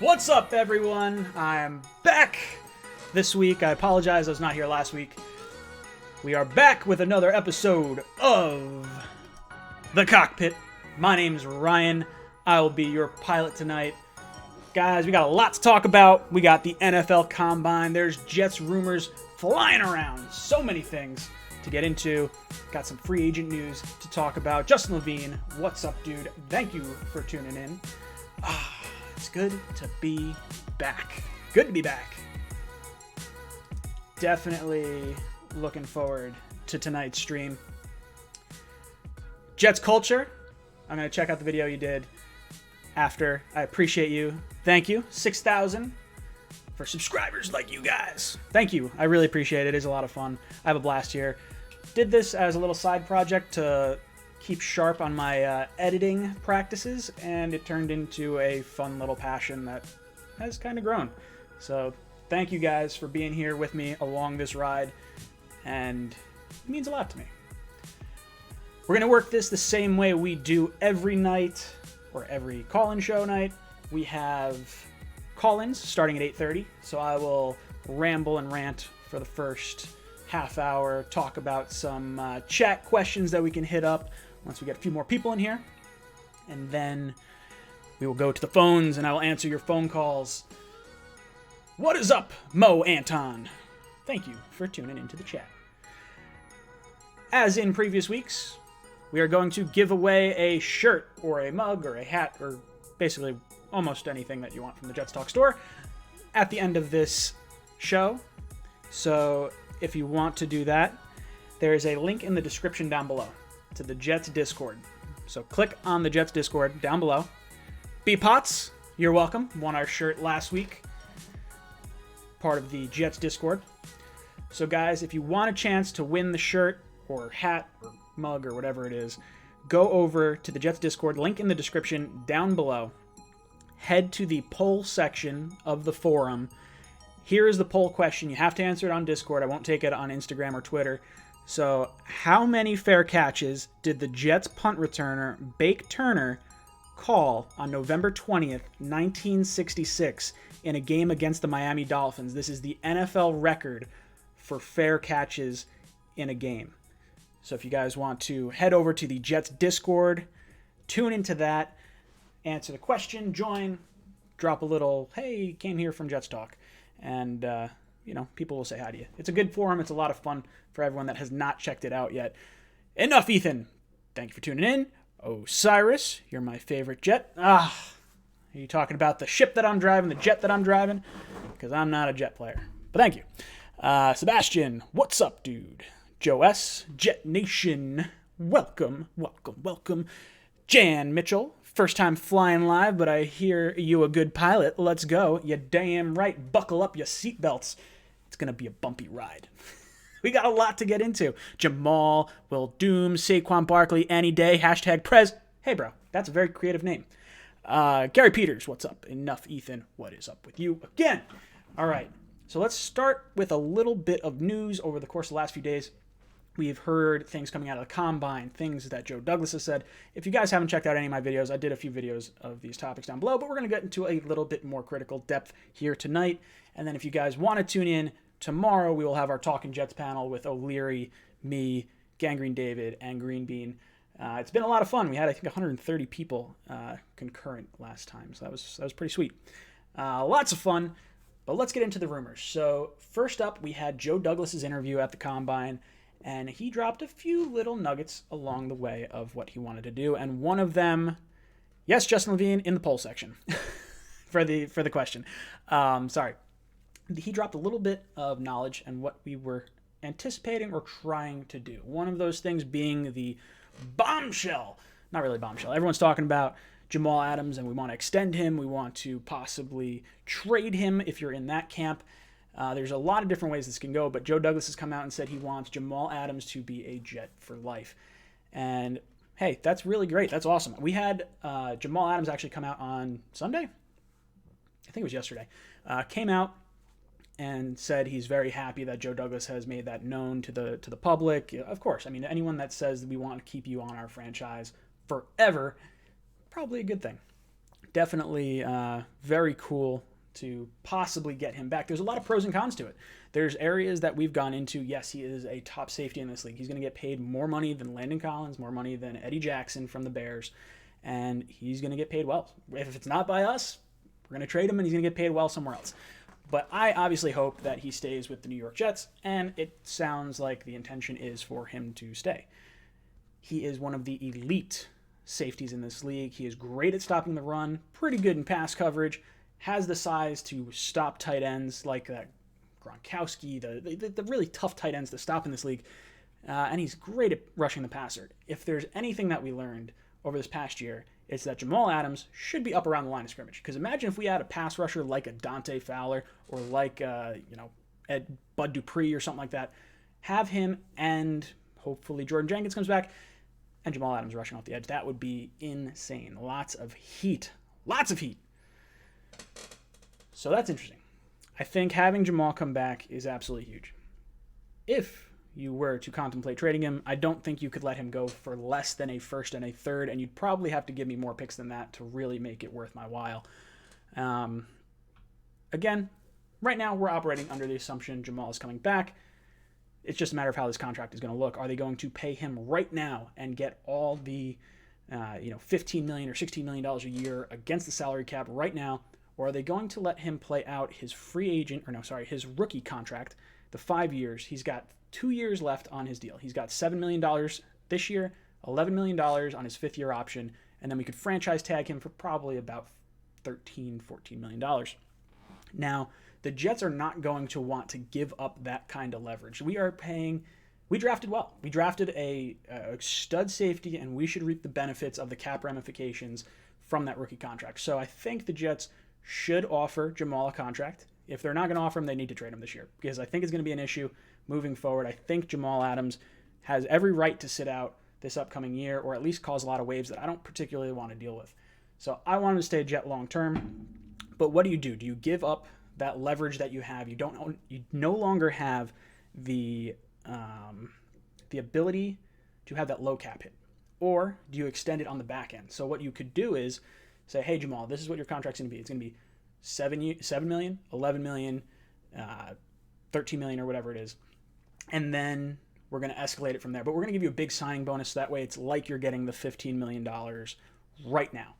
What's up, everyone? I'm back this week. I apologize I was not here last week. We are back with another episode of The Cockpit. My name's Ryan. I will be your pilot tonight. Guys, we got a lot to talk about. We got the NFL Combine. There's Jets rumors flying around. So many things to get into. Got some free agent news to talk about. Justin Levine, what's up, dude? Thank you for tuning in. It's good to be back. Good to be back. Definitely looking forward to tonight's stream. Jets culture. I'm going to check out the video you did after. I appreciate you. Thank you. 6,000 for subscribers like you guys. Thank you. I really appreciate it. It is a lot of fun. I have a blast here. Did this as a little side project to keep sharp on my editing practices, and it turned into a fun little passion that has kind of grown. So thank you guys for being here with me along this ride, and it means a lot to me. We're going to work this the same way we do every night, or every call-in show night. We have call-ins starting at 8:30, so I will ramble and rant for the first half hour, talk about some chat questions that we can hit up once we get a few more people in here. And then we will go to the phones, and I will answer your phone calls. What is up, Mo Anton? Thank you for tuning into the chat. As in previous weeks, we are going to give away a shirt or a mug or a hat or basically almost anything that you want from the Jets Talk store at the end of this show. So if you want to do that, there is a link in the description down below to the Jets Discord. So click on the Jets Discord down below. B Potts, you're welcome. Won our shirt last week. Part of the Jets Discord. So guys, if you want a chance to win the shirt or hat or mug or whatever it is, go over to the Jets Discord, link in the description down below. Head to the poll section of the forum. Here is the poll question. You have to answer it on Discord. I won't take it on Instagram or Twitter. So, how many fair catches did the Jets punt returner Bake Turner call on November 20th, 1966 in a game against the Miami Dolphins? This is the NFL record for fair catches in a game. So if you guys want to head over to the Jets Discord, tune into that, answer the question, join, drop a little, hey, came here from Jets Talk, and, people will say hi to you. It's a good forum. It's a lot of fun for everyone that has not checked it out yet. Enough, Ethan. Thank you for tuning in. Osiris, you're my favorite Jet. Are you talking about the ship that I'm driving, the jet that I'm driving? Because I'm not a Jet player. But thank you. Sebastian, what's up, dude? Joe S., Jet Nation, welcome. Jan Mitchell, first time flying live, but I hear you a good pilot. Let's go. You damn right. Buckle up your seatbelts. It's going to be a bumpy ride. We got a lot to get into. Jamal, Will Doom, Saquon Barkley, any day, #Prez. Hey, bro, that's a very creative name. Gary Peters, what's up? Enough, Ethan. What is up with you again? All right, so let's start with a little bit of news over the course of the last few days. We've heard things coming out of the Combine, things that Joe Douglas has said. If you guys haven't checked out any of my videos, I did a few videos of these topics down below, but we're going to get into a little bit more critical depth here tonight. And then if you guys want to tune in tomorrow, we will have our Talking Jets panel with O'Leary, me, Gangrene David, and Green Bean. It's been a lot of fun. We had, I think, 130 people concurrent last time, so that was pretty sweet. Lots of fun, but let's get into the rumors. So first up, we had Joe Douglas's interview at the Combine, and he dropped a few little nuggets along the way of what he wanted to do. And one of them, yes, Justin Levine in the poll section for the question. Sorry. He dropped a little bit of knowledge and what we were anticipating or trying to do. One of those things being the bombshell. Not really bombshell. Everyone's talking about Jamal Adams, and we want to extend him. We want to possibly trade him if you're in that camp. There's a lot of different ways this can go, but Joe Douglas has come out and said he wants Jamal Adams to be a Jet for life. And, hey, that's really great. That's awesome. We had Jamal Adams actually come out on Sunday. I think it was yesterday. Came out and said he's very happy that Joe Douglas has made that known to the public. Of course, I mean, anyone that says that we want to keep you on our franchise forever, probably a good thing. definitely very cool to possibly get him back. There's a lot of pros and cons to it. There's areas that we've gone into. Yes, he is a top safety in this league. He's going to get paid more money than Landon Collins, more money than Eddie Jackson from the Bears, and he's going to get paid well. If it's not by us, we're going to trade him, and he's going to get paid well somewhere else. But I obviously hope that he stays with the New York Jets, and it sounds like the intention is for him to stay. He is one of the elite safeties in this league. He is great at stopping the run, pretty good in pass coverage, has the size to stop tight ends like Gronkowski, the really tough tight ends to stop in this league, and he's great at rushing the passer. If there's anything that we learned over this past year, it's that Jamal Adams should be up around the line of scrimmage. Because imagine if we had a pass rusher like a Dante Fowler or like Bud Dupree or something like that. Have him, and hopefully Jordan Jenkins comes back, and Jamal Adams rushing off the edge. That would be insane. Lots of heat. Lots of heat. So that's interesting. I think having Jamal come back is absolutely huge. If you were to contemplate trading him, I don't think you could let him go for less than a first and a third, and you'd probably have to give me more picks than that to really make it worth my while. Again, right now we're operating under the assumption Jamal is coming back. It's just a matter of how this contract is going to look. Are they going to pay him right now and get all the $15 million or $16 million a year against the salary cap right now, or are they going to let him play out his his rookie contract, the 5 years? He's got 2 years left on his deal. He's got $7 million this year, $11 million on his fifth-year option, and then we could franchise tag him for probably about $13, $14 million. Now, the Jets are not going to want to give up that kind of leverage. We drafted well. We drafted a stud safety, and we should reap the benefits of the cap ramifications from that rookie contract. So I think the Jets should offer Jamal a contract. If they're not going to offer him, they need to trade him this year, because I think it's going to be an issue moving forward. I think Jamal Adams has every right to sit out this upcoming year, or at least cause a lot of waves that I don't particularly want to deal with. So I want him to stay a Jet long term. But what do? Do you give up that leverage that you have? You no longer have the ability to have that low cap hit, or do you extend it on the back end? So what you could do is say, hey Jamal, this is what your contract's going to be. It's going to be $7 million, $11 million, $13 million, or whatever it is, and then we're going to escalate it from there. But we're going to give you a big signing bonus, so that way it's like you're getting the $15 million right now.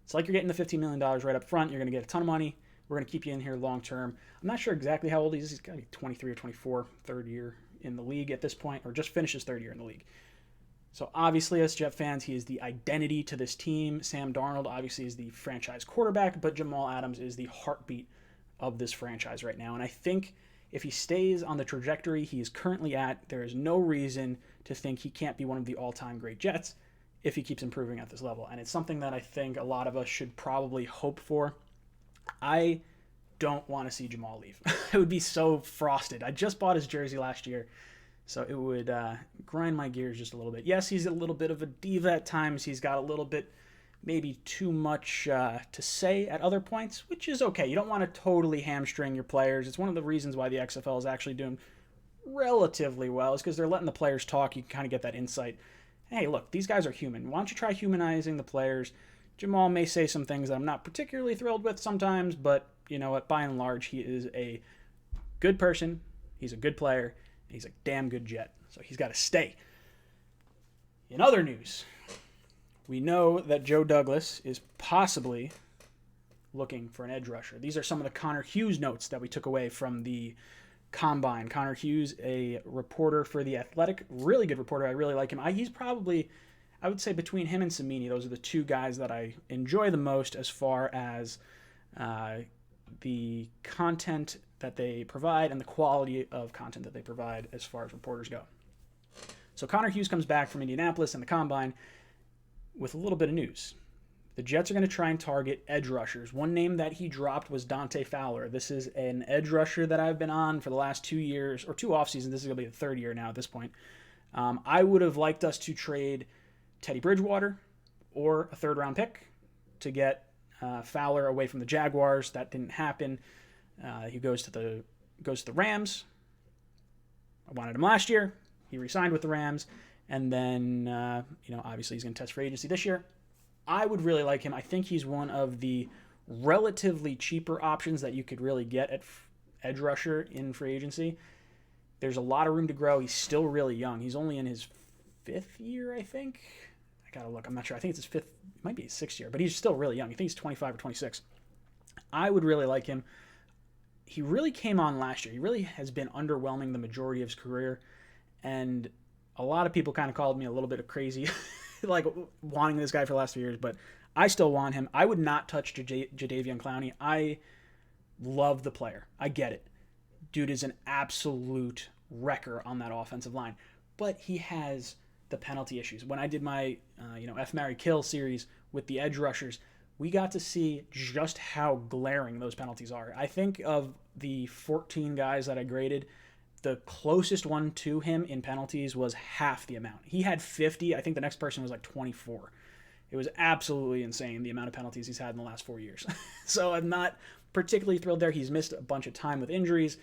It's like you're getting the $15 million right up front. You're going to get a ton of money. We're going to keep you in here long term. I'm not sure exactly how old he is. He's got to be 23 or 24, third year in the league at this point, or just finished his third year in the league. So obviously, as Jet fans, he is the identity to this team. Sam Darnold obviously is the franchise quarterback, but Jamal Adams is the heartbeat of this franchise right now. And I think if he stays on the trajectory he is currently at, there is no reason to think he can't be one of the all-time great Jets if he keeps improving at this level. And it's something that I think a lot of us should probably hope for. I don't want to see Jamal leave. It would be so frosted. I just bought his jersey last year, so it would grind my gears just a little bit. Yes, he's a little bit of a diva at times. He's got a little bit, maybe too much to say at other points, which is okay. You don't want to totally hamstring your players. It's one of the reasons why the XFL is actually doing relatively well, is because they're letting the players talk. You can kind of get that insight. Hey, look, these guys are human. Why don't you try humanizing the players? Jamal may say some things that I'm not particularly thrilled with sometimes, but you know what? By and large, he is a good person. He's a good player. And he's a damn good Jet. So he's got to stay. In other news, we know that Joe Douglas is possibly looking for an edge rusher. These are some of the Connor Hughes notes that we took away from the Combine. Connor Hughes, a reporter for The Athletic, really good reporter. I really like him. He's probably, I would say, between him and Samini, those are the two guys that I enjoy the most as far as the content that they provide and the quality of content that they provide as far as reporters go. So Connor Hughes comes back from Indianapolis and the Combine with a little bit of news. The Jets are going to try and target edge rushers. One name that he dropped was Dante Fowler. This is an edge rusher that I've been on for the last 2 years, or 2 off seasons. This is going to be the third year now at this point. I would have liked us to trade Teddy Bridgewater or a third-round pick to get Fowler away from the Jaguars. That didn't happen. He goes to the Rams. I wanted him last year. He re-signed with the Rams, and then obviously he's going to test free agency this year. I would really like him. I think he's one of the relatively cheaper options that you could really get at edge rusher in free agency. There's a lot of room to grow. He's still really young. He's only in his 5th year, I think. I gotta look. I'm not sure. I think it's his 5th. It might be his 6th year, but he's still really young. I think he's 25 or 26. I would really like him. He really came on last year. He really has been underwhelming the majority of his career, and a lot of people kind of called me a little bit of crazy, like wanting this guy for the last 3 years, but I still want him. I would not touch Jadeveon Clowney. I love the player. I get it. Dude is an absolute wrecker on that offensive line, but he has the penalty issues. When I did my F Marry Kill series with the edge rushers, we got to see just how glaring those penalties are. I think of the 14 guys that I graded, the closest one to him in penalties was half the amount. He had 50. I think the next person was like 24. It was absolutely insane the amount of penalties he's had in the last 4 years. So I'm not particularly thrilled there. He's missed a bunch of time with injuries.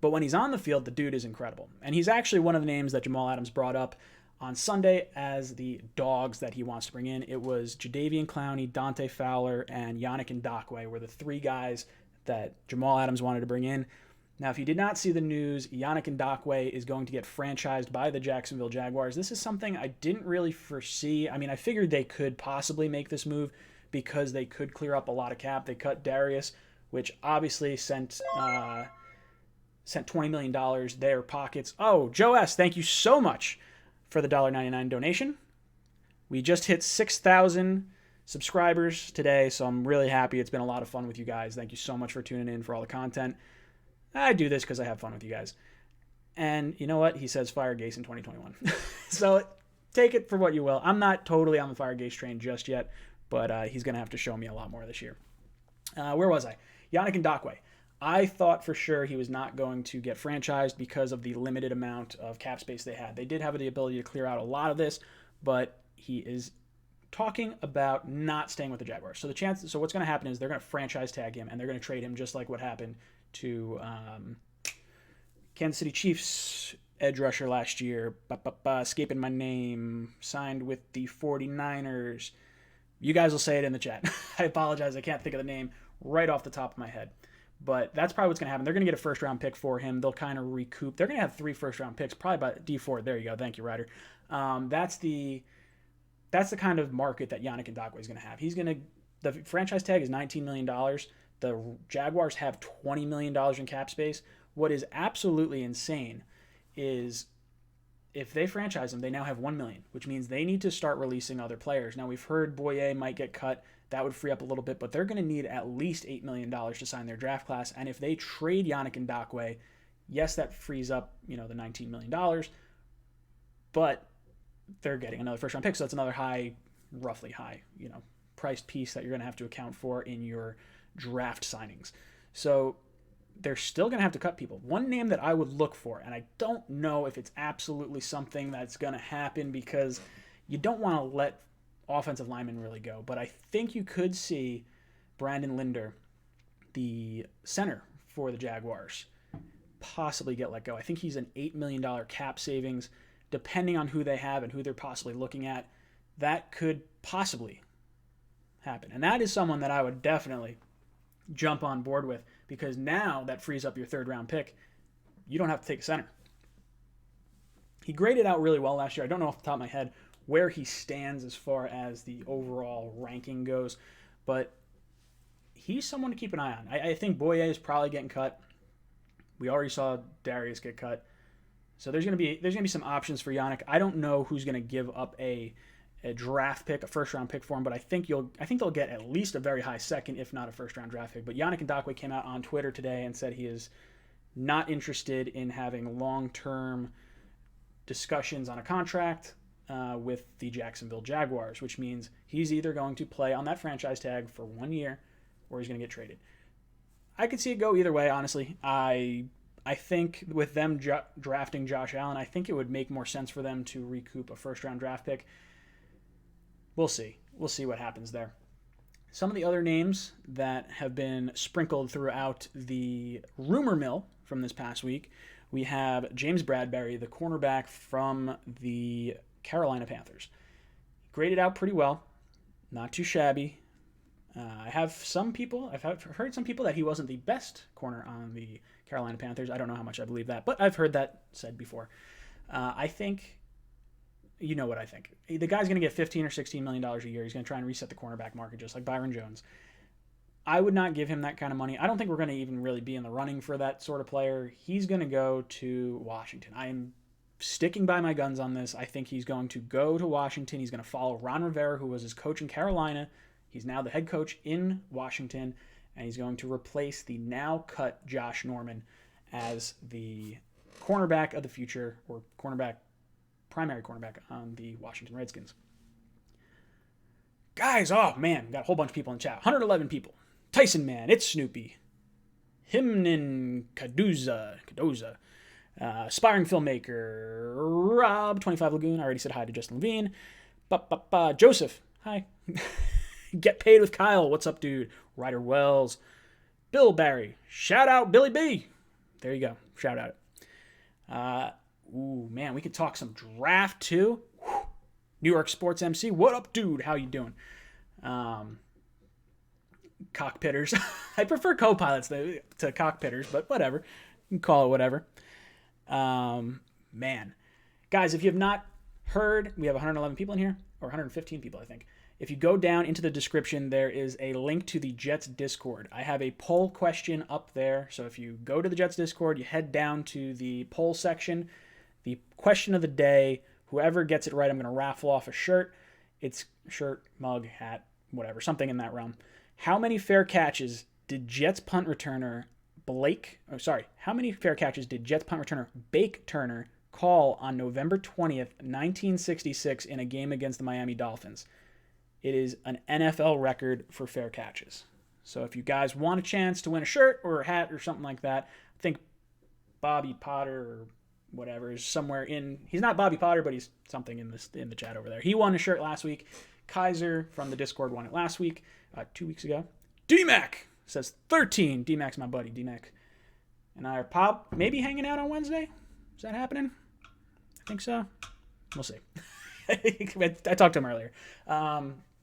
But when he's on the field, the dude is incredible. And he's actually one of the names that Jamal Adams brought up on Sunday as the dogs that he wants to bring in. It was Jadeveon Clowney, Dante Fowler, and Yannick Ngakoue were the 3 guys that Jamal Adams wanted to bring in. Now, if you did not see the news, Yannick Ngakoue is going to get franchised by the Jacksonville Jaguars. This is something I didn't really foresee. I mean, I figured they could possibly make this move because they could clear up a lot of cap. They cut Darius, which obviously sent $20 million their pockets. Oh, Joe S., thank you so much for the $1.99 donation. We just hit 6,000 subscribers today, so I'm really happy. It's been a lot of fun with you guys. Thank you so much for tuning in for all the content. I do this because I have fun with you guys. And you know what? He says fire Gase in 2021. So take it for what you will. I'm not totally on the fire Gase train just yet, but he's going to have to show me a lot more this year. Where was I? Yannick Ngakoue. I thought for sure he was not going to get franchised because of the limited amount of cap space they had. They did have the ability to clear out a lot of this, but he is talking about not staying with the Jaguars. So what's going to happen is they're going to franchise tag him, and they're going to trade him just like what happened to Kansas City Chiefs edge rusher last year. Escaping my name. Signed with the 49ers. You guys will say it in the chat. I apologize. I can't think of the name right off the top of my head. But that's probably what's going to happen. They're going to get a first-round pick for him. They'll kind of recoup. They're going to have 3 first-round picks, probably by D4. There you go. Thank you, Ryder. That's the kind of market that Yannick Ngakoue is going to have. The franchise tag is $19 million. The Jaguars have $20 million in cap space. What is absolutely insane is if they franchise him, they now have $1 million, which means they need to start releasing other players. Now, we've heard Boye might get cut. That would free up a little bit, but they're going to need at least $8 million to sign their draft class. And if they trade Yannick Ngakoue, yes, that frees up, the $19 million, but they're getting another first-round pick, so that's another roughly high, priced piece that you're going to have to account for in your draft signings. So they're still going to have to cut people. One name that I would look for, and I don't know if it's absolutely something that's going to happen because you don't want to let offensive linemen really go, but I think you could see Brandon Linder, the center for the Jaguars, possibly get let go. I think he's an $8 million cap savings, depending on who they have and who they're possibly looking at. That could possibly happen. And that is someone that I would definitely jump on board with because now that frees up your 3rd-round pick. You don't have to take a center. He graded out really well last year. I don't know off the top of my head where he stands as far as the overall ranking goes, but he's someone to keep an eye on. I think Boye is probably getting cut. We already saw Darius get cut. So there's gonna be some options for Yannick. I don't know who's gonna give up a draft pick, a first-round pick for him, but I think they'll get at least a very high second, if not a first-round draft pick. But Yannick Ngakoue came out on Twitter today and said he is not interested in having long-term discussions on a contract with the Jacksonville Jaguars, which means he's either going to play on that franchise tag for 1 year or he's going to get traded. I could see it go either way, honestly. I think with them drafting Josh Allen, I think it would make more sense for them to recoup a first-round draft pick. We'll see. We'll see what happens there. Some of the other names that have been sprinkled throughout the rumor mill from this past week, we have James Bradberry, the cornerback from the Carolina Panthers. Graded out pretty well. Not too shabby. I've heard some people that he wasn't the best corner on the Carolina Panthers. I don't know how much I believe that, but I've heard that said before. I think, you know what I think. The guy's going to get $15 or $16 million a year. He's going to try and reset the cornerback market just like Byron Jones. I would not give him that kind of money. I don't think we're going to even really be in the running for that sort of player. He's going to go to Washington. I am sticking by my guns on this. I think he's going to go to Washington. He's going to follow Ron Rivera, who was his coach in Carolina. He's now the head coach in Washington, and he's going to replace the now cut Josh Norman as the cornerback of the future, or primary cornerback on the Washington Redskins. Guys, oh man, got a whole bunch of people in chat. 111 people. Tyson Man, it's Snoopy. Himnin Caduza, aspiring filmmaker. Rob, 25 Lagoon. I already said hi to Justin Levine. Joseph, hi. Get paid with Kyle. What's up, dude? Ryder Wells. Bill Barry. Shout out Billy B. There you go. Shout out it. Ooh, man, we could talk some draft too. Whew. New York Sports MC. What up, dude? How you doing? Cockpitters. I prefer co-pilots to cockpitters, but whatever. You can call it whatever. Man. Guys, if you have not heard, we have 111 people in here, or 115 people, I think. If you go down into the description, there is a link to the Jets Discord. I have a poll question up there. So if you go to the Jets Discord, you head down to the poll section. The question of the day, whoever gets it right, I'm going to raffle off a shirt. It's shirt, mug, hat, whatever, something in that realm. How many fair catches did Jets punt returner Bake Turner call on November 20th, 1966 in a game against the Miami Dolphins? It is an NFL record for fair catches. So if you guys want a chance to win a shirt or a hat or something like that, I think Bobby Potter or whatever is somewhere in. He's not Bobby Potter, but he's something in the chat over there. He won a shirt last week. Kaiser from the Discord won it last week, 2 weeks ago. D-Mac says 13. D-Mac's my buddy. D-Mac and I are maybe hanging out on Wednesday. Is that happening? I think so. We'll see. I talked to him earlier.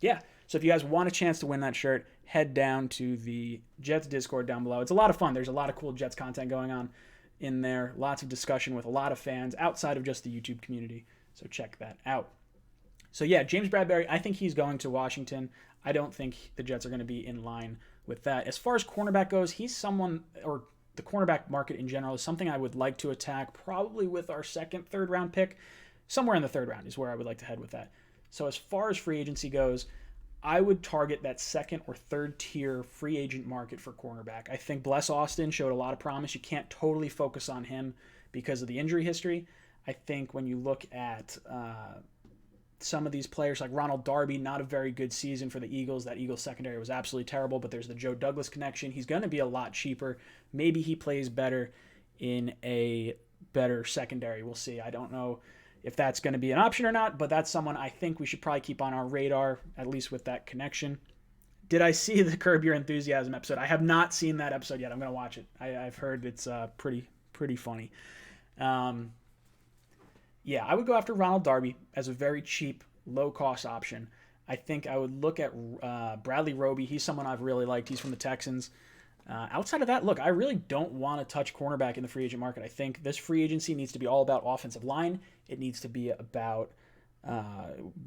Yeah, so if you guys want a chance to win that shirt, head down to the Jets Discord down below. It's a lot of fun. There's a lot of cool Jets content going on in there. Lots of discussion with a lot of fans outside of just the YouTube community. So check that out. So yeah, James Bradberry, I think he's going to Washington. I don't think the Jets are going to be in line with that. As far as cornerback goes, he's someone, or the cornerback market in general is something I would like to attack, probably with our second, third round pick. Somewhere in the third round is where I would like to head with that. So as far as free agency goes, I would target that second or third tier free agent market for cornerback. I think Bless Austin showed a lot of promise. You can't totally focus on him because of the injury history. I think when you look at some of these players like Ronald Darby, not a very good season for the Eagles. That Eagles secondary was absolutely terrible, but there's the Joe Douglas connection. He's going to be a lot cheaper. Maybe he plays better in a better secondary. We'll see. I don't know if that's going to be an option or not, but that's someone I think we should probably keep on our radar, at least with that connection. Did I see the Curb Your Enthusiasm episode? I have not seen that episode yet. I'm going to watch it. I've heard it's pretty funny. Yeah, I would go after Ronald Darby as a very cheap, low-cost option. I think I would look at Bradley Roby. He's someone I've really liked. He's from the Texans. Outside of that, look, I really don't want to touch cornerback in the free agent market. I think this free agency needs to be all about offensive line. It needs to be about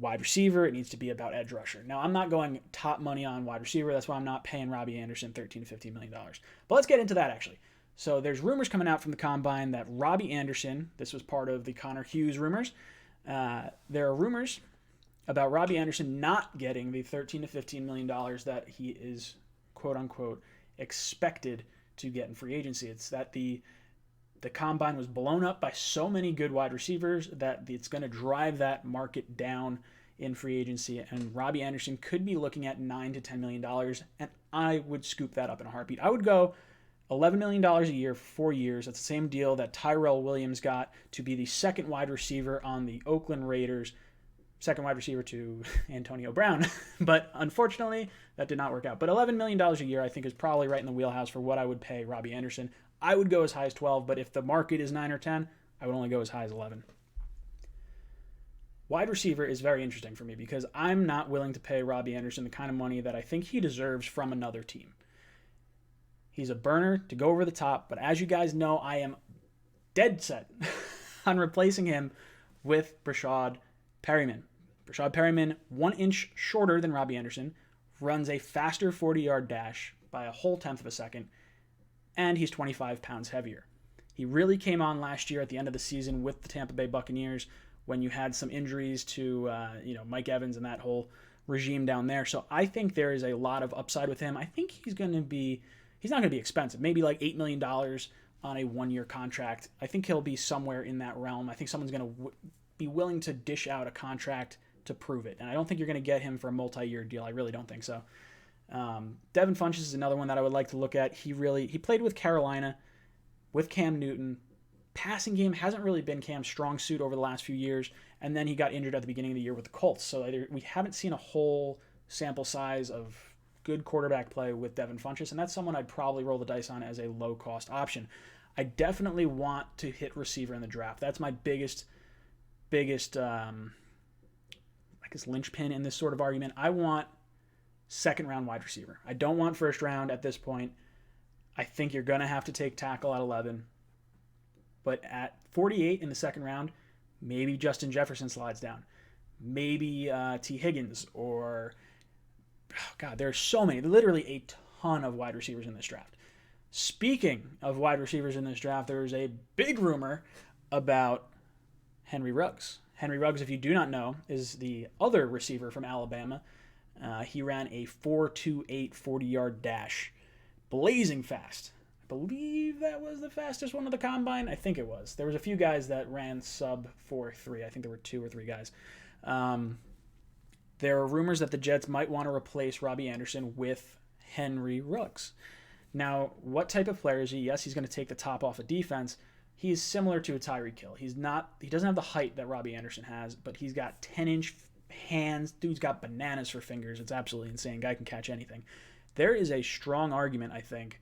wide receiver. It needs to be about edge rusher. Now, I'm not going top money on wide receiver. That's why I'm not paying Robbie Anderson $13 to $15 million. But let's get into that, actually. So there's rumors coming out from the Combine that Robbie Anderson, this was part of the Connor Hughes rumors, there are rumors about Robbie Anderson not getting the $13 to $15 million that he is, quote-unquote, expected to get in free agency. It's that the Combine was blown up by so many good wide receivers that it's going to drive that market down in free agency, and Robbie Anderson could be looking at $9 to $10 million, and I would scoop that up in a heartbeat. I would go $11 million a year for 4 years. That's the same deal that Tyrell Williams got to be the second wide receiver on the Oakland Raiders, second wide receiver to Antonio Brown. But unfortunately, that did not work out. But $11 million a year, I think, is probably right in the wheelhouse for what I would pay Robbie Anderson. I would go as high as 12, but if the market is 9 or 10, I would only go as high as 11. Wide receiver is very interesting for me because I'm not willing to pay Robbie Anderson the kind of money that I think he deserves from another team. He's a burner to go over the top, but as you guys know, I am dead set on replacing him with Breshad Perryman. Breshad Perryman, 1 inch shorter than Robbie Anderson, runs a faster 40-yard dash by a whole tenth of a second, and he's 25 pounds heavier. He really came on last year at the end of the season with the Tampa Bay Buccaneers when you had some injuries to Mike Evans and that whole regime down there. So I think there is a lot of upside with him. I think he's not going to be expensive, maybe like $8 million on a 1-year contract. I think he'll be somewhere in that realm. I think someone's going to be willing to dish out a contract to prove it. And I don't think you're going to get him for a multi-year deal. I really don't think so. Devin Funchess is another one that I would like to look at. He played with Carolina, with Cam Newton. Passing game hasn't really been Cam's strong suit over the last few years, and then he got injured at the beginning of the year with the Colts. So we haven't seen a whole sample size of good quarterback play with Devin Funchess, and that's someone I'd probably roll the dice on as a low-cost option. I definitely want to hit receiver in the draft. That's my biggest linchpin in this sort of argument. I want second-round wide receiver. I don't want first round at this point. I think you're going to have to take tackle at 11. But at 48 in the second round, maybe Justin Jefferson slides down. Maybe T. Higgins or... Oh God, there are so many. Literally a ton of wide receivers in this draft. Speaking of wide receivers in this draft, there's a big rumor about Henry Ruggs. Henry Ruggs, if you do not know, is the other receiver from Alabama. He ran a 4.28 40-yard dash. Blazing fast. I believe that was the fastest one of the combine. I think it was. There was a few guys that ran sub 4.3. I think there were 2 or 3 guys. There are rumors that the Jets might want to replace Robbie Anderson with Henry Ruggs. Now, what type of player is he? Yes, he's going to take the top off of defense. He's similar to a Tyreek Hill. He doesn't have the height that Robbie Anderson has, but he's got 10-inch hands. Dude's got bananas for fingers. It's absolutely insane. Guy can catch anything. There is a strong argument, I think,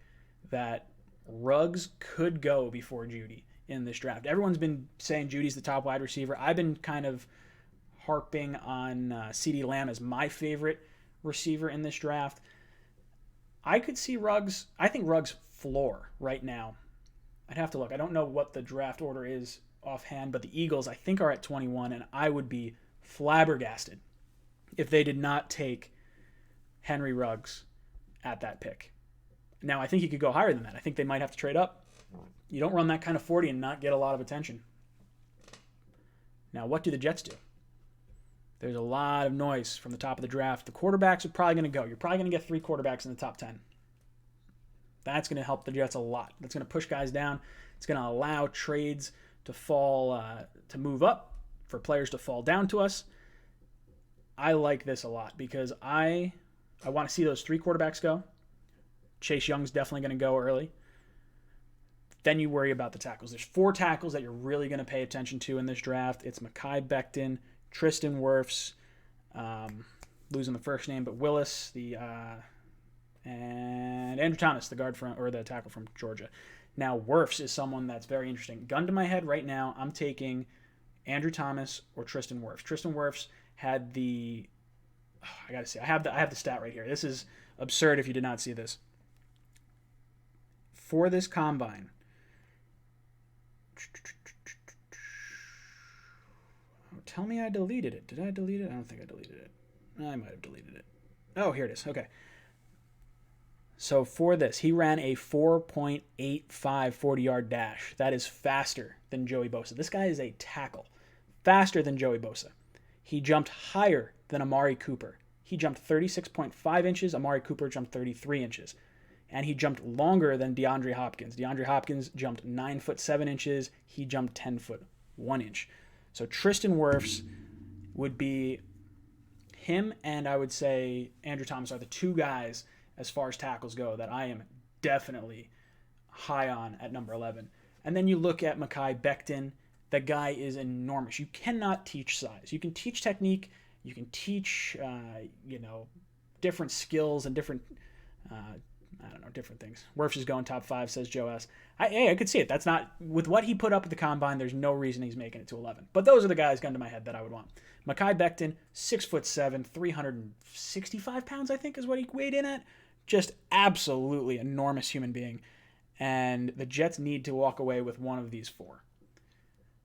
that Ruggs could go before Jeudy in this draft. Everyone's been saying Judy's the top wide receiver. I've been kind of harping on CeeDee Lamb as my favorite receiver in this draft. I could see Ruggs. I think Ruggs' floor right now. I'd have to look. I don't know what the draft order is offhand, but the Eagles, I think, are at 21, and I would be flabbergasted if they did not take Henry Ruggs at that pick. Now, I think he could go higher than that. I think they might have to trade up. You don't run that kind of 40 and not get a lot of attention. Now, what do the Jets do? There's a lot of noise from the top of the draft. The quarterbacks are probably going to go. You're probably going to get 3 quarterbacks in the top 10. That's going to help the Jets a lot. That's going to push guys down. It's going to allow trades to fall, to move up, for players to fall down to us. I like this a lot because I want to see those 3 quarterbacks go. Chase Young's definitely going to go early. Then you worry about the tackles. There's 4 tackles that you're really going to pay attention to in this draft. It's Mekhi Becton, Tristan Wirfs, losing the first name, but Willis, and Andrew Thomas, the guard from, or the tackle from Georgia. Now, Wirfs is someone that's very interesting. Gun to my head right now, I'm taking Andrew Thomas or Tristan Wirfs. Tristan Wirfs had the, I got to see, I have the stat right here. This is absurd if you did not see this. For this combine, tell me I deleted it. Did I delete it? I don't think I deleted it. I might have deleted it. Oh, here it is. Okay. So for this, he ran a 4.85 40-yard dash. That is faster than Joey Bosa. This guy is a tackle. Faster than Joey Bosa. He jumped higher than Amari Cooper. He jumped 36.5 inches. Amari Cooper jumped 33 inches. And he jumped longer than DeAndre Hopkins. DeAndre Hopkins jumped 9 foot 7 inches. He jumped 10 foot 1 inch. So Tristan Wirfs would be him, and I would say Andrew Thomas are the 2 guys as far as tackles go that I am definitely high on at number 11. And then you look at Mekhi Becton. The guy is enormous. You cannot teach size. You can teach technique. You can teach, different skills and different I don't know, different things. Wirfs is going top 5, says Joe S. I could see it. That's not, with what he put up at the combine, there's no reason he's making it to 11. But those are the guys gun to my head that I would want. Mekhi Becton, 6'7", 365 pounds, I think is what he weighed in at. Just absolutely enormous human being. And the Jets need to walk away with one of these 4.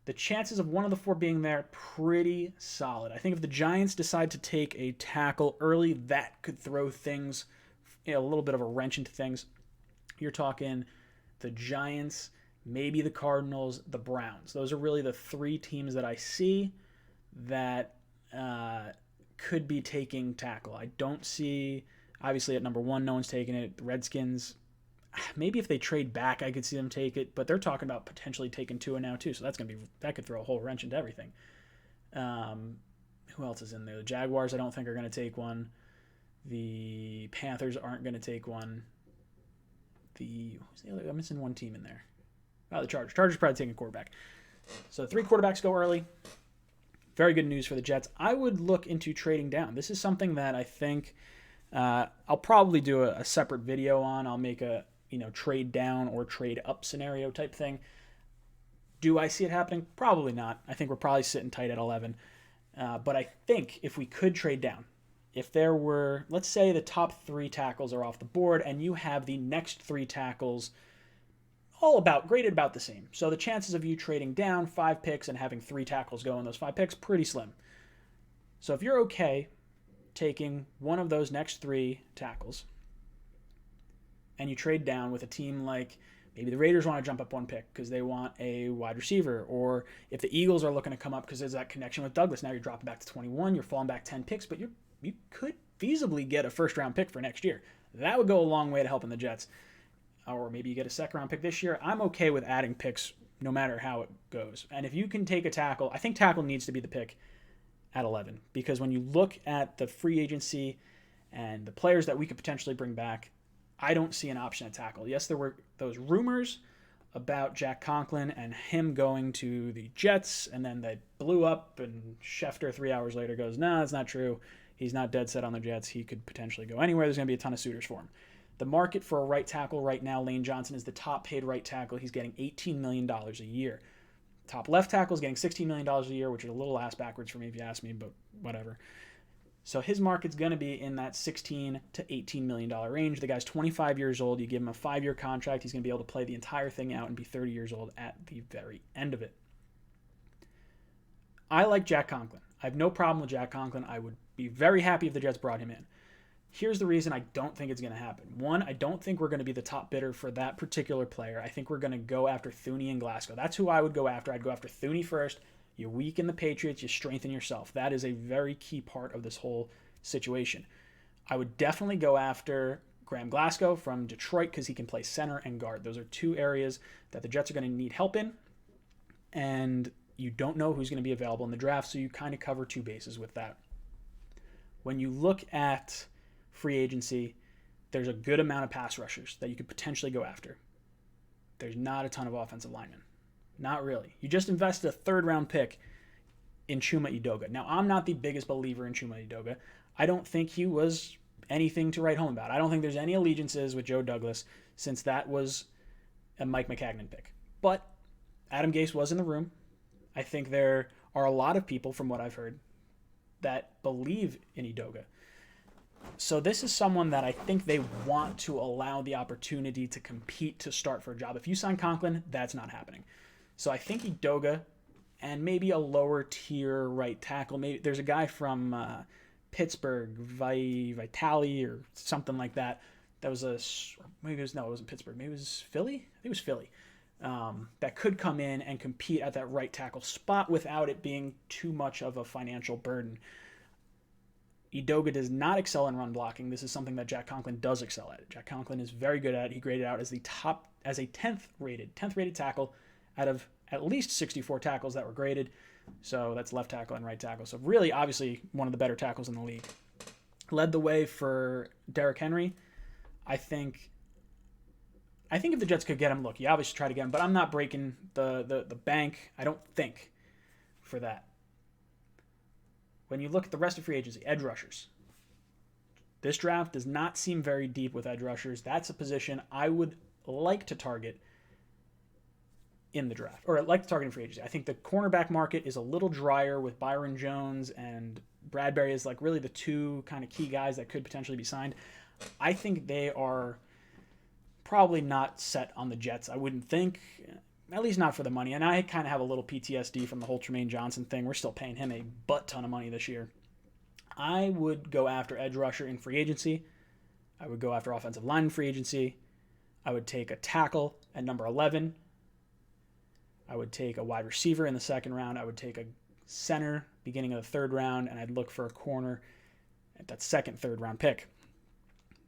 The chances of one of the 4 being there, pretty solid. I think if the Giants decide to take a tackle early, that could throw things, a little bit of a wrench into things. You're talking the Giants, maybe the Cardinals, the Browns. Those are really the 3 teams that I see that could be taking tackle. I don't see, obviously at number 1, no one's taking it. The Redskins, maybe if they trade back, I could see them take it, but they're talking about potentially taking Tua now too, so that could throw a whole wrench into everything. Who else is in there? The Jaguars, I don't think are going to take one. The Panthers aren't going to take one. Who's the other? I'm missing one team in there. Oh, the Chargers. Chargers probably taking a quarterback. So 3 quarterbacks go early. Very good news for the Jets. I would look into trading down. This is something that I think I'll probably do a separate video on. I'll make a trade down or trade up scenario type thing. Do I see it happening? Probably not. I think we're probably sitting tight at 11. But I think if we could trade down, if there were, let's say the top 3 tackles are off the board and you have the next 3 tackles graded about the same. So the chances of you trading down 5 picks and having 3 tackles go in those 5 picks, pretty slim. So if you're okay taking one of those next 3 tackles and you trade down with a team like maybe the Raiders want to jump up 1 pick because they want a wide receiver, or if the Eagles are looking to come up because there's that connection with Douglas, now you're dropping back to 21, you're falling back 10 picks, but you could feasibly get a first-round pick for next year. That would go a long way to helping the Jets. Or maybe you get a second-round pick this year. I'm okay with adding picks no matter how it goes. And if you can take a tackle, I think tackle needs to be the pick at 11, because when you look at the free agency and the players that we could potentially bring back, I don't see an option at tackle. Yes, there were those rumors about Jack Conklin and him going to the Jets, and then they blew up, and Schefter 3 hours later goes, no, that's not true. He's not dead set on the Jets. He could potentially go anywhere. There's going to be a ton of suitors for him. The market for a right tackle right now, Lane Johnson is the top paid right tackle. He's getting $18 million a year. Top left tackle is getting $16 million a year, which is a little ass backwards for me if you ask me, but whatever. So his market's going to be in that $16 to $18 million range. The guy's 25 years old. You give him a 5-year contract. He's going to be able to play the entire thing out and be 30 years old at the very end of it. I like Jack Conklin. I have no problem with Jack Conklin. I would be very happy if the Jets brought him in. Here's the reason I don't think it's going to happen. 1, I don't think we're going to be the top bidder for that particular player. I think we're going to go after Thuney and Glasgow. That's who I would go after. I'd go after Thuney first. You weaken the Patriots, you strengthen yourself. That is a very key part of this whole situation. I would definitely go after Graham Glasgow from Detroit because he can play center and guard. Those are 2 areas that the Jets are going to need help in, and you don't know who's going to be available in the draft, so you kind of cover 2 bases with that. When you look at free agency, there's a good amount of pass rushers that you could potentially go after. There's not a ton of offensive linemen. Not really. You just invested a 3rd-round pick in Chuma Edoga. Now, I'm not the biggest believer in Chuma Edoga. I don't think he was anything to write home about. I don't think there's any allegiances with Joe Douglas, since that was a Mike Maccagnan pick. But Adam Gase was in the room. I think there are a lot of people, from what I've heard, that believe in Edoga. So this is someone that I think they want to allow the opportunity to compete to start for a job. If you sign Conklin, that's not happening. So I think Edoga and maybe a lower tier right tackle. Maybe there's a guy from Pittsburgh, Vitale or something like that. That was it wasn't Pittsburgh. Maybe it was Philly. I think it was Philly. That could come in and compete at that right tackle spot without it being too much of a financial burden. Edoga does not excel in run blocking. This is something that Jack Conklin does excel at. Jack Conklin is very good at it. He graded out as a 10th rated tackle out of at least 64 tackles that were graded. So that's left tackle and right tackle. So really, obviously, one of the better tackles in the league. Led the way for Derrick Henry. I think if the Jets could get him, look, you obviously try to get him, but I'm not breaking the bank, I don't think, for that. When you look at the rest of free agency, edge rushers, This draft does not seem very deep with edge rushers. That's a position I would like to target in the draft, or like to target in free agency. I think the cornerback market is a little drier with Byron Jones and Bradbury as like really the two kind of key guys that could potentially be signed. I think they are probably not set on the Jets. I wouldn't think, at least not for the money. And I kind of have a little PTSD from the whole Tremaine Johnson thing. We're still paying him a butt ton of money this year. I would go after edge rusher in free agency. I would go after offensive line in free agency. I would take a tackle at number 11. I would take a wide receiver in the second round. I would take a center beginning of the third round, and I'd look for a corner at that second, third round pick.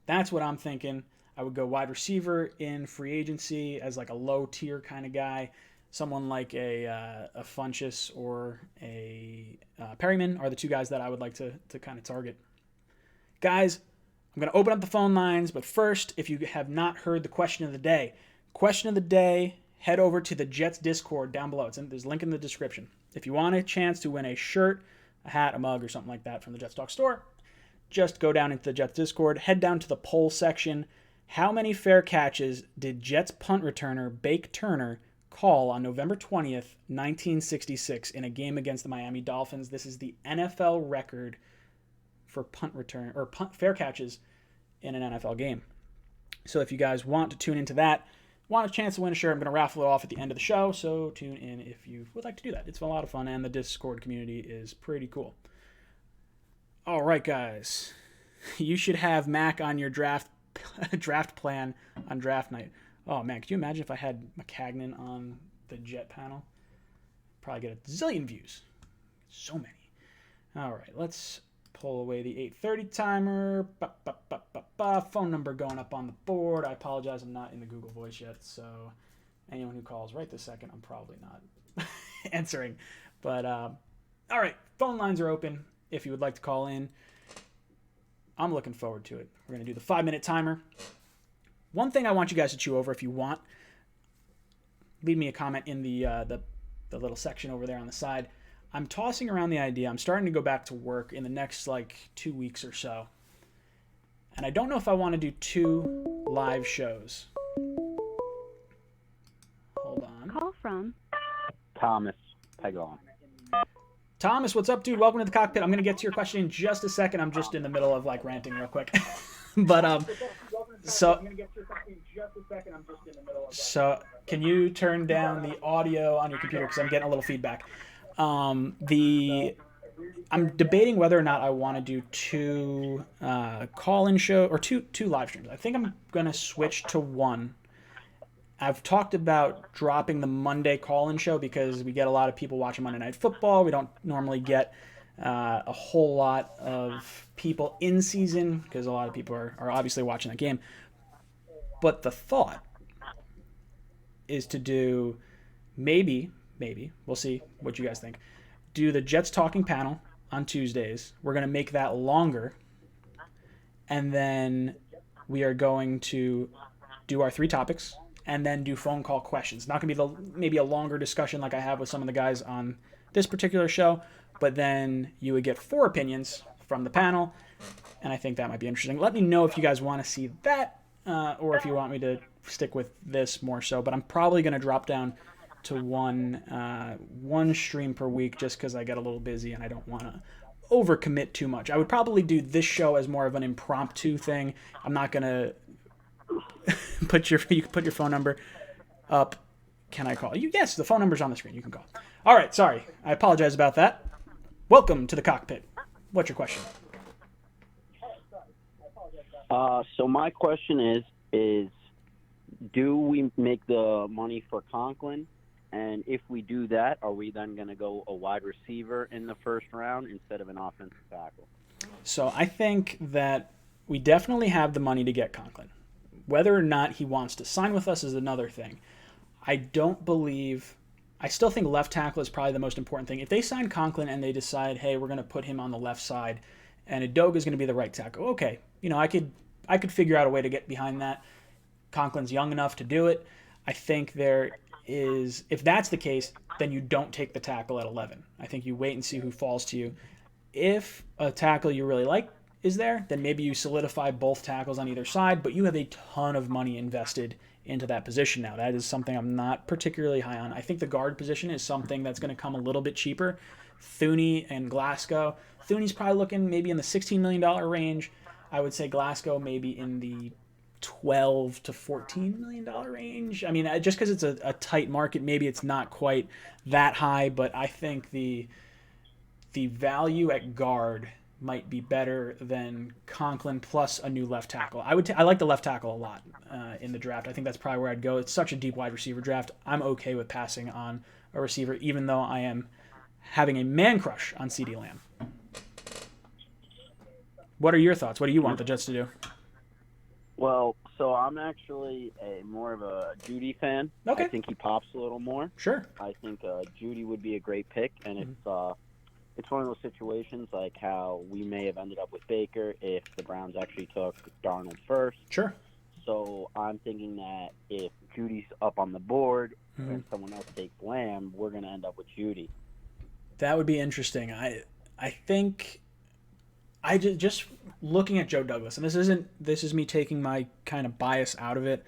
That's what I'm thinking. I would go wide receiver in free agency as like a low tier kind of guy. Someone like a Funchess or a Perryman are the two guys that I would like to kind of target. Guys, I'm going to open up the phone lines, but first, if you have not heard the question of the day, head over to the Jets Discord down below. There's a link in the description. If you want a chance to win a shirt, a hat, a mug, or something like that from the Jets Talk store, just go down into the Jets Discord, head down to the poll section. How many fair catches did Jets punt returner Bake Turner call on November 20th, 1966 in a game against the Miami Dolphins? This is the NFL record for punt return or punt fair catches in an NFL game. So if you guys want to tune into that, want a chance to win a shirt, I'm going to raffle it off at the end of the show, so tune in if you would like to do that. It's a lot of fun, and the Discord community is pretty cool. All right, guys. You should have Mac on your draft plan on draft night. Oh, man, could you imagine if I had McCagnon on the Jet panel? Probably get a zillion views. So many. All right, let's pull away the 8:30 timer. Phone number going up on the board. I apologize, I'm not in the Google Voice yet, so anyone who calls right this second, I'm probably not answering. But, all right, phone lines are open if you would like to call in. I'm looking forward to it. We're going to do the 5-minute timer. One thing I want you guys to chew over if you want, leave me a comment in the little section over there on the side. I'm tossing around the idea. I'm starting to go back to work in the next 2 weeks or so. And I don't know if I want to do 2 live shows. Hold on. Call from Thomas Pegon. Thomas, what's up, dude? Welcome to the cockpit. I'm going to get to your question in just a second. I'm just in the middle of ranting real quick. But so can you turn down the audio on your computer because I'm getting a little feedback. I'm debating whether or not I want to do 2 call-in show or two live streams. I think I'm going to switch to 1. I've talked about dropping the Monday call-in show because we get a lot of people watching Monday Night Football. We don't normally get a whole lot of people in season because a lot of people are obviously watching that game. But the thought is to do maybe, we'll see what you guys think, do the Jets Talking panel on Tuesdays. We're going to make that longer. And then we are going to do our 3 topics and then do phone call questions. Not going to be maybe a longer discussion like I have with some of the guys on this particular show, but then you would get 4 opinions from the panel, and I think that might be interesting. Let me know if you guys want to see that or if you want me to stick with this more so, but I'm probably going to drop down to one stream per week just because I get a little busy and I don't want to overcommit too much. I would probably do this show as more of an impromptu thing. I'm not going to you can put your phone number up. Can I call you? Yes, the phone number's on the screen. You can call. All right, sorry. I apologize about that. Welcome to the cockpit. What's your question? So my question is do we make the money for Conklin? And if we do that, are we then going to go a wide receiver in the first round instead of an offensive tackle? So I think that we definitely have the money to get Conklin. Whether or not he wants to sign with us is another thing. I still think left tackle is probably the most important thing. If they sign Conklin and they decide, hey, we're going to put him on the left side and Edoga is going to be the right tackle, okay, I could figure out a way to get behind that. Conklin's young enough to do it. I think if that's the case, then you don't take the tackle at 11. I think you wait and see who falls to you. If a tackle you really like is there, then maybe you solidify both tackles on either side, but you have a ton of money invested into that position now. That is something I'm not particularly high on. I think the guard position is something that's going to come a little bit cheaper. Thuney and Glasgow. Thuney's probably looking maybe in the $16 million range. I would say Glasgow maybe in the 12 to $14 million range. I mean, just because it's a tight market, maybe it's not quite that high, but I think the value at guard might be better than Conklin plus a new left tackle. I like the left tackle a lot in the draft. I think that's probably where I'd go. It's such a deep wide receiver draft. I'm okay with passing on a receiver, even though I am having a man crush on CeeDee Lamb. What are your thoughts? What do you want the Jets to do? Well, so I'm actually more of a Judy fan. Okay. I think he pops a little more. Sure. I think Judy would be a great pick, and it's one of those situations like how we may have ended up with Baker if the Browns actually took Darnold first. Sure. So I'm thinking that if Judy's up on the board and someone else takes Lamb, we're going to end up with Judy. That would be interesting. I think I just looking at Joe Douglas, and this is me taking my kind of bias out of it.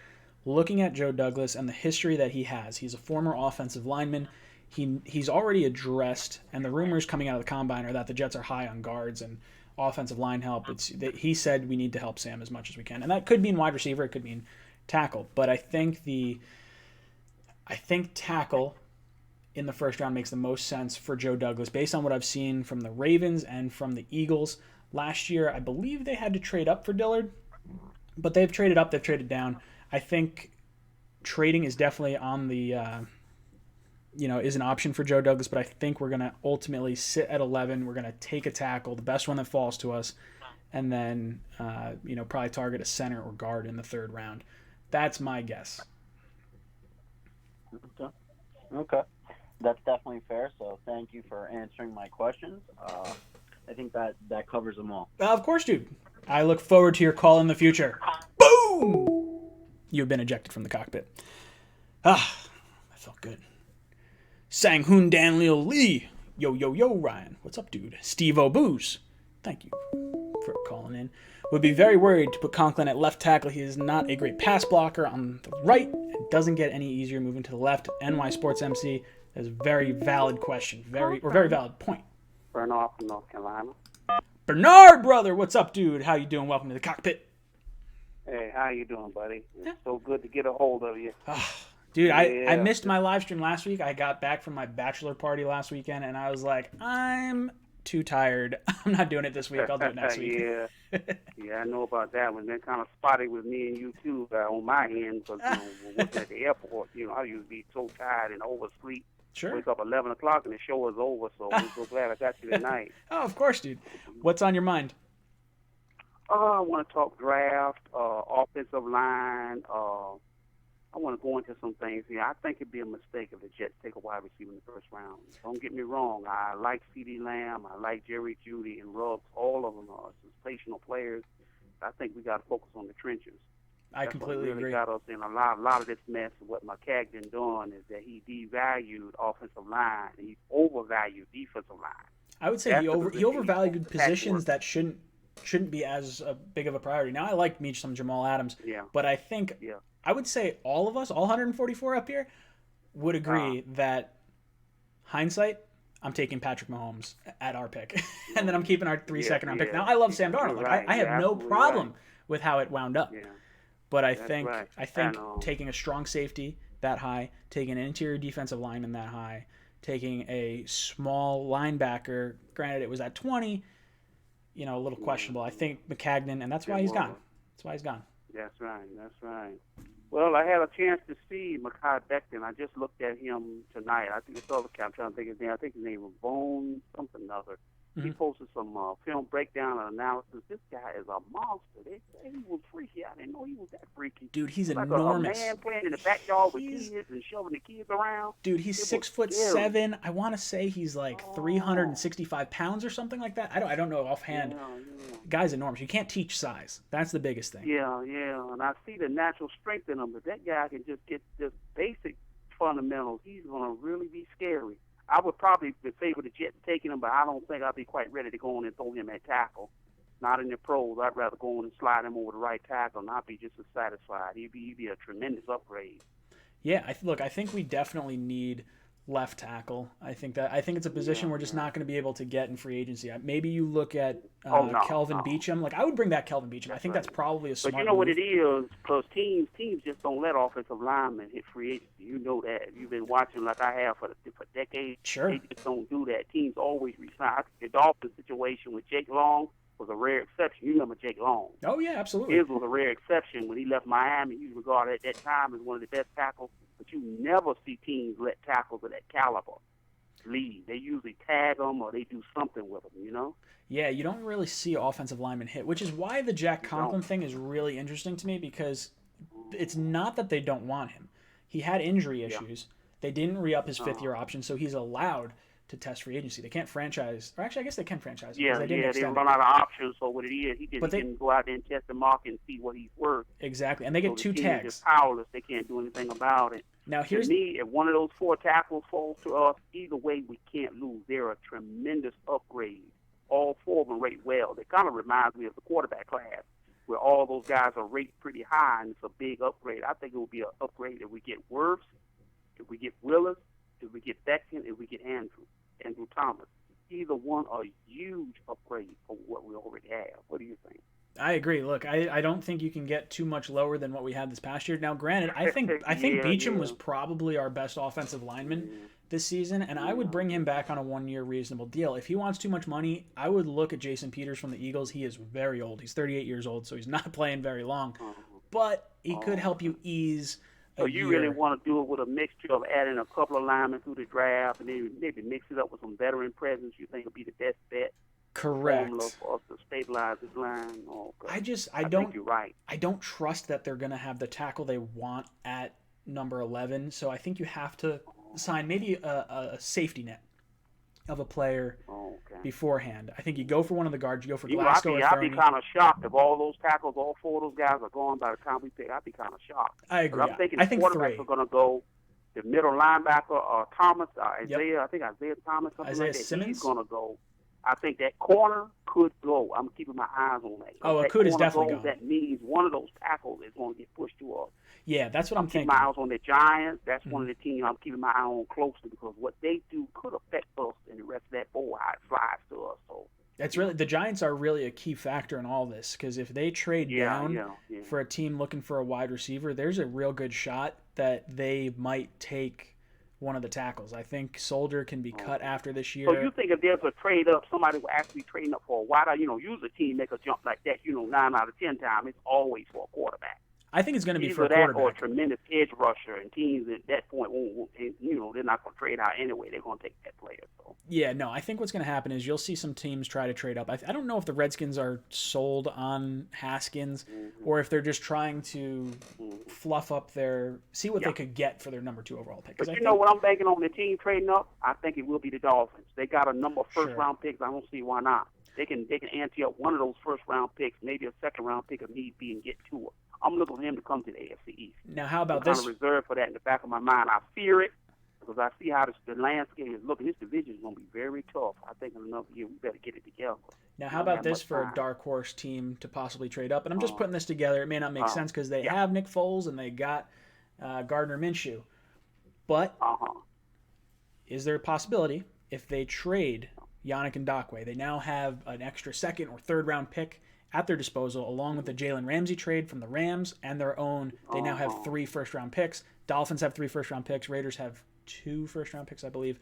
Looking at Joe Douglas and the history that he has, he's a former offensive lineman. He's already addressed, and the rumors coming out of the combine are that the Jets are high on guards and offensive line help. He said we need to help Sam as much as we can, and that could mean wide receiver, it could mean tackle. But I think tackle in the first round makes the most sense for Joe Douglas based on what I've seen from the Ravens and from the Eagles. Last year, I believe they had to trade up for Dillard, but they've traded up, they've traded down. I think trading is definitely on the is an option for Joe Douglas, but I think we're going to ultimately sit at 11. We're going to take a tackle, the best one that falls to us, and then probably target a center or guard in the third round. That's my guess. Okay. That's definitely fair, so thank you for answering my questions. I think that covers them all. Of course, dude. I look forward to your call in the future. Boom! You've been ejected from the cockpit. That felt good. Sang-Hoon Dan Leo Lee. Yo, Ryan. What's up, dude? Steve O'Booze. Thank you for calling in. Would be very worried to put Conklin at left tackle. He is not a great pass blocker on the right and doesn't get any easier moving to the left. NY Sports MC. That's a very valid question. Very valid point. Bernard from North Carolina. Bernard, brother. What's up, dude? How you doing? Welcome to the cockpit. Hey, how you doing, buddy? It's so good to get a hold of you. Dude, I missed my live stream last week. I got back from my bachelor party last weekend, and I was like, I'm too tired. I'm not doing it this week. I'll do it next week. Yeah, I know about that one. Been kind of spotty with me and you, too, on my end, because, we're working at the airport. I used to be so tired and oversleep. Sure. Wake up 11 o'clock and the show is over, so I'm so glad I got you tonight. Oh, of course, dude. What's on your mind? I want to talk draft, offensive line. I want to go into some things here. I think it'd be a mistake if the Jets take a wide receiver in the first round. Don't get me wrong. I like CeeDee Lamb. I like Jerry Jeudy and Ruggs. All of them are sensational players. I think we got to focus on the trenches. I completely agree. Got us in a lot of this mess. What McCagnon done is that he devalued offensive line and he overvalued defensive line. I would say he overvalued positions that shouldn't be as big of a priority. Now I like me some Jamal Adams, but I think I would say all of us, all 144 up here, would agree that hindsight, I'm taking Patrick Mahomes at our pick, and then I'm keeping our 3-second round pick. Now I love Sam Darnold. Like, I have no problem with how it wound up. But I think taking a strong safety that high, taking an interior defensive lineman that high, taking a small linebacker, granted it was at 20, a little questionable. I think McCagnon, and that's why he's gone. That's right. Well, I had a chance to see Mekhi Becton. I just looked at him tonight. I think it's all the I'm trying to think his name. I think his name was Bone something or other. He posted some film breakdown and analysis. This guy is a monster. They say he was freaky. I didn't know he was that freaky. Dude, he's like enormous. A man playing in the backyard with kids and shoving the kids around. Dude, he's 6'7". I want to say he's like 365 pounds or something like that. I don't know offhand. Yeah. Guy's enormous. You can't teach size. That's the biggest thing. Yeah. And I see the natural strength in him, but that guy can just get just basic fundamentals. He's going to really be scary. I would probably favor the Jets taking him, but I don't think I'll be quite ready to go on and throw him at tackle. not in the pros. I'd rather go in and slide him over the right tackle and I'd be just as satisfied. He'd be a tremendous upgrade. Yeah, I think we definitely need left tackle. I think it's a position we're just not going to be able to get in free agency. Maybe you look at Kelvin Beachum. Like, I would bring back Kelvin Beachum. I think that's probably a smart But you know what move. it is? Because teams just don't let offensive linemen hit free agency. You know that. You've been watching like I have for decades. Sure. They just don't do that. Teams always resign. The Dolphins situation with Jake Long was a rare exception. You remember Jake Long? Oh yeah, absolutely. His was a rare exception when he left Miami. He was regarded at that time as one of the best tackles. But you never see teams let tackles of that caliber leave. They usually tag them or they do something with them, you know? Yeah, you don't really see offensive linemen hit, which is why the Jack Conklin thing is really interesting to me, because it's not that they don't want him. He had injury issues. They didn't re-up his fifth-year option, so he's allowed to test free agency. They can't franchise, or actually I guess they can franchise him, because they didn't extend run it. out of options. So what it is, he didn't go out there and test the market and see what he's worth. Exactly, and they get So two the team is tags. just powerless. They can't do anything about it. Now To here's me, if one of those 4 tackles falls to us, either way we can't lose. They're a tremendous upgrade. All 4 of them rate well. They kind of reminds me of the quarterback class, where all those guys are rated pretty high, and it's a big upgrade. I think it will be an upgrade if we get Wirfs, if we get Willis, if we get Becton, if we get Andrew Thomas. Either one are a huge upgrade for what we already have. What do you think? I agree. Look, I don't think you can get too much lower than what we had this past year. Now, granted, I think Beachum was probably our best offensive lineman this season, and I would bring him back on a 1-year reasonable deal. If he wants too much money, I would look at Jason Peters from the Eagles. He is very old. He's 38 years old, so he's not playing very long. But he could help you ease a So you year. really want to do it with a mixture of adding a couple of linemen through the draft and then maybe mix it up with some veteran presence you think would be the best bet? Correct. Formula for us to stabilize this line. Okay. I think don't you're right. I don't trust that they're going to have the tackle they want at number 11, so I think you have to sign maybe a safety net of a player beforehand. I think you go for one of the guards, you go for Glasgow or I'd be Thurney. kind of shocked if all those tackles, all 4 of those guys are gone by the time we pick. I'd be kind of shocked. I agree. But I'm thinking I think quarterbacks 3. are going to go the middle linebacker, Thomas, Isaiah. I think Isaiah Thomas, something Isaiah like that. Simmons? He's going to go. I think that corner could go. I'm keeping my eyes on that. Oh, that Akud is corner definitely goes, gone. That means one of those tackles is going to get pushed to us. Yeah, that's what I'm Keep thinking. my eyes on the Giants. That's one of the teams I'm keeping my eye on closely because what they do could affect us and the rest of that bowl how it flies to us. So It's really the Giants are really a key factor in all this, because if they trade down for a team looking for a wide receiver, there's a real good shot that they might take one of the tackles. I think Soldier can be cut after this year. So you think if there's a trade up, somebody will actually trade up for a wide, usually a team make a jump like that, 9 out of 10 times, it's always for a quarterback. I think it's going to be Either for a that quarterback. or a tremendous edge rusher, and teams at that point won't they're not going to trade out anyway. They're going to take that player. So. Yeah, no, I think what's going to happen is you'll see some teams try to trade up. I don't know if the Redskins are sold on Haskins or if they're just trying to fluff up see what they could get for their number 2 overall pick. But know what I'm banking on the team trading up? I think it will be the Dolphins. They got a number of first-round picks. I don't see why not. They can ante up one of those first-round picks, maybe a second-round pick if need be, and get to it. I'm looking for him to come to the AFC East. Now, how about I'm this? kind of reserved for that in the back of my mind. I fear it because I see how the landscape is looking. This division is going to be very tough. I think in another year we better get it together. Now, how about this for a dark horse team to possibly trade up? And I'm just putting this together. It may not make sense because they have Nick Foles and they got Gardner Minshew. But is there a possibility if they trade Yannick Ngakoue, they now have an extra 2nd or 3rd round pick at their disposal, along with the Jalen Ramsey trade from the Rams and their own. They now have 3 first-round picks. Dolphins have 3 first-round picks. Raiders have 2 first-round picks, I believe.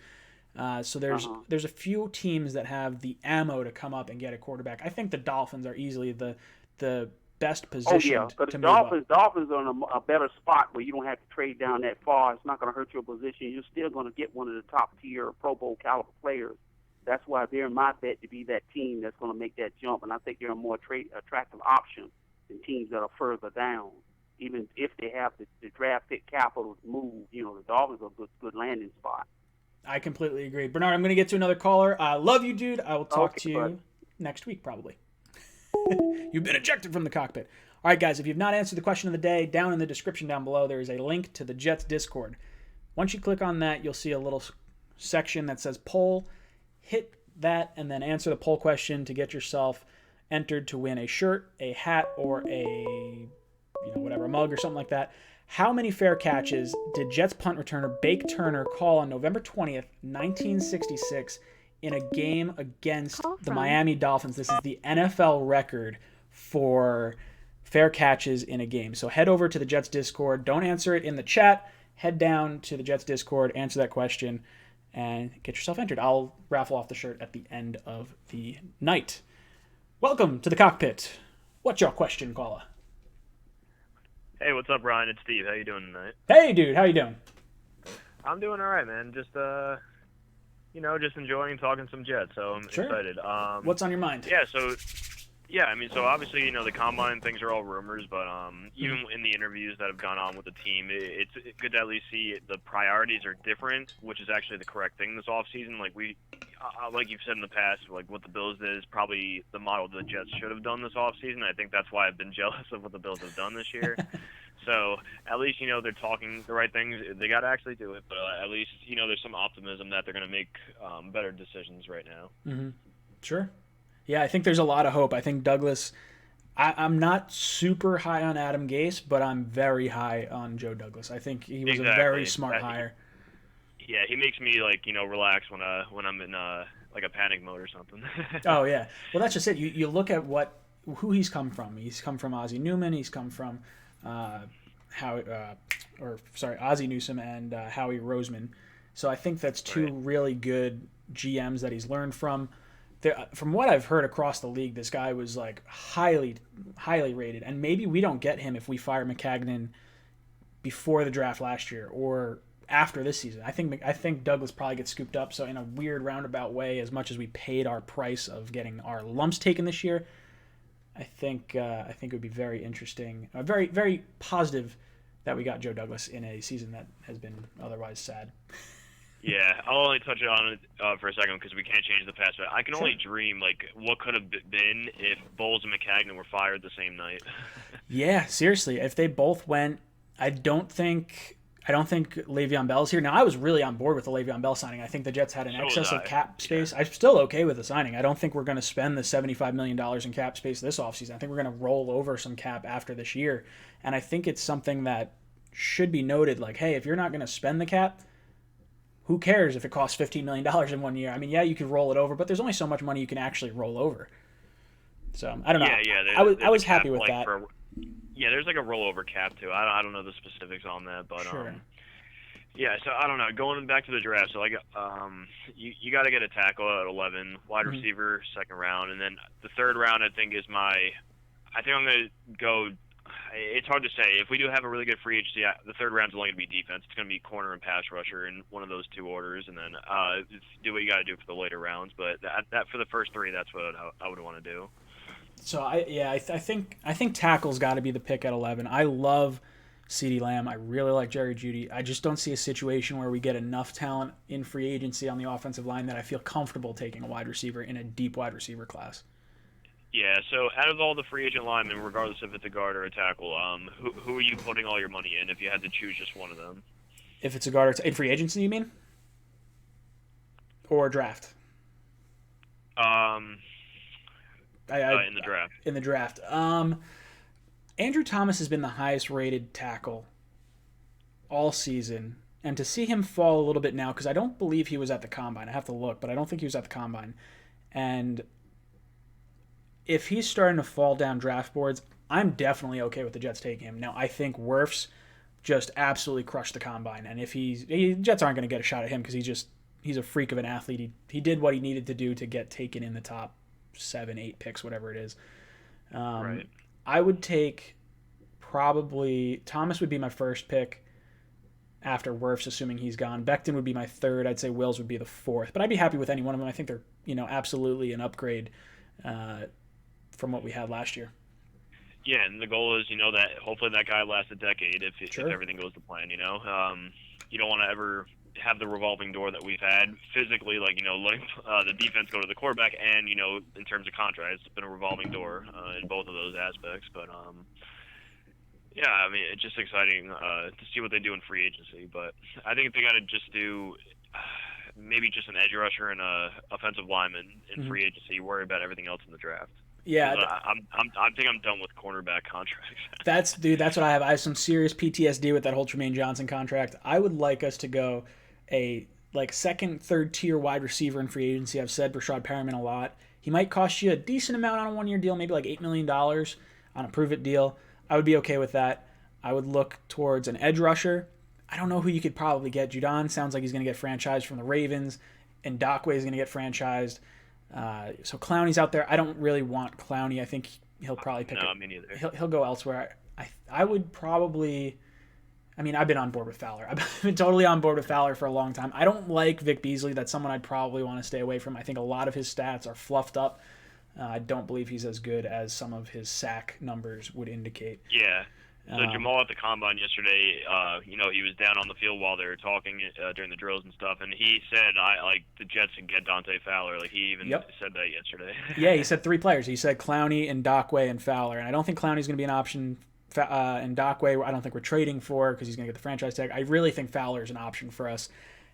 So there's a few teams that have the ammo to come up and get a quarterback. I think the Dolphins are easily the best positioned but to the move up. Dolphins are in a better spot where you don't have to trade down that far. It's not going to hurt your position. You're still going to get one of the top-tier Pro Bowl caliber players. That's why they're my bet to be that team that's going to make that jump, and I think they're a more attractive option than teams that are further down. Even if they have the draft pick capital to move, the Dolphins are a good landing spot. I completely agree. Bernard, I'm going to get to another caller. I love you, dude. I will talk to you next week, probably. You've been ejected from the cockpit. All right, guys, if you've not answered the question of the day, down in the description down below, there is a link to the Jets Discord. Once you click on that, you'll see a little section that says poll. Hit that and then answer the poll question to get yourself entered to win a shirt, a hat, or a mug or something like that. How many fair catches did Jets punt returner Bake Turner call on November 20th, 1966 in a game against the Miami Dolphins? This is the NFL record for fair catches in a game. So head over to the Jets Discord. Don't answer it in the chat. Head down to the Jets Discord, answer that question, and get yourself entered. I'll raffle off the shirt at the end of the night. Welcome to the cockpit. What's your question, caller? Hey, what's up, Ryan? It's Steve. How you doing tonight? Hey, dude. How you doing? I'm doing all right, man. Just just enjoying talking some Jets. So I'm excited. What's on your mind? So obviously, the combine things are all rumors, but even in the interviews that have gone on with the team, it's good to at least see the priorities are different, which is actually the correct thing this offseason. Like like you've said in the past, like what the Bills did is probably the model the Jets should have done this offseason. I think that's why I've been jealous of what the Bills have done this year. So at least, they're talking the right things. They got to actually do it, but at least, there's some optimism that they're going to make better decisions right now. Mm-hmm. Sure. Yeah, I think there's a lot of hope. I think Douglas, I'm not super high on Adam Gase, but I'm very high on Joe Douglas. I think he was a very smart hire. Yeah, he makes me relax when I'm in like a panic mode or something. Oh yeah, well that's just it. You look at who he's come from. He's come from Ozzie Newman. He's come from Ozzie Newsome and Howie Roseman. So I think that's two really good GMs that he's learned from. From what I've heard across the league, this guy was like highly, highly rated, and maybe we don't get him if we fire Maccagnan before the draft last year or after this season. I think Douglas probably gets scooped up. So in a weird roundabout way, as much as we paid our price of getting our lumps taken this year, I think it would be very interesting, very, very positive that we got Joe Douglas in a season that has been otherwise sad. Yeah, I'll only touch on it for a second because we can't change the past. But I can only dream what could have been if Bowles and Maccagnan were fired the same night. Yeah, seriously, if they both went, I don't think Le'Veon Bell's here. Now, I was really on board with the Le'Veon Bell signing. I think the Jets had an excess of cap space. Yeah. I'm still okay with the signing. I don't think we're going to spend the $75 million in cap space this offseason. I think we're going to roll over some cap after this year. And I think it's something that should be noted. Like, hey, if you're not going to spend the cap, who cares if it costs $15 million in 1 year? I mean, yeah, you could roll it over, but there's only so much money you can actually roll over. So, I don't know. Yeah. I was happy with that. There's like a rollover cap, too. I don't know the specifics on that, but sure. So I don't know. Going back to the draft, so you got to get a tackle at 11, wide receiver, second round, and then the third round I think I'm going to go. It's hard to say. If we do have a really good free agency, the third round's only going to be defense. It's going to be corner and pass rusher in one of those two orders, and then do what you got to do for the later rounds. But that for the first three, that's what I would want to do. So I think tackle's got to be the pick at 11. I love CeeDee Lamb. I really like Jerry Jeudy. I just don't see a situation where we get enough talent in free agency on the offensive line that I feel comfortable taking a wide receiver in a deep wide receiver class. Yeah, so out of all the free agent linemen, regardless if it's a guard or a tackle, who are you putting all your money in if you had to choose just one of them? If it's a guard in free agency, you mean? Or draft? In the draft. In the draft. Andrew Thomas has been the highest rated tackle all season. And to see him fall a little bit now, because I don't believe he was at the Combine. I have to look, but I don't think he was at the Combine. And if he's starting to fall down draft boards, I'm definitely okay with the Jets taking him. Now, I think Wirfs just absolutely crushed the Combine. And if Jets aren't going to get a shot at him because he's a freak of an athlete. He did what he needed to do to get taken in the top 7, 8 picks, whatever it is. Right. I would take probably Thomas would be my first pick after Wirfs, assuming he's gone. Becton would be my third. I'd say Wills would be the fourth. But I'd be happy with any one of them. I think they're absolutely an upgrade from what we had last year. Yeah, and the goal is, that hopefully that guy lasts a decade if everything goes to plan, You don't want to ever have the revolving door that we've had physically, letting the defense go to the quarterback and, in terms of contracts, it's been a revolving door in both of those aspects. But, it's just exciting to see what they do in free agency. But I think they got to just do maybe just an edge rusher and a offensive lineman in free agency, worry about everything else in the draft. Yeah, 'Cause I think I'm done with cornerback contracts. that's what I have. I have some serious PTSD with that whole Tremaine Johnson contract. I would like us to go a like second, third tier wide receiver in free agency. I've said Rashad Perriman a lot. He might cost you a decent amount on a 1 year deal, maybe like $8 million on a prove it deal. I would be okay with that. I would look towards an edge rusher. I don't know who you could probably get. Judon sounds like he's going to get franchised from the Ravens, and Dockway is going to get franchised. So Clowney's out there. I don't really want Clowney. I think he'll probably pick. No, me neither. He'll go elsewhere. I would probably. I mean, I've been on board with Fowler. I've been totally on board with Fowler for a long time. I don't like Vic Beasley. That's someone I'd probably want to stay away from. I think a lot of his stats are fluffed up. I don't believe he's as good as some of his sack numbers would indicate. Yeah. So Jamal at the combine yesterday, he was down on the field while they were talking during the drills and stuff, and he said, "I like the Jets can get Dante Fowler." Like he even said that yesterday. Yeah, he said 3 players. He said Clowney and Dockway and Fowler, and I don't think Clowney's going to be an option. And Dockway, I don't think we're trading for because he's going to get the franchise tag. I really think Fowler is an option for us,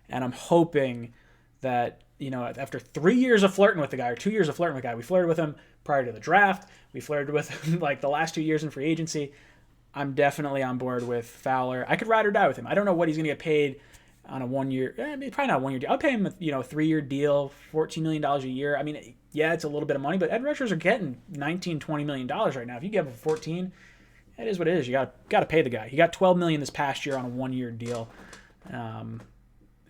and I'm hoping that after 3 years of flirting with the guy or 2 years of flirting with the guy, we flirted with him prior to the draft. We flirted with him like the last 2 years in free agency. I'm definitely on board with Fowler. I could ride or die with him. I don't know what he's going to get paid on a 1 year. Probably not a 1 year deal. I'll pay him a 3-year deal, $14 million a year. I mean, yeah, it's a little bit of money, but edge rushers are getting $19, $20 million right now. If you give him 14, it is what it is. You got to pay the guy. He got $12 million this past year on a 1-year deal. I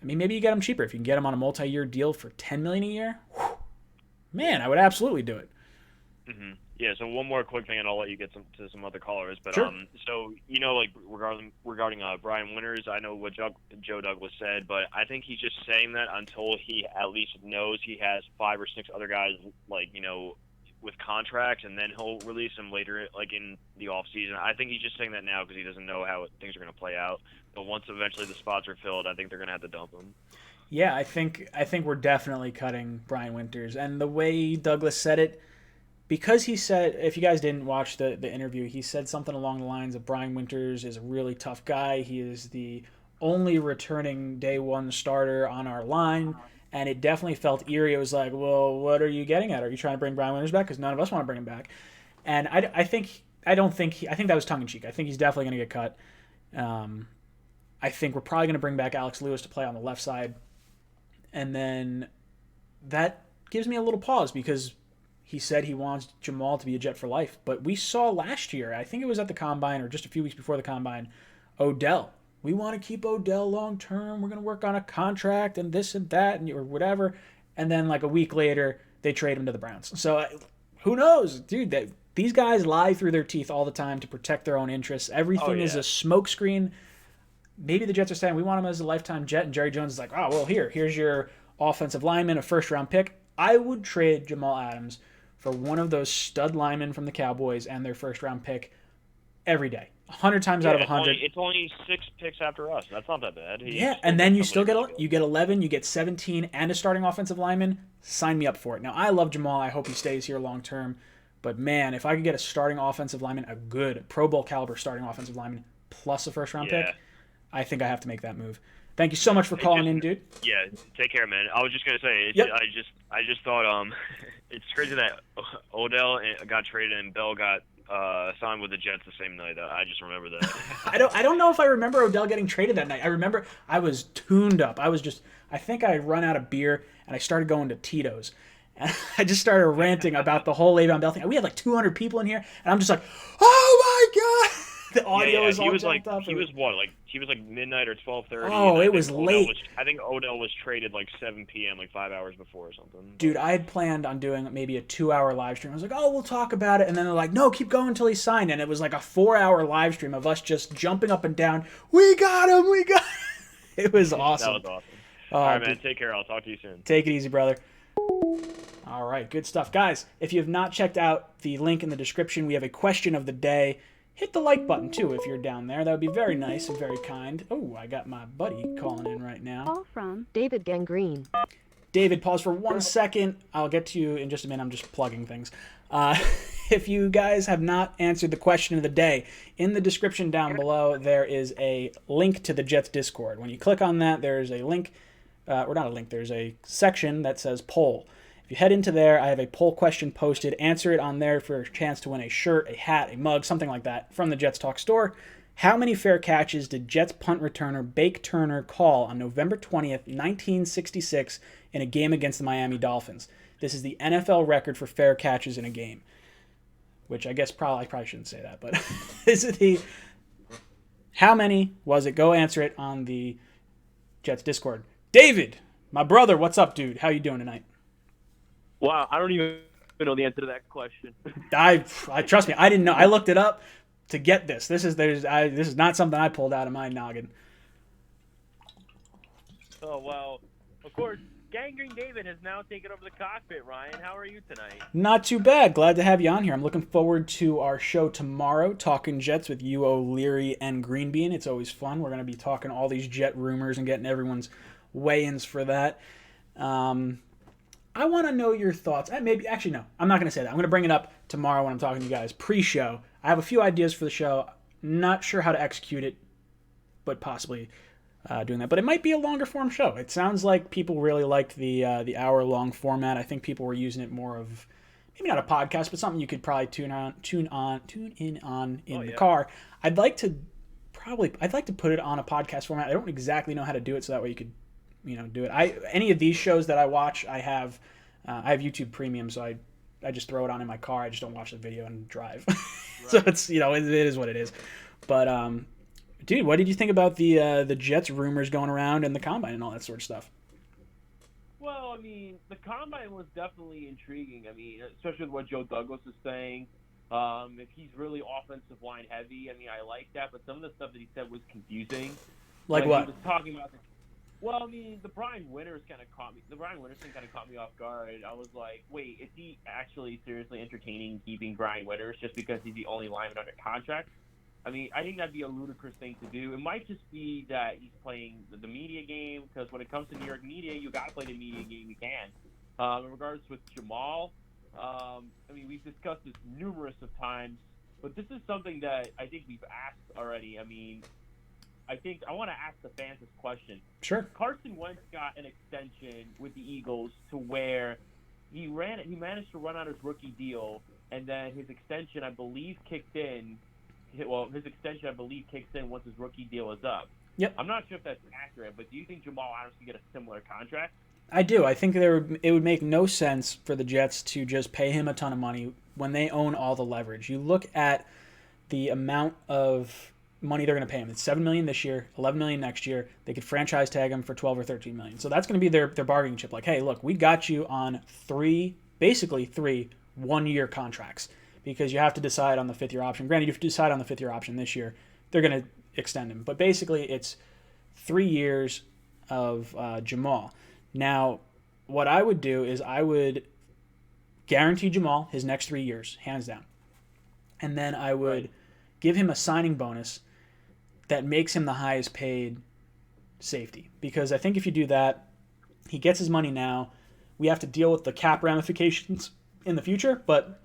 mean, maybe you get him cheaper if you can get him on a multi-year deal for $10 million a year. Whew. Man, I would absolutely do it. Mm-hmm. Yeah, so one more quick thing, and I'll let you get to some other callers. But sure. So regarding Brian Winters, I know what Joe Douglas said, but I think he's just saying that until he at least knows he has 5 or 6 other guys with contracts, and then he'll release them later, like in the off season. I think he's just saying that now because he doesn't know how things are going to play out. But once eventually the spots are filled, I think they're going to have to dump him. Yeah, I think we're definitely cutting Brian Winters, and the way Douglas said it. Because he said, if you guys didn't watch the interview, he said something along the lines of Brian Winters is a really tough guy. He is the only returning day one starter on our line. And it definitely felt eerie. It was like, well, what are you getting at? Are you trying to bring Brian Winters back? Because none of us want to bring him back. And I think that was tongue-in-cheek. I think he's definitely going to get cut. I think we're probably going to bring back Alex Lewis to play on the left side. And then that gives me a little pause because he said he wants Jamal to be a Jet for life. But we saw last year, I think it was at the Combine or just a few weeks before the Combine, Odell. We want to keep Odell long term. We're going to work on a contract and this and that or whatever. And then like a week later, they trade him to the Browns. So who knows? Dude, these guys lie through their teeth all the time to protect their own interests. Everything is a smokescreen. Maybe the Jets are saying we want him as a lifetime Jet, and Jerry Jones is like, oh, well, here's your offensive lineman, a first-round pick. I would trade Jamal Adams for one of those stud linemen from the Cowboys and their first-round pick every day. 100 times out of 100. It's only 6 picks after us. That's not that bad. And then you get 11, you get 17, and a starting offensive lineman. Sign me up for it. Now, I love Jamal. I hope he stays here long term. But, man, if I could get a starting offensive lineman, a good Pro Bowl caliber starting offensive lineman, plus a first-round pick, I think I have to make that move. Thank you so much for calling in, dude. Yeah, take care, man. I was just gonna say, I just thought it's crazy that Odell got traded and Bell got signed with the Jets the same night. I just remember that. I don't know if I remember Odell getting traded that night. I remember I was tuned up. I think I had run out of beer and I started going to Tito's. And I just started ranting about the whole Le'Veon Bell thing. We had like 200 people in here, and I'm just like, oh my god! The audio is all jumped up. He was like midnight or 12:30. Oh, it was late. I think Odell was traded like 7 p.m., like 5 hours before or something. Dude, I had planned on doing maybe a 2-hour live stream. I was like, oh, we'll talk about it. And then they're like, no, keep going until he's signed. And it was like a 4-hour live stream of us just jumping up and down. We got him. It was awesome. That was awesome. All right, man. Take care. I'll talk to you soon. Take it easy, brother. All right, good stuff. Guys, if you have not checked out the link in the description, we have a question of the day. Hit the like button, too, if you're down there. That would be very nice and very kind. Oh, I got my buddy calling in right now. Call from David Gangrene. David, pause for 1 second. I'll get to you in just a minute. I'm just plugging things. If you guys have not answered the question of the day, in the description down below, there is a link to the Jets Discord. When you click on that, there's a link, or not a link, there's a section that says poll. If you head into there, I have a poll question posted. Answer it on there for a chance to win a shirt, a hat, a mug, something like that from the Jets Talk store. How many fair catches did Jets punt returner Bake Turner call on November 20th, 1966 in a game against the Miami Dolphins? This is the NFL record for fair catches in a game. Which I guess I probably shouldn't say that, but this is the... How many was it? Go answer it on the Jets Discord. David, my brother, what's up, dude? How you doing tonight? Wow, I don't even know the answer to that question. I trust me, I didn't know. I looked it up to get this. This is not something I pulled out of my noggin. Oh, well, of course, Gangrene David has now taken over the cockpit, Ryan. How are you tonight? Not too bad. Glad to have you on here. I'm looking forward to our show tomorrow, Talking Jets with you, O'Leary, and Greenbean. It's always fun. We're going to be talking all these Jet rumors and getting everyone's weigh-ins for that. I want to know your thoughts. Actually, no, I'm not going to say that. I'm going to bring it up tomorrow when I'm talking to you guys pre-show. I have a few ideas for the show. Not sure how to execute it, but possibly doing that. But it might be a longer form show. It sounds like people really liked the hour-long format. I think people were using it more of, maybe not a podcast, but something you could probably tune in on in the car. I'd like to put it on a podcast format. I don't exactly know how to do it, so that way you could do it. Any of these shows that I watch, I have YouTube Premium, so I just throw it on in my car. I just don't watch the video and drive. Right. So it's it is what it is. But dude, what did you think about the Jets rumors going around and the combine and all that sort of stuff? Well, I mean, the combine was definitely intriguing. I mean, especially with what Joe Douglas is saying. If he's really offensive line heavy, I mean, I like that. But some of the stuff that he said was confusing. Like what? He was talking about well, I mean, the Brian Winters kind of caught me. The Brian Winters thing kind of caught me off guard. I was like, wait, is he actually seriously entertaining keeping Brian Winters just because he's the only lineman under contract? I mean, I think that'd be a ludicrous thing to do. It might just be that he's playing the media game, because when it comes to New York media, you got to play the media game you can. In regards with Jamal, I mean, we've discussed this numerous of times, but this is something that I think we've asked already. I mean, I want to ask the fans this question. Sure. Carson Wentz got an extension with the Eagles to where he managed to run out his rookie deal, and then his extension, I believe, kicked in. Well, his extension, I believe, kicks in once his rookie deal is up. Yep. I'm not sure if that's accurate, but do you think Jamal Adams can get a similar contract? I do. I think it would make no sense for the Jets to just pay him a ton of money when they own all the leverage. You look at the amount of money they're going to pay him. It's $7 million this year, $11 million next year. They could franchise tag him for $12 or $13 million. So that's going to be their bargaining chip. Like, hey, look, we got you on basically three one-year contracts, because you have to decide on the fifth-year option. Granted, you have to decide on the fifth-year option this year. They're going to extend him. But basically, it's 3 years of Jamal. Now, what I would do is I would guarantee Jamal his next 3 years, hands down. And then I would give him a signing bonus that makes him the highest paid safety. Because I think if you do that, he gets his money now. We have to deal with the cap ramifications in the future, but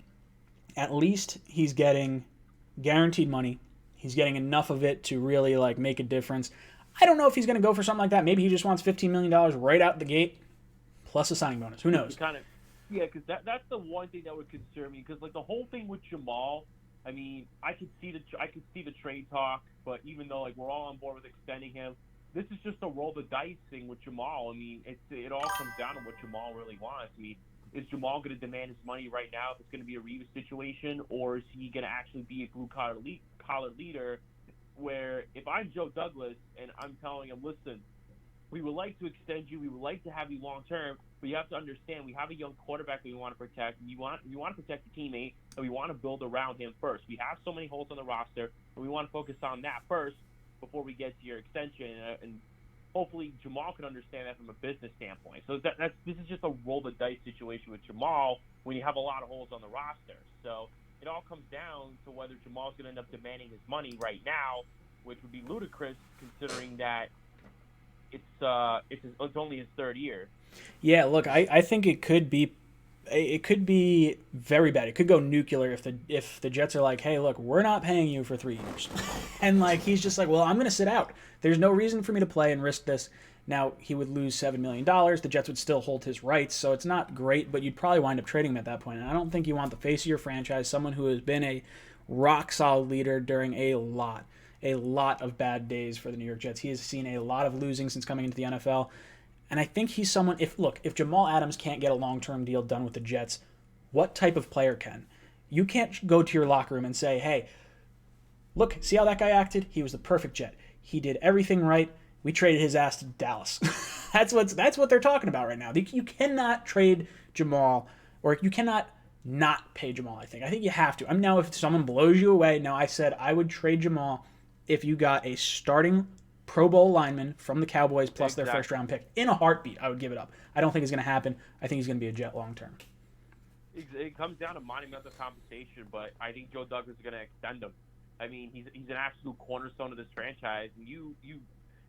at least he's getting guaranteed money. He's getting enough of it to really make a difference. I don't know if he's going to go for something like that. Maybe he just wants $15 million right out the gate, plus a signing bonus. Who knows? Because that's the one thing that would concern me. Because the whole thing with Jamal, I mean, I could see the trade talk, but even though we're all on board with extending him, this is just a roll the dice thing with Jamal. I mean, it all comes down to what Jamal really wants. I mean, is Jamal going to demand his money right now if it's going to be a Revis situation, or is he going to actually be a blue-collar leader where if I'm Joe Douglas and I'm telling him, listen, we would like to extend you, we would like to have you long-term, but you have to understand we have a young quarterback that we want to protect, we want to protect the teammate, and we want to build around him first. We have so many holes on the roster, and we want to focus on that first before we get to your extension, and hopefully Jamal can understand that from a business standpoint. So this is just a roll the dice situation with Jamal when you have a lot of holes on the roster. So it all comes down to whether Jamal's going to end up demanding his money right now, which would be ludicrous considering that it's only his third year. Yeah, look, I think it could be very bad. It could go nuclear if the Jets are like, hey, look, we're not paying you for 3 years. And he's just like, well, I'm going to sit out. There's no reason for me to play and risk this. Now, he would lose $7 million. The Jets would still hold his rights, so it's not great, but you'd probably wind up trading him at that point. And I don't think you want the face of your franchise, someone who has been a rock-solid leader during a lot of bad days for the New York Jets. He has seen a lot of losing since coming into the NFL. And I think he's someone, if Jamal Adams can't get a long-term deal done with the Jets, what type of player can? You can't go to your locker room and say, hey, look, see how that guy acted? He was the perfect Jet. He did everything right. We traded his ass to Dallas. That's what they're talking about right now. You cannot trade Jamal, or you cannot not pay Jamal, I think you have to. Now, if someone blows you away, now I said I would trade Jamal if you got a starting Pro Bowl lineman from the Cowboys plus their first-round pick. In a heartbeat, I would give it up. I don't think it's going to happen. I think he's going to be a Jet long-term. It comes down to monumental compensation, but I think Joe Douglas is going to extend him. I mean, he's an absolute cornerstone of this franchise.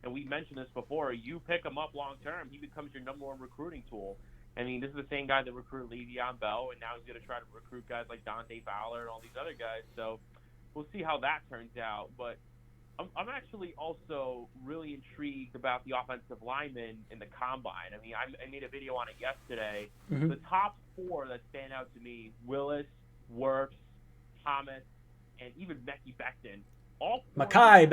And we mentioned this before, you pick him up long-term, he becomes your number one recruiting tool. I mean, this is the same guy that recruited Le'Veon Bell, and now he's going to try to recruit guys like Dante Fowler and all these other guys. So we'll see how that turns out. But I'm actually also really intrigued about the offensive linemen in the combine. I mean, I made a video on it yesterday. Mm-hmm. The top four that stand out to me, Willis, Wirfs, Thomas, and even Mekhi Becton. Mekhi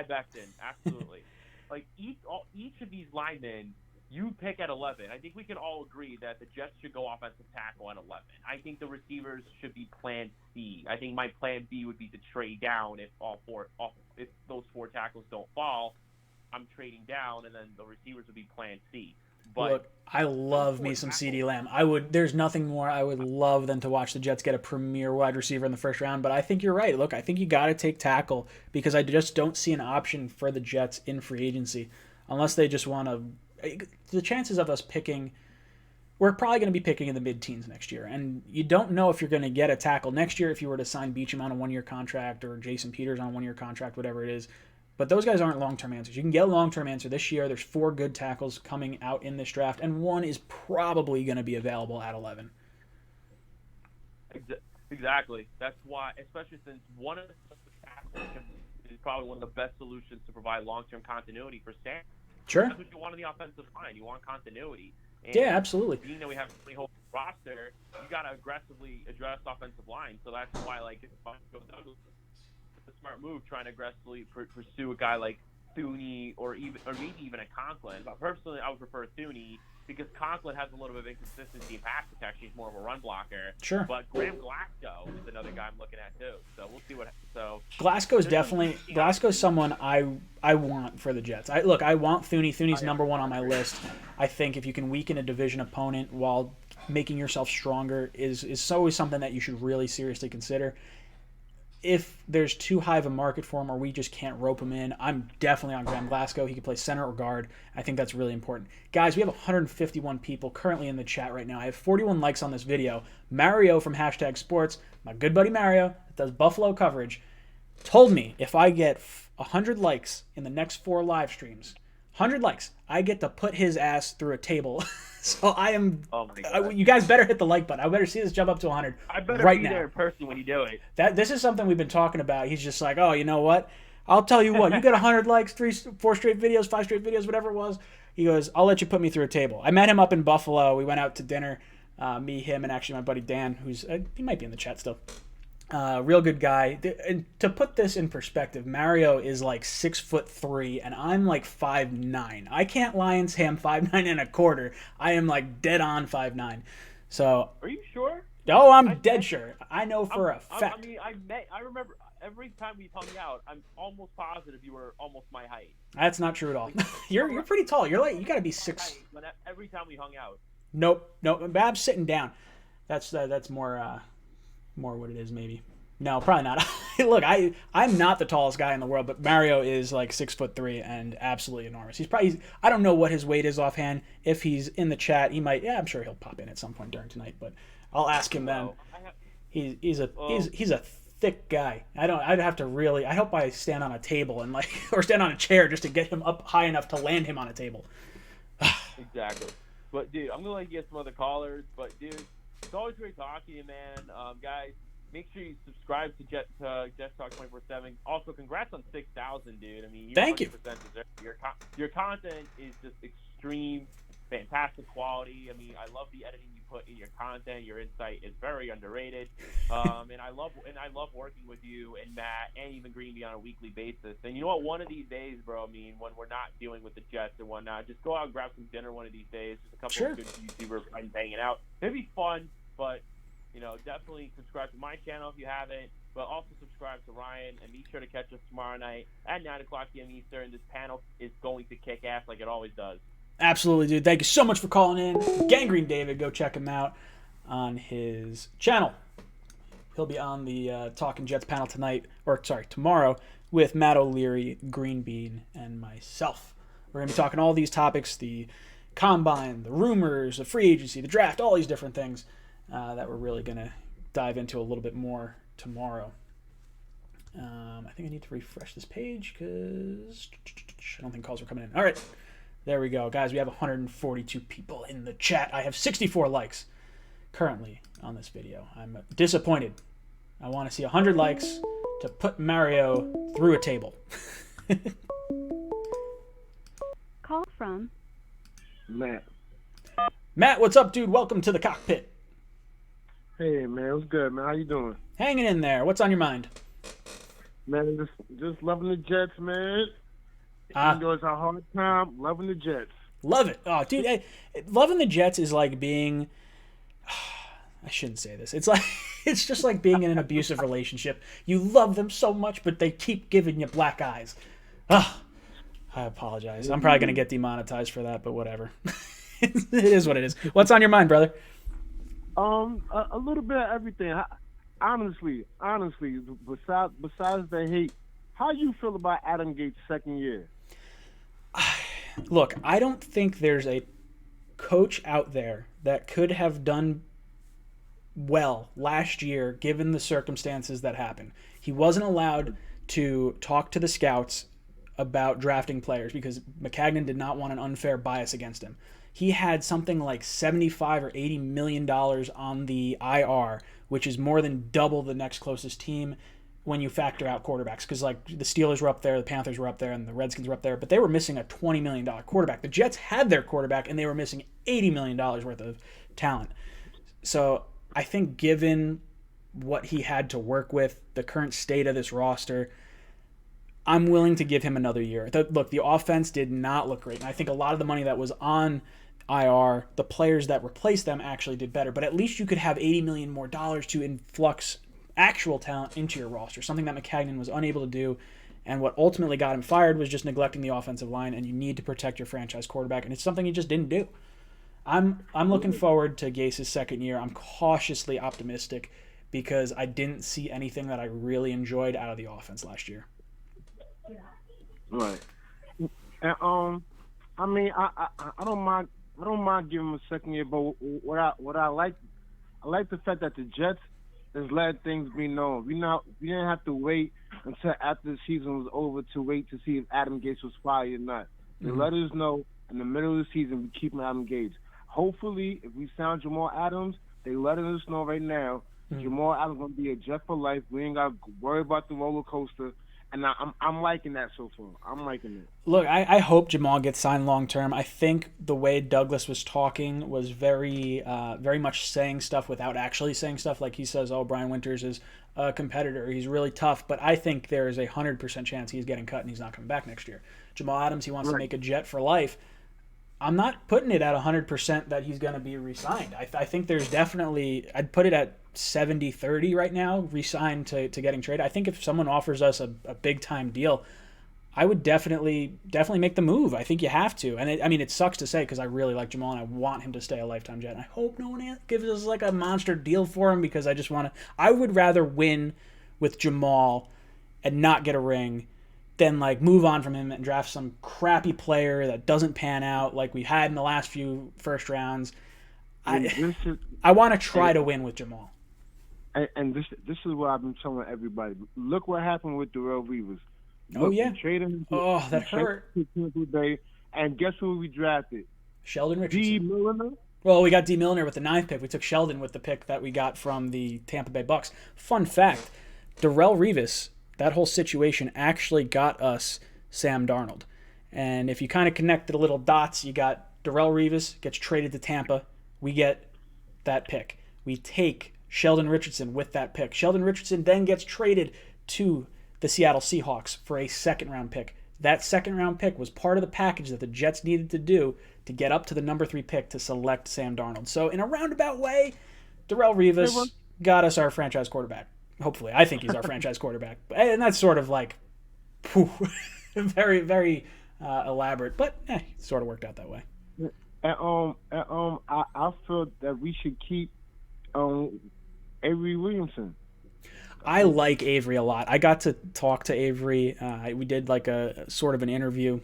Becton, absolutely. Like each of these linemen, you pick at 11. I think we can all agree that the Jets should go offensive tackle at 11. I think the receivers should be plan C. I think my plan B would be to trade down if if those four tackles don't fall. I'm trading down, and then the receivers would be plan C. But look, I love me some CeeDee Lamb. There's nothing more I would love than to watch the Jets get a premier wide receiver in the first round. But I think you're right. Look, I think you got to take tackle because I just don't see an option for the Jets in free agency unless they just want to. The chances of us picking, we're probably going to be picking in the mid-teens next year. And you don't know if you're going to get a tackle next year if you were to sign Beachum on a one-year contract or Jason Peters on a one-year contract, whatever it is. But those guys aren't long-term answers. You can get a long-term answer this year. There's 4 good tackles coming out in this draft, and one is probably going to be available at 11. Exactly. That's why, especially since one of the tackles is probably one of the best solutions to provide long-term continuity for Sam. Sure. That's what you want on the offensive line. You want continuity. And yeah, absolutely. Being that we have a really whole roster, you got to aggressively address offensive line. So that's why, like, if Joe Douglas, it's a smart move trying to aggressively pursue a guy like Thuney or maybe even a Conklin. But personally, I would prefer Thuney because Conklin has a little bit of inconsistency in pass protection. He's more of a run blocker. Sure. But Graham Glasgow is another guy I'm looking at too. So we'll see what. So Glasgow's someone I want for the Jets. I want Thuney. Thuney's number one on my list. I think if you can weaken a division opponent while making yourself stronger is always something that you should really seriously consider. If there's too high of a market for him or we just can't rope him in, I'm definitely on Graham Glasgow. He can play center or guard. I think that's really important. Guys, we have 151 people currently in the chat right now. I have 41 likes on this video. Mario from #Sports, my good buddy Mario, that does Buffalo coverage, told me if I get 100 likes in the next 4 live streams, 100 likes, I get to put his ass through a table. So I am. Oh my God. You guys better hit the like button. I better see this jump up to 100. I better right be now. there in person when you do it. This is something we've been talking about. He's just like, oh, you know what? I'll tell you what. You got 100 likes, 4 straight videos, 5 straight videos, whatever it was. He goes, I'll let you put me through a table. I met him up in Buffalo. We went out to dinner. Me, him, and actually my buddy Dan, who's he might be in the chat still. Real good guy. And to put this in perspective, Mario is like 6'3", and I'm like 5'9". I can't lie and say I'm 5'9" and a quarter. I am like dead on 5'9". So. Are you sure? Oh, I'm dead sure. I know for a fact. I remember every time we hung out. I'm almost positive you were almost my height. That's not true at all. You're pretty tall. You're like you got to be 6. Every time we hung out. Nope. Bab's sitting down. That's more what it is, maybe. No, probably not. Look, I'm not the tallest guy in the world, but Mario is like 6'3" and absolutely enormous. I don't know what his weight is offhand. If he's in the chat, he might. Yeah, I'm sure he'll pop in at some point during tonight, but I'll ask him then. He's a thick guy. I'd have to really. I hope I stand on a table and or stand on a chair just to get him up high enough to land him on a table. Exactly. But dude, I'm gonna get some other callers. But dude, it's always great talking to you, man. Guys, make sure you subscribe to Jets Talk 24/7. Also, congrats on 6,000, dude. I mean, you Thank you. 100% deserve it. Your content is just extreme, fantastic quality. I mean, I love the editing you put in your content. Your insight is very underrated, and I love working with you and Matt and even Greenby on a weekly basis. And you know what? One of these days, bro. I mean, when we're not dealing with the Jets and whatnot, just go out and grab some dinner one of these days. Just a couple of good YouTuber friends hanging out. It'd be fun, but definitely subscribe to my channel if you haven't. But also subscribe to Ryan, and be sure to catch us tomorrow night at 9:00 p.m. Eastern. This panel is going to kick ass like it always does. Absolutely, dude. Thank you so much for calling in. Gangrene David, go check him out on his channel. He'll be on the Talking Jets panel tomorrow with Matt O'Leary, Green Bean, and myself. We're going to be talking all these topics, the combine, the rumors, the free agency, the draft, all these different things that we're really going to dive into a little bit more tomorrow. I think I need to refresh this page because I don't think calls are coming in. All right. There we go. Guys, we have 142 people in the chat. I have 64 likes currently on this video. I'm disappointed. I want to see 100 likes to put Mario through a table. Call from Matt. Matt, what's up, dude? Welcome to the cockpit. Hey, man. What's good, man? How you doing? Hanging in there. What's on your mind? Man, just loving the Jets, man. Even though it's a hard time, loving the Jets. Love it. Oh, dude, loving the Jets is like being... I shouldn't say this. It's just like being in an abusive relationship. You love them so much, but they keep giving you black eyes. I apologize. I'm probably going to get demonetized for that, but whatever. It is what it is. What's on your mind, brother? A little bit of everything. Honestly, besides the hate, how you feel about Adam Gates' second year? Look, I don't think there's a coach out there that could have done well last year given the circumstances that happened. He wasn't allowed to talk to the scouts about drafting players because Maccagnan did not want an unfair bias against him. He had something like $75 or $80 million on the IR, which is more than double the next closest team when you factor out quarterbacks, because like the Steelers were up there, the Panthers were up there, and the Redskins were up there, but they were missing a $20 million quarterback. The Jets had their quarterback, and they were missing $80 million worth of talent. So I think given what he had to work with, the current state of this roster, I'm willing to give him another year. Look, the offense did not look great, and I think a lot of the money that was on IR, the players that replaced them actually did better, but at least you could have $80 million more to influx actual talent into your roster, something that Maccagnan was unable to do. And what ultimately got him fired was just neglecting the offensive line, and you need to protect your franchise quarterback, and it's something he just didn't do. I'm looking forward to Gase's second year. I'm cautiously optimistic because I didn't see anything that I really enjoyed out of the offense last year. Right. And I mean, I don't mind giving him a second year, but what I like the fact that the Jets is letting things be known. We didn't have to wait until after the season was over to wait to see if Adam Gates was fired or not. They let us know in the middle of the season we keep Adam Gates. Hopefully, if we sound Jamal Adams, they letting us know right now. Jamal Adams gonna be a Jet for life. We ain't got to worry about the roller coaster. And I'm liking that so far. I'm liking it. Look, I hope Jamal gets signed long term. I think the way Douglas was talking was very much saying stuff without actually saying stuff. Like he says, oh, Brian Winters is a competitor. He's really tough. But I think there is a 100% chance he's getting cut and he's not coming back next year. Jamal Adams, he wants to make a Jet for life. I'm not putting it at 100% that he's going to be re-signed. I think there's definitely – I'd put it at 70-30 right now, re-signed to getting traded. I think if someone offers us a big-time deal, I would definitely make the move. I think you have to. And it sucks to say because I really like Jamal and I want him to stay a lifetime Jet. And I hope no one gives us like a monster deal for him because I just want to – I would rather win with Jamal and not get a ring than like move on from him and draft some crappy player that doesn't pan out like we had in the last few first rounds. I want to try to win with Jamal. And this is what I've been telling everybody. Look what happened with Darrelle Revis. That hurt. And guess who we drafted? Sheldon Richardson. D. Milliner. Well, we got D. Milner with the 9th pick. We took Sheldon with the pick that we got from the Tampa Bay Bucks. Fun fact, Darrelle Revis, that whole situation actually got us Sam Darnold. And if you kind of connect the little dots, you got Darrelle Revis gets traded to Tampa. We get that pick. We take Sheldon Richardson with that pick. Sheldon Richardson then gets traded to the Seattle Seahawks for a second-round pick. That second-round pick was part of the package that the Jets needed to do to get up to the number 3 pick to select Sam Darnold. So in a roundabout way, Darrelle Revis got us our franchise quarterback. Hopefully. I think he's our franchise quarterback. And that's sort of like very, very elaborate, but it sort of worked out that way. I feel that we should keep Avery Williamson. I like Avery a lot. I got to talk to Avery. We did like a sort of an interview,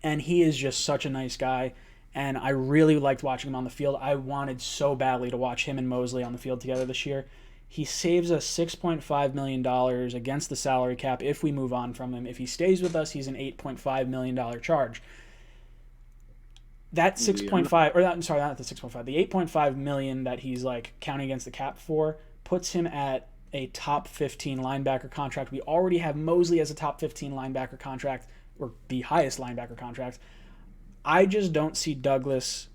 and he is just such a nice guy, and I really liked watching him on the field. I wanted so badly to watch him and Mosley on the field together this year. He saves us $6.5 million against the salary cap if we move on from him. If he stays with us, he's an $8.5 million charge. That 6.5, or that, sorry, not the 6.5, the 8.5 million that he's like counting against the cap for puts him at a top 15 linebacker contract. We already have Mosley as a top 15 linebacker contract, or the highest linebacker contract. I just don't see Douglas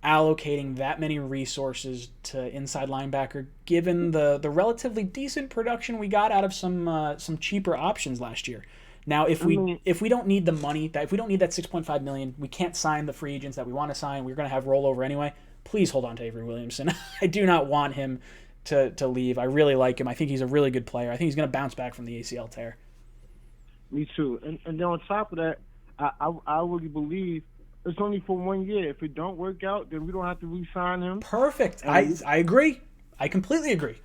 allocating that many resources to inside linebacker, given the relatively decent production we got out of some cheaper options last year. Now, if we don't need the money, if we don't need that $6.5 million, we can't sign the free agents that we want to sign. We're going to have rollover anyway. Please hold on to Avery Williamson. I do not want him to leave. I really like him. I think he's a really good player. I think he's going to bounce back from the ACL tear. Me too. And then on top of that, I really believe it's only for 1 year. If it don't work out, then we don't have to re-sign him. Perfect. I agree. I completely agree.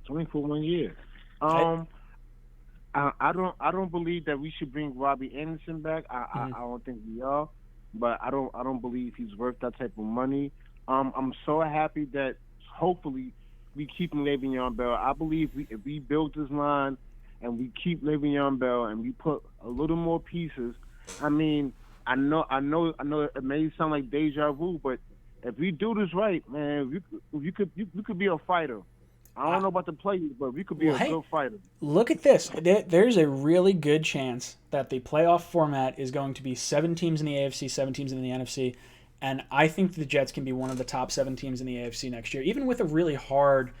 It's only for 1 year. I don't believe that we should bring Robbie Anderson back. I don't think we are, but I don't believe he's worth that type of money. I'm so happy that hopefully we keep Le'Veon Bell. I believe if we build this line and we keep Le'Veon Bell and we put a little more pieces, I mean, I know it may sound like deja vu, but if we do this right, man, we could be a fighter. I don't know about the players, but we could be a good fighter. Look at this. There's a really good chance that the playoff format is going to be 7 teams in the AFC, 7 teams in the NFC, and I think the Jets can be one of the top 7 teams in the AFC next year, even with a really hard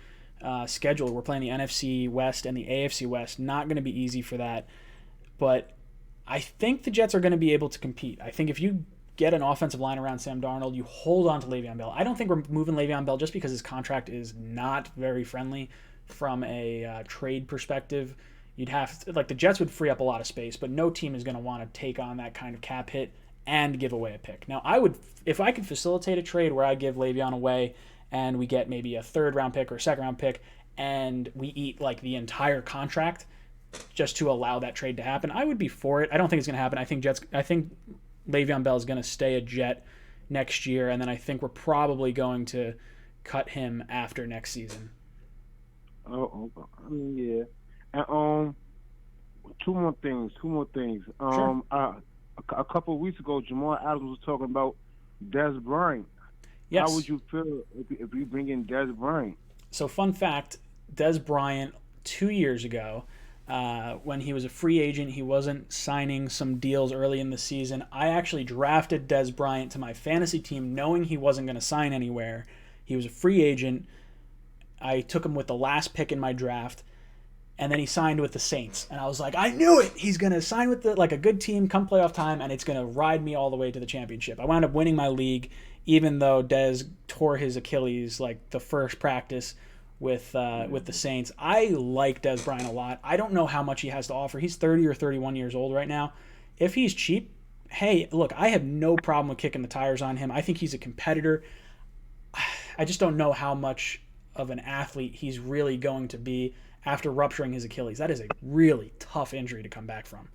schedule. We're playing the NFC West and the AFC West. Not going to be easy for that, but I think the Jets are going to be able to compete. I think if you get an offensive line around Sam Darnold, you hold on to Le'Veon Bell. I don't think we're moving Le'Veon Bell just because his contract is not very friendly from a trade perspective. You'd have to, like, the Jets would free up a lot of space, but no team is going to want to take on that kind of cap hit and give away a pick. Now, if I could facilitate a trade where I give Le'Veon away and we get maybe a 3rd round pick or a 2nd round pick and we eat like the entire contract just to allow that trade to happen, I would be for it. I don't think it's going to happen. I think Le'Veon Bell is going to stay a Jet next year, and then I think we're probably going to cut him after next season. Oh, I mean, yeah. And two more things. Sure. A couple of weeks ago, Jamal Adams was talking about Dez Bryant. Yes. How would you feel if we bring in Dez Bryant? So, fun fact, Dez Bryant 2 years ago, when he was a free agent, he wasn't signing some deals early in the season. I actually drafted Dez Bryant to my fantasy team knowing he wasn't going to sign anywhere. He was a free agent. I took him with the last pick in my draft, and then he signed with the Saints. And I was like, I knew it! He's going to sign with a good team come playoff time, and it's going to ride me all the way to the championship. I wound up winning my league, even though Dez tore his Achilles like the first practice with the Saints. I like Dez Bryant a lot. I don't know how much he has to offer. He's 30 or 31 years old right now. If he's cheap, hey, look, I have no problem with kicking the tires on him. I think he's a competitor. I just don't know how much of an athlete he's really going to be after rupturing his Achilles. That is a really tough injury to come back from.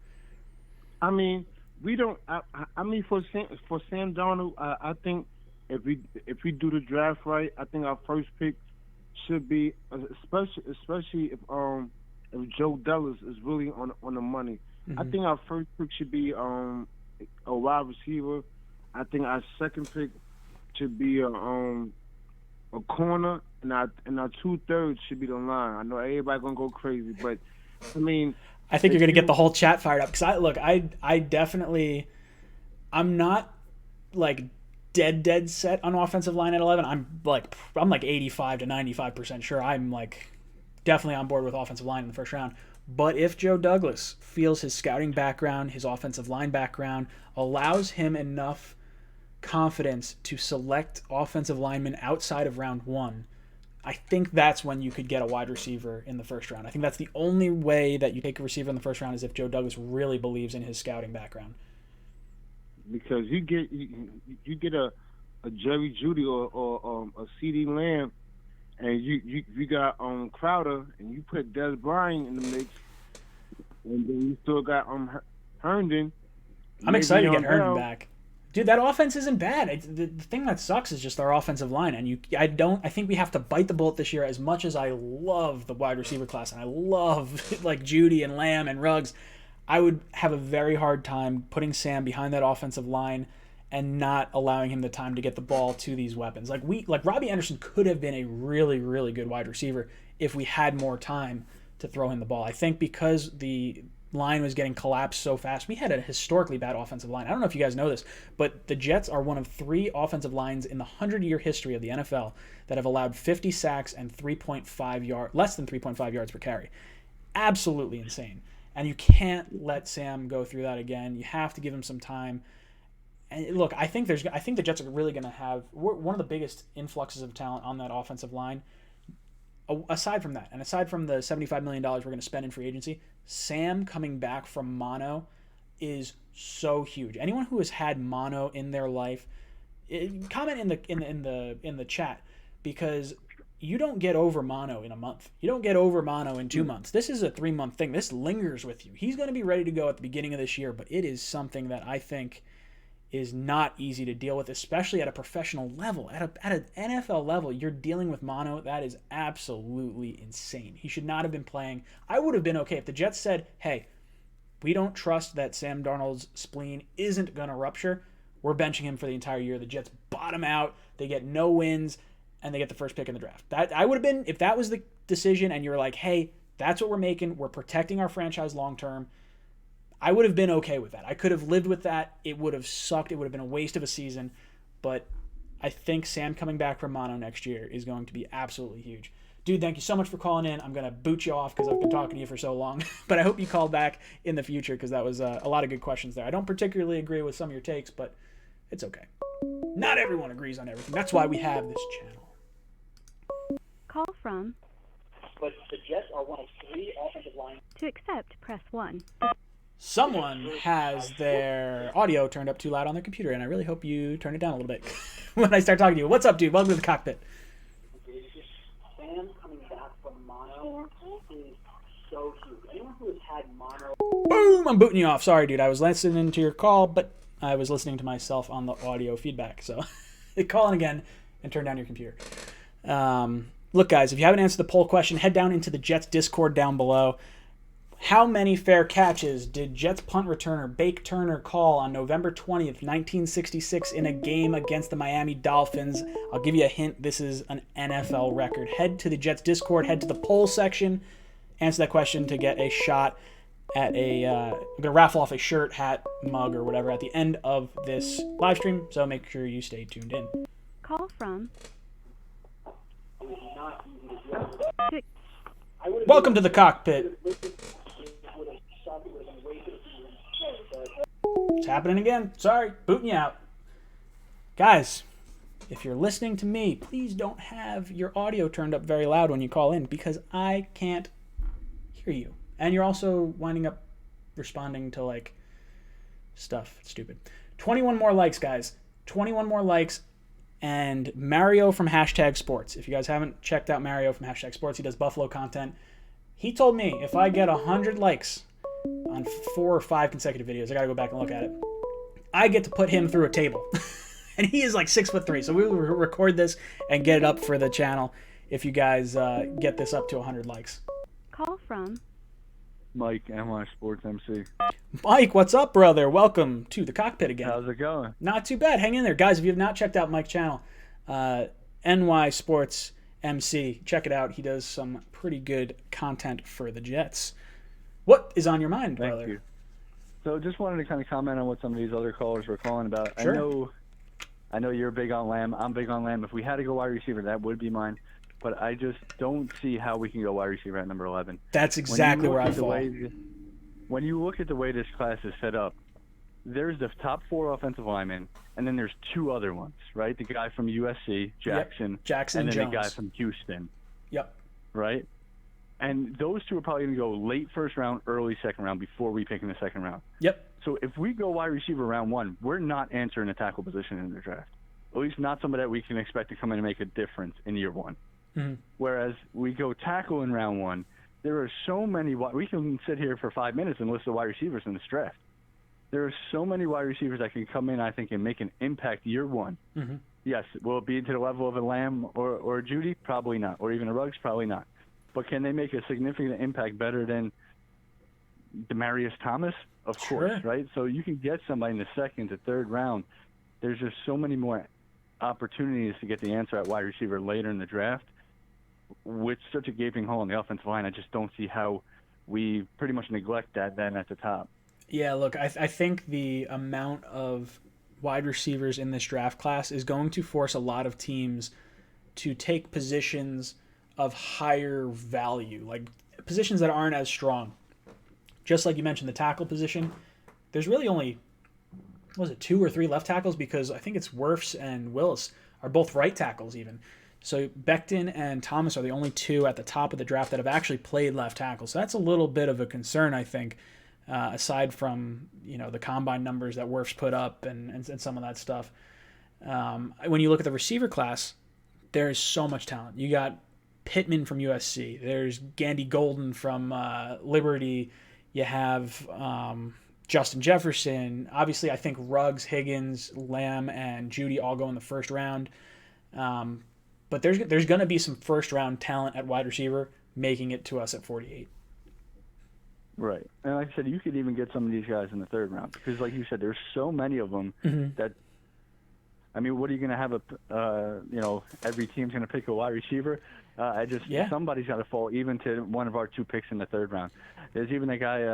I mean, we don't. I mean, for Sam Darnold, I think if we do the draft right, I think our first pick should be, especially if Joe Dallas is really on the money. Mm-hmm. I think our first pick should be a wide receiver. I think our second pick should be a corner, and our 2/3 should be the line. I know everybody gonna go crazy, but I mean, I think you're going to get the whole chat fired up because I definitely, I'm not like dead set on offensive line at 11. I'm like 85 to 95% sure I'm like definitely on board with offensive line in the first round. But if Joe Douglas feels his scouting background, his offensive line background allows him enough confidence to select offensive linemen outside of round 1, I think that's when you could get a wide receiver in the first round. I think that's the only way that you take a receiver in the first round is if Joe Douglas really believes in his scouting background. Because you get a Jerry Jeudy or a CeeDee Lamb, and you got Crowder, and you put Des Bryant in the mix, and then you still got Herndon. I'm excited to get Herndon back. Dude, that offense isn't bad. The thing that sucks is just our offensive line, and I think we have to bite the bullet this year. As much as I love the wide receiver class and I love like Jeudy and Lamb and Ruggs, I would have a very hard time putting Sam behind that offensive line and not allowing him the time to get the ball to these weapons. Like Robbie Anderson could have been a really, really good wide receiver if we had more time to throw him the ball. I think because the line was getting collapsed so fast, we had a historically bad offensive line. I don't know if you guys know this, but the Jets are one of 3 offensive lines in the 100-year history of the NFL that have allowed 50 sacks and less than 3.5 yards per carry. Absolutely insane. And you can't let Sam go through that again. You have to give him some time. And look, I think the Jets are really going to have one of the biggest influxes of talent on that offensive line. Aside from that, and aside from the $75 million we're going to spend in free agency, Sam coming back from mono is so huge. Anyone who has had mono in their life, comment in the chat, because you don't get over mono in a month. You don't get over mono in 2 months. This is a 3-month thing. This lingers with you. He's going to be ready to go at the beginning of this year, but it is something that I think is not easy to deal with, especially at a professional level. At an NFL level, you're dealing with mono. That is absolutely insane. He should not have been playing. I would have been okay if the Jets said, hey, we don't trust that Sam Darnold's spleen isn't going to rupture. We're benching him for the entire year. The Jets bottom out. They get no wins, and they get the first pick in the draft. That I would have been, if that was the decision and you're like, hey, that's what we're making. We're protecting our franchise long-term. I would have been okay with that. I could have lived with that. It would have sucked. It would have been a waste of a season. But I think Sam coming back from mono next year is going to be absolutely huge. Dude, thank you so much for calling in. I'm going to boot you off because I've been talking to you for so long. But I hope you call back in the future because that was a lot of good questions there. I don't particularly agree with some of your takes, but it's okay. Not everyone agrees on everything. That's why we have this channel. Call from. But the Jets are one of 3 offensive lines. To accept, press 1. Someone has their audio turned up too loud on their computer, and I really hope you turn it down a little bit when I start talking to you. What's up, dude? Welcome to the cockpit. Sam coming back from mono is so huge. Anyone who has had mono... Boom! I'm booting you off. Sorry, dude. I was listening to your call, but I was listening to myself on the audio feedback. So call in again and turn down your computer. Look, guys, if you haven't answered the poll question, head down into the Jets Discord down below. How many fair catches did Jets punt returner Bake Turner call on November 20th, 1966 in a game against the Miami Dolphins? I'll give you a hint. This is an NFL record. Head to the Jets Discord. Head to the poll section. Answer that question to get a shot at a... I'm going to raffle off a shirt, hat, mug, or whatever at the end of this live stream, so make sure you stay tuned in. Call from. Welcome to the cockpit. It's happening again. Sorry, booting you out. Guys, if you're listening to me, please don't have your audio turned up very loud when you call in because I can't hear you. And you're also winding up responding to, like, stuff. It's stupid. 21 more likes, guys. 21 more likes. And Mario from Hashtag Sports. If you guys haven't checked out Mario from Hashtag Sports, he does Buffalo content. He told me if I get 100 likes on 4 or 5 consecutive videos, I gotta go back and look at it, I get to put him through a table. And he is like 6'3", so we will record this and get it up for the channel if you guys get this up to 100 likes. Call from. Mike, NY Sports MC. Mike, what's up, brother? Welcome to the cockpit again. How's it going? Not too bad. Hang in there. Guys, if you have not checked out Mike's channel, NY Sports MC, check it out. He does some pretty good content for the Jets. What is on your mind, brother? Thank you. So just wanted to kind of comment on what some of these other callers were calling about. Sure. I know you're big on Lamb. I'm big on Lamb. If we had to go wide receiver, that would be mine. But I just don't see how we can go wide receiver at number 11. That's exactly where I fall. When you look at the way this class is set up, there's the top 4 offensive linemen, and then there's 2 other ones, right? The guy from USC, Jackson, yep. Jackson and then Jones. the guy from Houston. Yep. Right? And those 2 are probably going to go late first round, early second round before we pick in the second round. Yep. So if we go wide receiver round 1, we're not answering a tackle position in the draft. At least not somebody that we can expect to come in and make a difference in year 1. Mm-hmm. Whereas we go tackle in round 1, there are so many. We can sit here for 5 minutes and list the wide receivers in this draft. There are so many wide receivers that can come in, I think, and make an impact year 1. Mm-hmm. Yes, will it be to the level of a Lamb or a Judy? Probably not. Or even a Ruggs? Probably not. But can they make a significant impact better than Demaryius Thomas? Of course, right? So you can get somebody in the second to third round. There's just so many more opportunities to get the answer at wide receiver later in the draft. With such a gaping hole in the offensive line, I just don't see how we pretty much neglect that then at the top. Yeah, look, I think the amount of wide receivers in this draft class is going to force a lot of teams to take positions of higher value, like positions that aren't as strong. Just like you mentioned, the tackle position, there's really only, 2 or 3 left tackles, because I think it's Wirfs and Willis are both right tackles even. So Becton and Thomas are the only 2 at the top of the draft that have actually played left tackle. So that's a little bit of a concern, I think, aside from the combine numbers that Wirfs put up and some of that stuff. When you look at the receiver class, there is so much talent. You got Pittman from USC. There's Gandy Golden from Liberty. You have Justin Jefferson. Obviously, I think Ruggs, Higgins, Lamb, and Judy all go in the first round. But there's going to be some first-round talent at wide receiver making it to us at 48. Right. And like I said, you could even get some of these guys in the third round. Because like you said, there's so many of them that, I mean, what are you going to have every team's going to pick a wide receiver? Somebody's got to fall even to one of our 2 picks in the third round. There's even a guy,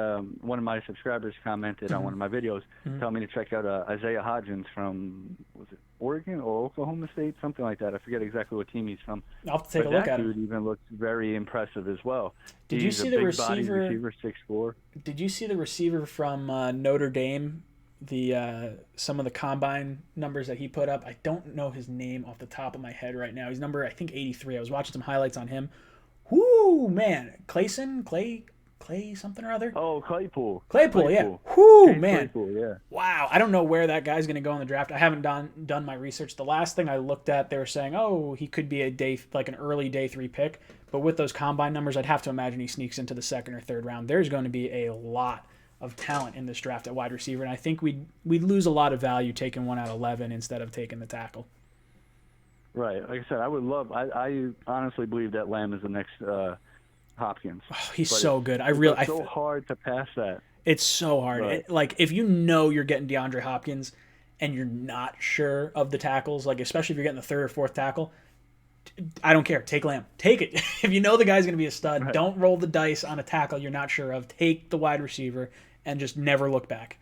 one of my subscribers commented on one of my videos, telling me to check out Isaiah Hodgins from, was it Oregon or Oklahoma State? Something like that. I forget exactly what team he's from. I'll have to take a look at him. That dude even looks very impressive as well. Did you see the receiver? Receiver 6'4". Did you see the receiver from Notre Dame? Some of the combine numbers that he put up. I don't know his name off the top of my head right now. He's number, I think, 83. I was watching some highlights on him. Whoo, man. Clay something or other? Oh, Claypool, yeah. Whoo, man. Claypool, yeah. Wow. I don't know where that guy's going to go in the draft. I haven't done my research. The last thing I looked at, they were saying, he could be an early day 3 pick. But with those combine numbers, I'd have to imagine he sneaks into the second or third round. There's going to be a lot of talent in this draft at wide receiver, and I think we'd lose a lot of value taking one at 11 instead of taking the tackle. Right. Like I said, I honestly believe that Lamb is the next Hopkins. Oh, he's so good. It's so hard to pass that. It's so hard. Right. If you know you're getting DeAndre Hopkins and you're not sure of the tackles, like especially if you're getting the third or fourth tackle, I don't care. Take Lamb. Take it. If you know the guy's going to be a stud, don't roll the dice on a tackle you're not sure of. Take the wide receiver and just never look back.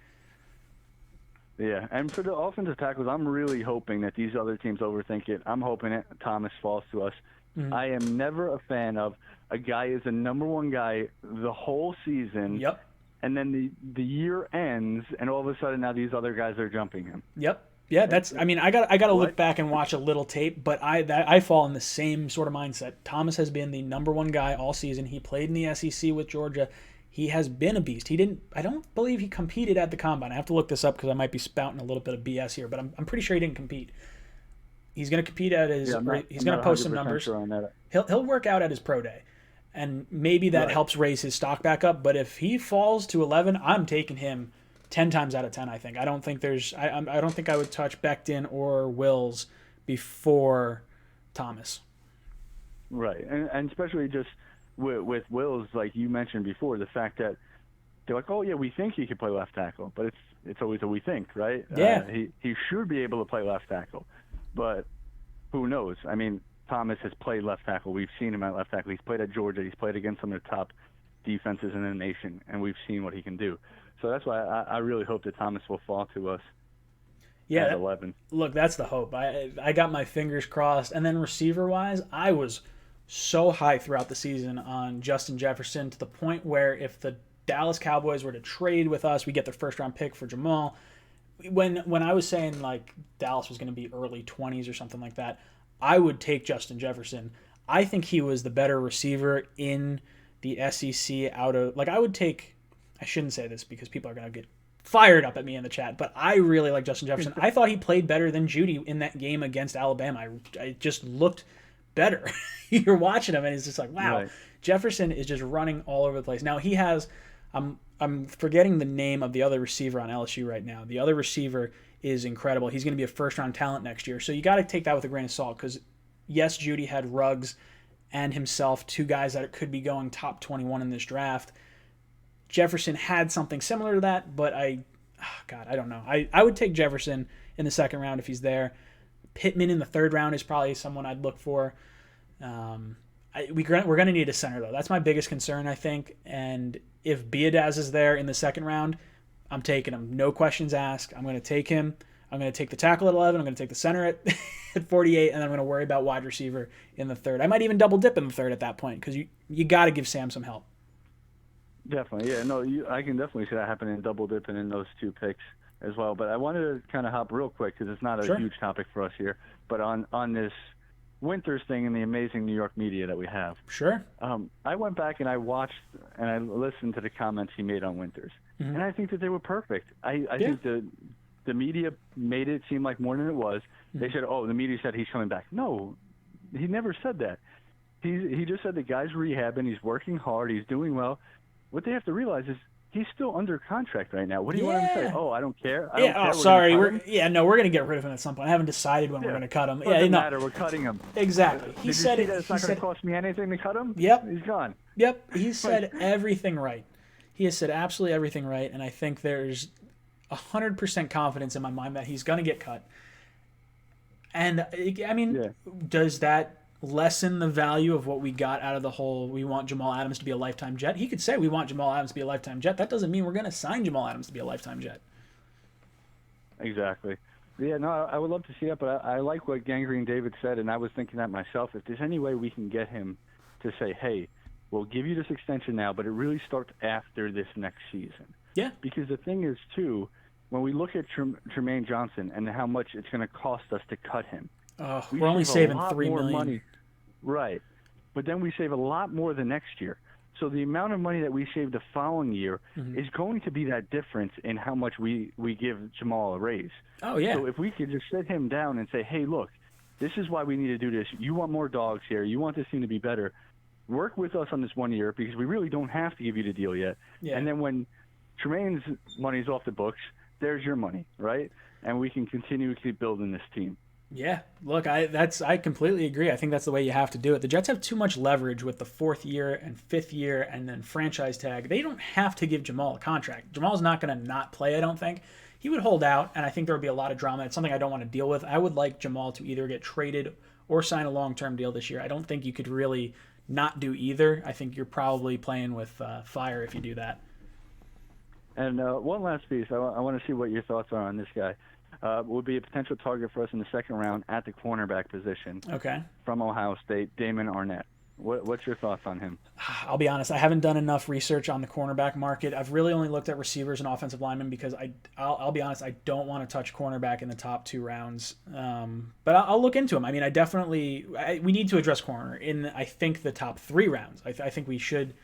Yeah, and for the offensive tackles, I'm really hoping that these other teams overthink it. I'm hoping that Thomas falls to us. Mm-hmm. I am never a fan of a guy is the number 1 guy the whole season. Yep. And then the year ends, and all of a sudden now these other guys are jumping him. Yep. Yeah, I got to look back and watch a little tape, but I fall in the same sort of mindset. Thomas has been the number 1 guy all season. He played in the SEC with Georgia. He has been a beast. I don't believe he competed at the combine. I have to look this up because I might be spouting a little bit of BS here, but I'm pretty sure he didn't compete. He's going to compete at his. He's going to post some numbers. Sure he'll work out at his pro day, and maybe that helps raise his stock back up. But if he falls to 11, I'm taking him 10 times out of 10. I think. I don't think I would touch Becton or Wills before Thomas. Right, and especially just with Wills, like you mentioned before, the fact that they're like, oh yeah, we think he could play left tackle, but it's always a we think, right? Yeah. He should be able to play left tackle, but who knows? I mean, Thomas has played left tackle. We've seen him at left tackle. He's played at Georgia. He's played against some of the top defenses in the nation, and we've seen what he can do. So that's why I really hope that Thomas will fall to us at 11. Look, that's the hope. I got my fingers crossed. And then receiver-wise, I was so high throughout the season on Justin Jefferson to the point where if the Dallas Cowboys were to trade with us, we get their first-round pick for Jamal. When I was saying, like, Dallas was going to be early 20s or something like that, I would take Justin Jefferson. I think he was the better receiver in the SEC out of... Like, I would take... I shouldn't say this because people are going to get fired up at me in the chat, but I really like Justin Jefferson. I thought he played better than Judy in that game against Alabama. I just looked better. You're watching him, and it's just like, wow. Right. Jefferson is just running all over the place. Now, he has... I'm forgetting the name of the other receiver on LSU right now. The other receiver is incredible. He's going to be a first-round talent next year. So you got to take that with a grain of salt because, yes, Judy had Ruggs and himself, two guys that could be going top 21 in this draft. Jefferson had something similar to that, but I don't know. I would take Jefferson in the second round if he's there. Pittman in the third round is probably someone I'd look for. We're going to need a center, though. That's my biggest concern, I think. And if Biadasz is there in the second round, I'm taking him. No questions asked. I'm going to take him. I'm going to take the tackle at 11. I'm going to take the center at 48, and then I'm going to worry about wide receiver in the third. I might even double dip in the third at that point because you got to give Sam some help. Definitely, yeah. No, I can definitely see that happening, double dipping in those two picks as well. But I wanted to kind of hop real quick because it's not a huge topic for us here. But on this Winters thing and the amazing New York media that we have. Sure. I went back and I watched and I listened to the comments he made on Winters, and I think that they were perfect. I think the media made it seem like more than it was. They said, "Oh, the media said he's coming back." No, he never said that. He just said the guy's rehabbing. He's working hard. He's doing well. What they have to realize is he's still under contract right now. What do you want him to say? Oh, I don't care. I don't care. Sorry. We're going to get rid of him at some point. I haven't decided when we're going to cut him. Doesn't matter. We're cutting him. Exactly. He said it's not going to cost me anything to cut him. Yep. He's gone. Yep. He said everything right. He has said absolutely everything right, and I think there's 100% confidence in my mind that he's going to get cut. And I mean, does that lessen the value of what we got out of the whole we want Jamal Adams to be a lifetime Jet? He could say we want Jamal Adams to be a lifetime Jet. That doesn't mean we're going to sign Jamal Adams to be a lifetime Jet. Exactly. Yeah, no, I would love to see that, but I like what Gangrene David said, and I was thinking that myself. If there's any way we can get him to say, hey, we'll give you this extension now, but it really starts after this next season. Yeah. Because the thing is, too, when we look at Jermaine Johnson and how much it's going to cost us to cut him, we're only saving $3 million. Money. Right. But then we save a lot more the next year. So the amount of money that we save the following year is going to be that difference in how much we give Jamal a raise. Oh, yeah. So if we could just sit him down and say, hey, look, this is why we need to do this. You want more dogs here. You want this thing to be better. Work with us on this 1 year because we really don't have to give you the deal yet. Yeah. And then when Tremaine's money's off the books, there's your money, right? And we can continue to keep building this team. Yeah, look, I completely agree. I think that's the way you have to do it. The Jets have too much leverage with the fourth year and fifth year and then franchise tag. They don't have to give Jamal a contract. Jamal's not going to not play, I don't think. He would hold out, and I think there would be a lot of drama. It's something I don't want to deal with. I would like Jamal to either get traded or sign a long-term deal this year. I don't think you could really not do either. I think you're probably playing with fire if you do that. And one last piece. I want to see what your thoughts are on this guy. Would be a potential target for us in the second round at the cornerback position. Okay. From Ohio State, Damon Arnett. What's your thoughts on him? I'll be honest. I haven't done enough research on the cornerback market. I've really only looked at receivers and offensive linemen because I'll be honest. I don't want to touch cornerback in the top 2 rounds. But I'll look into him. I mean, we need to address corner in, I think, the top 3 rounds. I think we should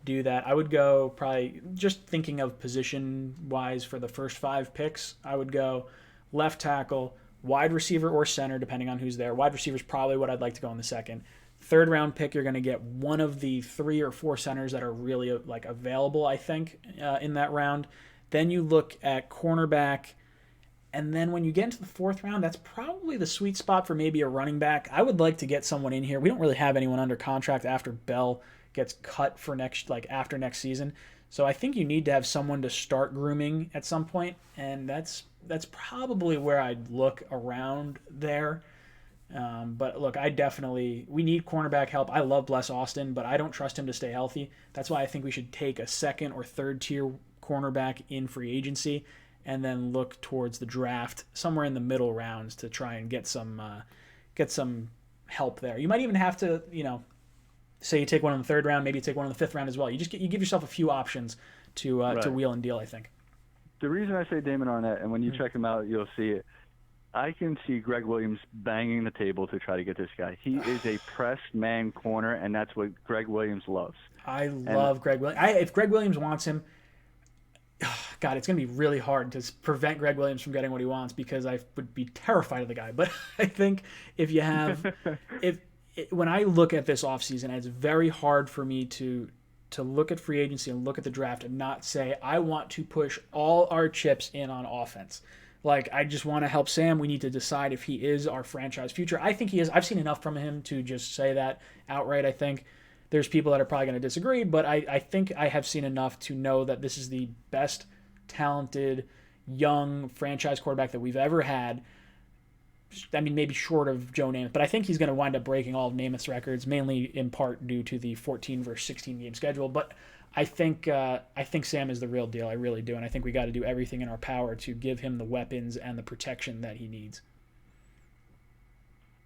do that. I would go probably just thinking of position-wise for the first 5 picks. I would go left tackle, wide receiver or center, depending on who's there. Wide receiver is probably what I'd like to go in the second. Third round pick, you're going to get one of the 3 or 4 centers that are really available, I think, in that round. Then you look at cornerback, and then when you get into the 4th round, that's probably the sweet spot for maybe a running back. I would like to get someone in here. We don't really have anyone under contract after Bell gets cut for after next season. So I think you need to have someone to start grooming at some point, and that's probably where I'd look around there. But look, we need cornerback help. I love Bless Austin, but I don't trust him to stay healthy. That's why I think we should take a second or third tier cornerback in free agency, and then look towards the draft somewhere in the middle rounds to try and get some help there. You might even have to, say you take one in the third round, maybe you take one in the fifth round as well. You give yourself a few options to wheel and deal, I think. The reason I say Damon Arnett, and when you check him out, you'll see it. I can see Greg Williams banging the table to try to get this guy. He is a pressed man corner, and that's what Greg Williams loves. I love Greg Williams. If Greg Williams wants him, God, it's going to be really hard to prevent Greg Williams from getting what he wants, because I would be terrified of the guy. But I think if you have when I look at this offseason, it's very hard for me to look at free agency and look at the draft and not say, I want to push all our chips in on offense. Like, I just want to help Sam. We need to decide if he is our franchise future. I think he is. I've seen enough from him to just say that outright. I think there's people that are probably going to disagree, but I think I have seen enough to know that this is the best talented young franchise quarterback that we've ever had. I mean, maybe short of Joe Namath, but I think he's going to wind up breaking all of Namath's records, mainly in part due to the 14 versus 16 game schedule. But I think Sam is the real deal. I really do, and I think we got to do everything in our power to give him the weapons and the protection that he needs.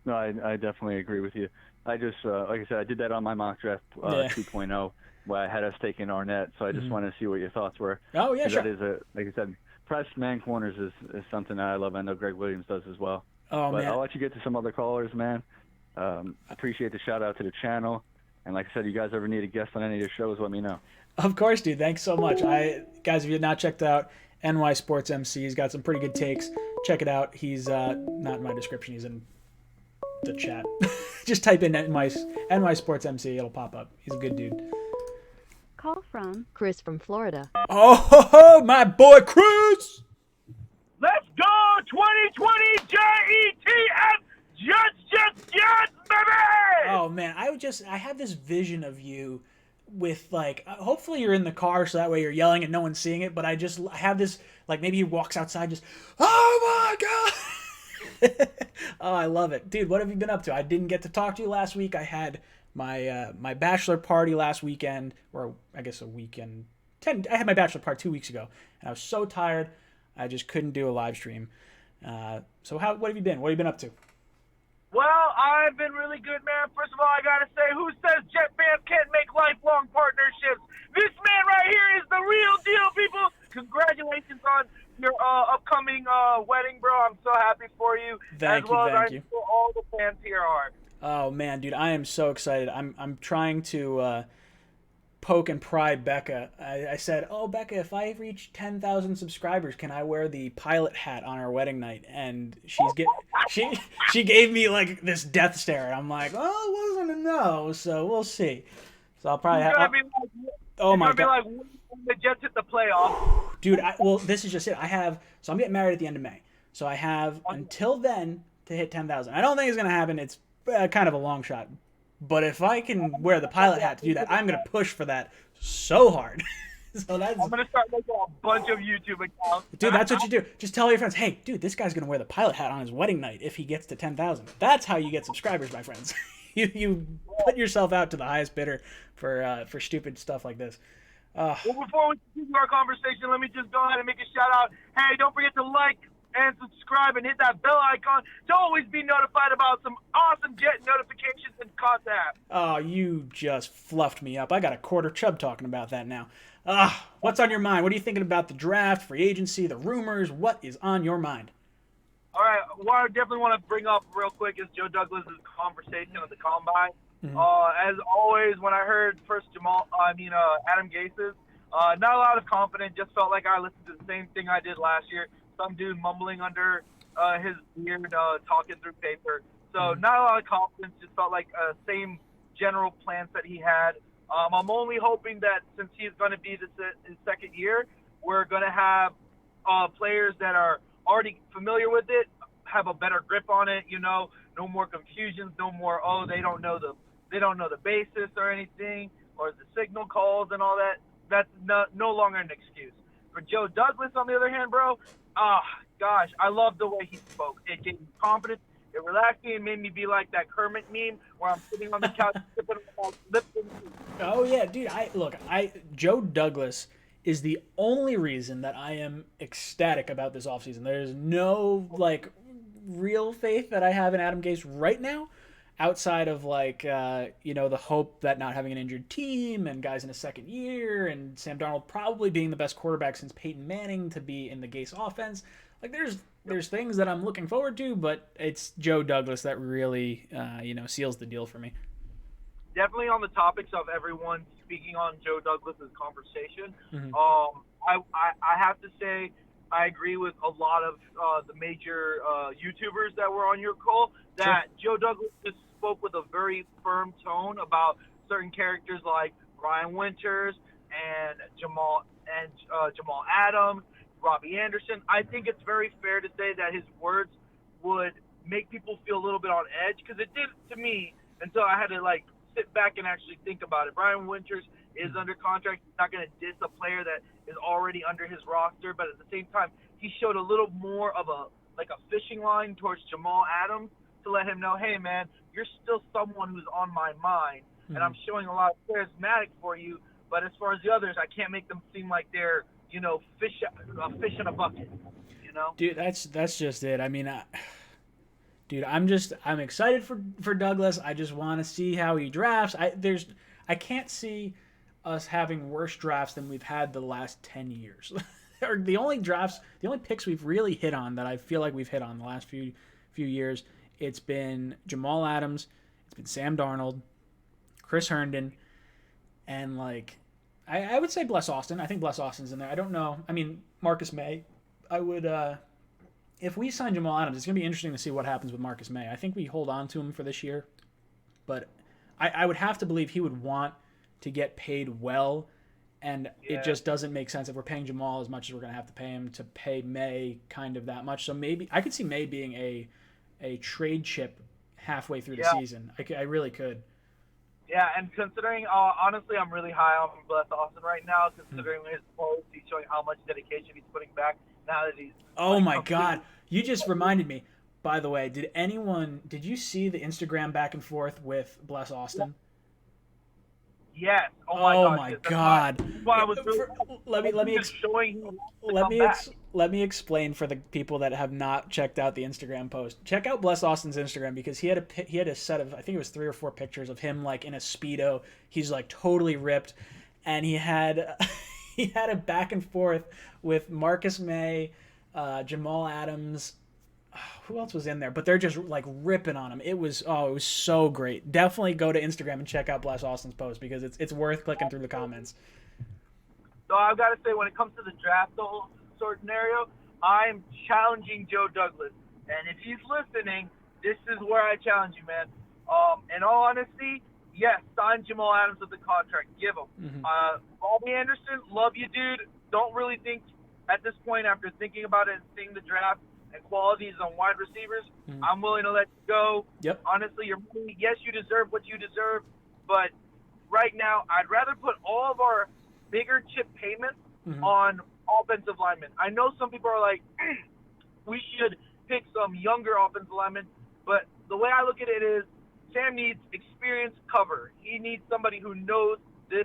No, I definitely agree with you. I just, like I said, I did that on my mock draft 2.0, where I had us taking Arnett, so I just wanted to see what your thoughts were. Oh, yeah, sure. That is, like I said, pressed man corners is something that I love. I know Greg Williams does as well. Oh, but man. I'll let you get to some other callers, man. Appreciate the shout-out to the channel. And like I said, you guys ever need a guest on any of your shows, let me know. Of course, dude. Thanks so much. Guys, if you have not checked out NY Sports MC, he's got some pretty good takes. Check it out. He's not in my description. He's in the chat. Just type in NY Sports MC. It'll pop up. He's a good dude. Call from Chris from Florida. Oh, my boy Chris! Let's go 2020 JETF Jets, baby! Oh man, I have this vision of you with like, hopefully you're in the car so that way you're yelling and no one's seeing it, but I have this, like, maybe he walks outside just, oh my God! Oh, I love it. Dude, what have you been up to? I didn't get to talk to you last week. I had my bachelor party last weekend, or I guess I had my bachelor party 2 weeks ago, and I was so tired, I just couldn't do a live stream. So what have you been? What have you been up to? Well, I've been really good, man. First of all, I gotta say, who says Jet fans can't make lifelong partnerships? This man right here is the real deal, people. Congratulations on your upcoming wedding, bro. I'm so happy for you. Thank you. As all the fans here are. Oh man, dude, I am so excited. I'm trying to poke and pry Becca. I said, "Oh, Becca, if I reach 10,000 subscribers, can I wear the pilot hat on our wedding night?" And she gave me like this death stare. And I'm like, "Oh, it wasn't a no, so we'll see." So I'll probably have. Oh my God! Like, when the Jets hit the playoffs, dude. Well, this is just it. So I'm getting married at the end of May. So I have until then to hit 10,000. I don't think it's gonna happen. It's kind of a long shot. But if I can wear the pilot hat to do that, I'm going to push for that so hard. So I'm going to start making a bunch of YouTube accounts. Dude, that's what you do. Just tell your friends, hey, dude, this guy's going to wear the pilot hat on his wedding night if he gets to 10,000. That's how you get subscribers, my friends. You put yourself out to the highest bidder for stupid stuff like this. Well, before we continue our conversation, let me just go ahead and make a shout out. Hey, don't forget to like and subscribe and hit that bell icon to always be notified about some awesome Jet notifications and content. Oh, you just fluffed me up. I got a quarter chub talking about that now. What's on your mind? What are you thinking about the draft, free agency, the rumors? What is on your mind? All right, what I definitely want to bring up real quick is Joe Douglas' conversation with the Combine. Mm-hmm. As always, when I heard Adam Gase's, not a lot of confidence, just felt like I listened to the same thing I did last year. Some dude mumbling under his beard, talking through paper. So not a lot of confidence. Just felt like same general plans that he had. I'm only hoping that since he's going to be his second year, we're going to have players that are already familiar with it, have a better grip on it. No more confusions, no more they don't know the basis or anything, or the signal calls and all that. that's no longer an excuse. For Joe Douglas, on the other hand, bro, gosh, I love the way he spoke. It gave me confidence. It relaxed me and made me be like that Kermit meme where I'm sitting on the couch sipping on my lips. Oh yeah, dude. Joe Douglas is the only reason that I am ecstatic about this offseason. There's no like real faith that I have in Adam Gase right now, outside of like the hope that not having an injured team and guys in a second year and Sam Darnold probably being the best quarterback since Peyton Manning to be in the Gase offense. Like there's things that I'm looking forward to, but it's Joe Douglas that really seals the deal for me. Definitely on the topics of everyone speaking on Joe Douglas's conversation. Mm-hmm. I have to say I agree with a lot of the major YouTubers that were on your call that Joe Douglas just spoke with a very firm tone about certain characters like Brian Winters and Jamal Adams, Robbie Anderson. I think it's very fair to say that his words would make people feel a little bit on edge, because it did to me until I had to like sit back and actually think about it. Brian Winters is under contract. He's not going to diss a player that is already under his roster, but at the same time, he showed a little more of a fishing line towards Jamal Adams to let him know, hey man, you're still someone who's on my mind, and I'm showing a lot of charismatic for you, but as far as the others, I can't make them seem like they're fish in a bucket. Dude, that's just it. I mean, I'm excited for Douglas. I just want to see how he drafts. I can't see us having worse drafts than we've had the last 10 years. Or the only picks we've really hit on that I feel like we've hit on the last few years, it's been Jamal Adams, it's been Sam Darnold, Chris Herndon, and like I would say Bless Austin. I think Bless Austin's in there. I don't know. I mean, Marcus May. I would if we sign Jamal Adams, it's going to be interesting to see what happens with Marcus May. I think we hold on to him for this year, but I would have to believe he would want to get paid well, and it just doesn't make sense if we're paying Jamal as much as we're going to have to pay him to pay May kind of that much. So maybe I could see May being a trade chip halfway through the season. I really could. Yeah, and considering, honestly, I'm really high on Bless Austin right now, considering his post, he's showing how much dedication he's putting back now that he's... Oh, my God. You just reminded me. By the way, did you see the Instagram back and forth with Bless Austin? Yes. Oh my God. That's why I was let me explain for the people that have not checked out the Instagram post. Check out Bless Austin's Instagram, because he had a set of, I think it was 3 or 4 pictures of him like in a Speedo. He's like totally ripped, and he had a back and forth with Marcus May, Jamal Adams. Who else was in there? But they're just like ripping on him. It was so great. Definitely go to Instagram and check out Bless Austin's post, because it's worth clicking through the comments. So I've got to say, when it comes to the draft, the whole sort of scenario, I'm challenging Joe Douglas. And if he's listening, this is where I challenge you, man. In all honesty, yes, sign Jamal Adams with the contract. Give him. Mm-hmm. Robbie Anderson, love you, dude. Don't really think at this point, after thinking about it and seeing the draft and qualities on wide receivers, I'm willing to let you go. Yep. Honestly, yes, you deserve what you deserve, but right now, I'd rather put all of our bigger chip payments on offensive linemen. I know some people are like, we should pick some younger offensive linemen, but the way I look at it is, Sam needs experienced cover. He needs somebody who knows the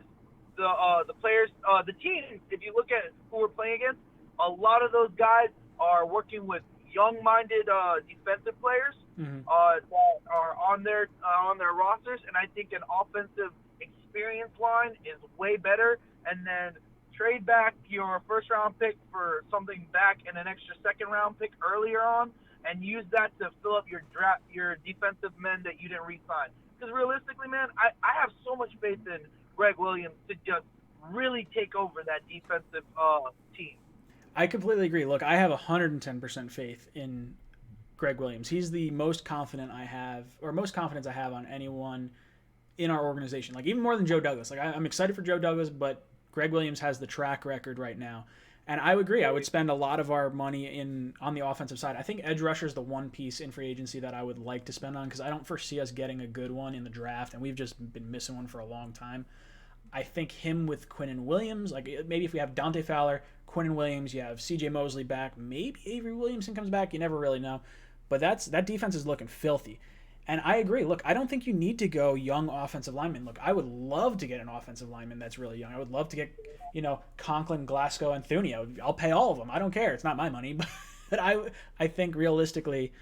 players, the teams. If you look at who we're playing against, a lot of those guys are working with young-minded defensive players that are on their rosters, and I think an offensive experience line is way better. And then trade back your first-round pick for something back and an extra second-round pick earlier on, and use that to fill up your defensive men that you didn't re-sign. Because realistically, man, I have so much faith in Greg Williams to just really take over that defensive team. I completely agree. Look, I have 110% faith in Greg Williams. He's the most confidence I have on anyone in our organization. Like, even more than Joe Douglas. Like, I'm excited for Joe Douglas, but Greg Williams has the track record right now. And I would agree. I would spend a lot of our money on the offensive side. I think edge rusher is the one piece in free agency that I would like to spend on, because I don't foresee us getting a good one in the draft, and we've just been missing one for a long time. I think him with Quinnen Williams, like maybe if we have Dante Fowler, Quinnen Williams, you have C.J. Mosley back, maybe Avery Williamson comes back. You never really know, but that defense is looking filthy. And I agree. Look, I don't think you need to go young offensive lineman. Look, I would love to get an offensive lineman that's really young. I would love to get, Conklin, Glasgow, and Thuney. I'll pay all of them. I don't care. It's not my money. But I think realistically,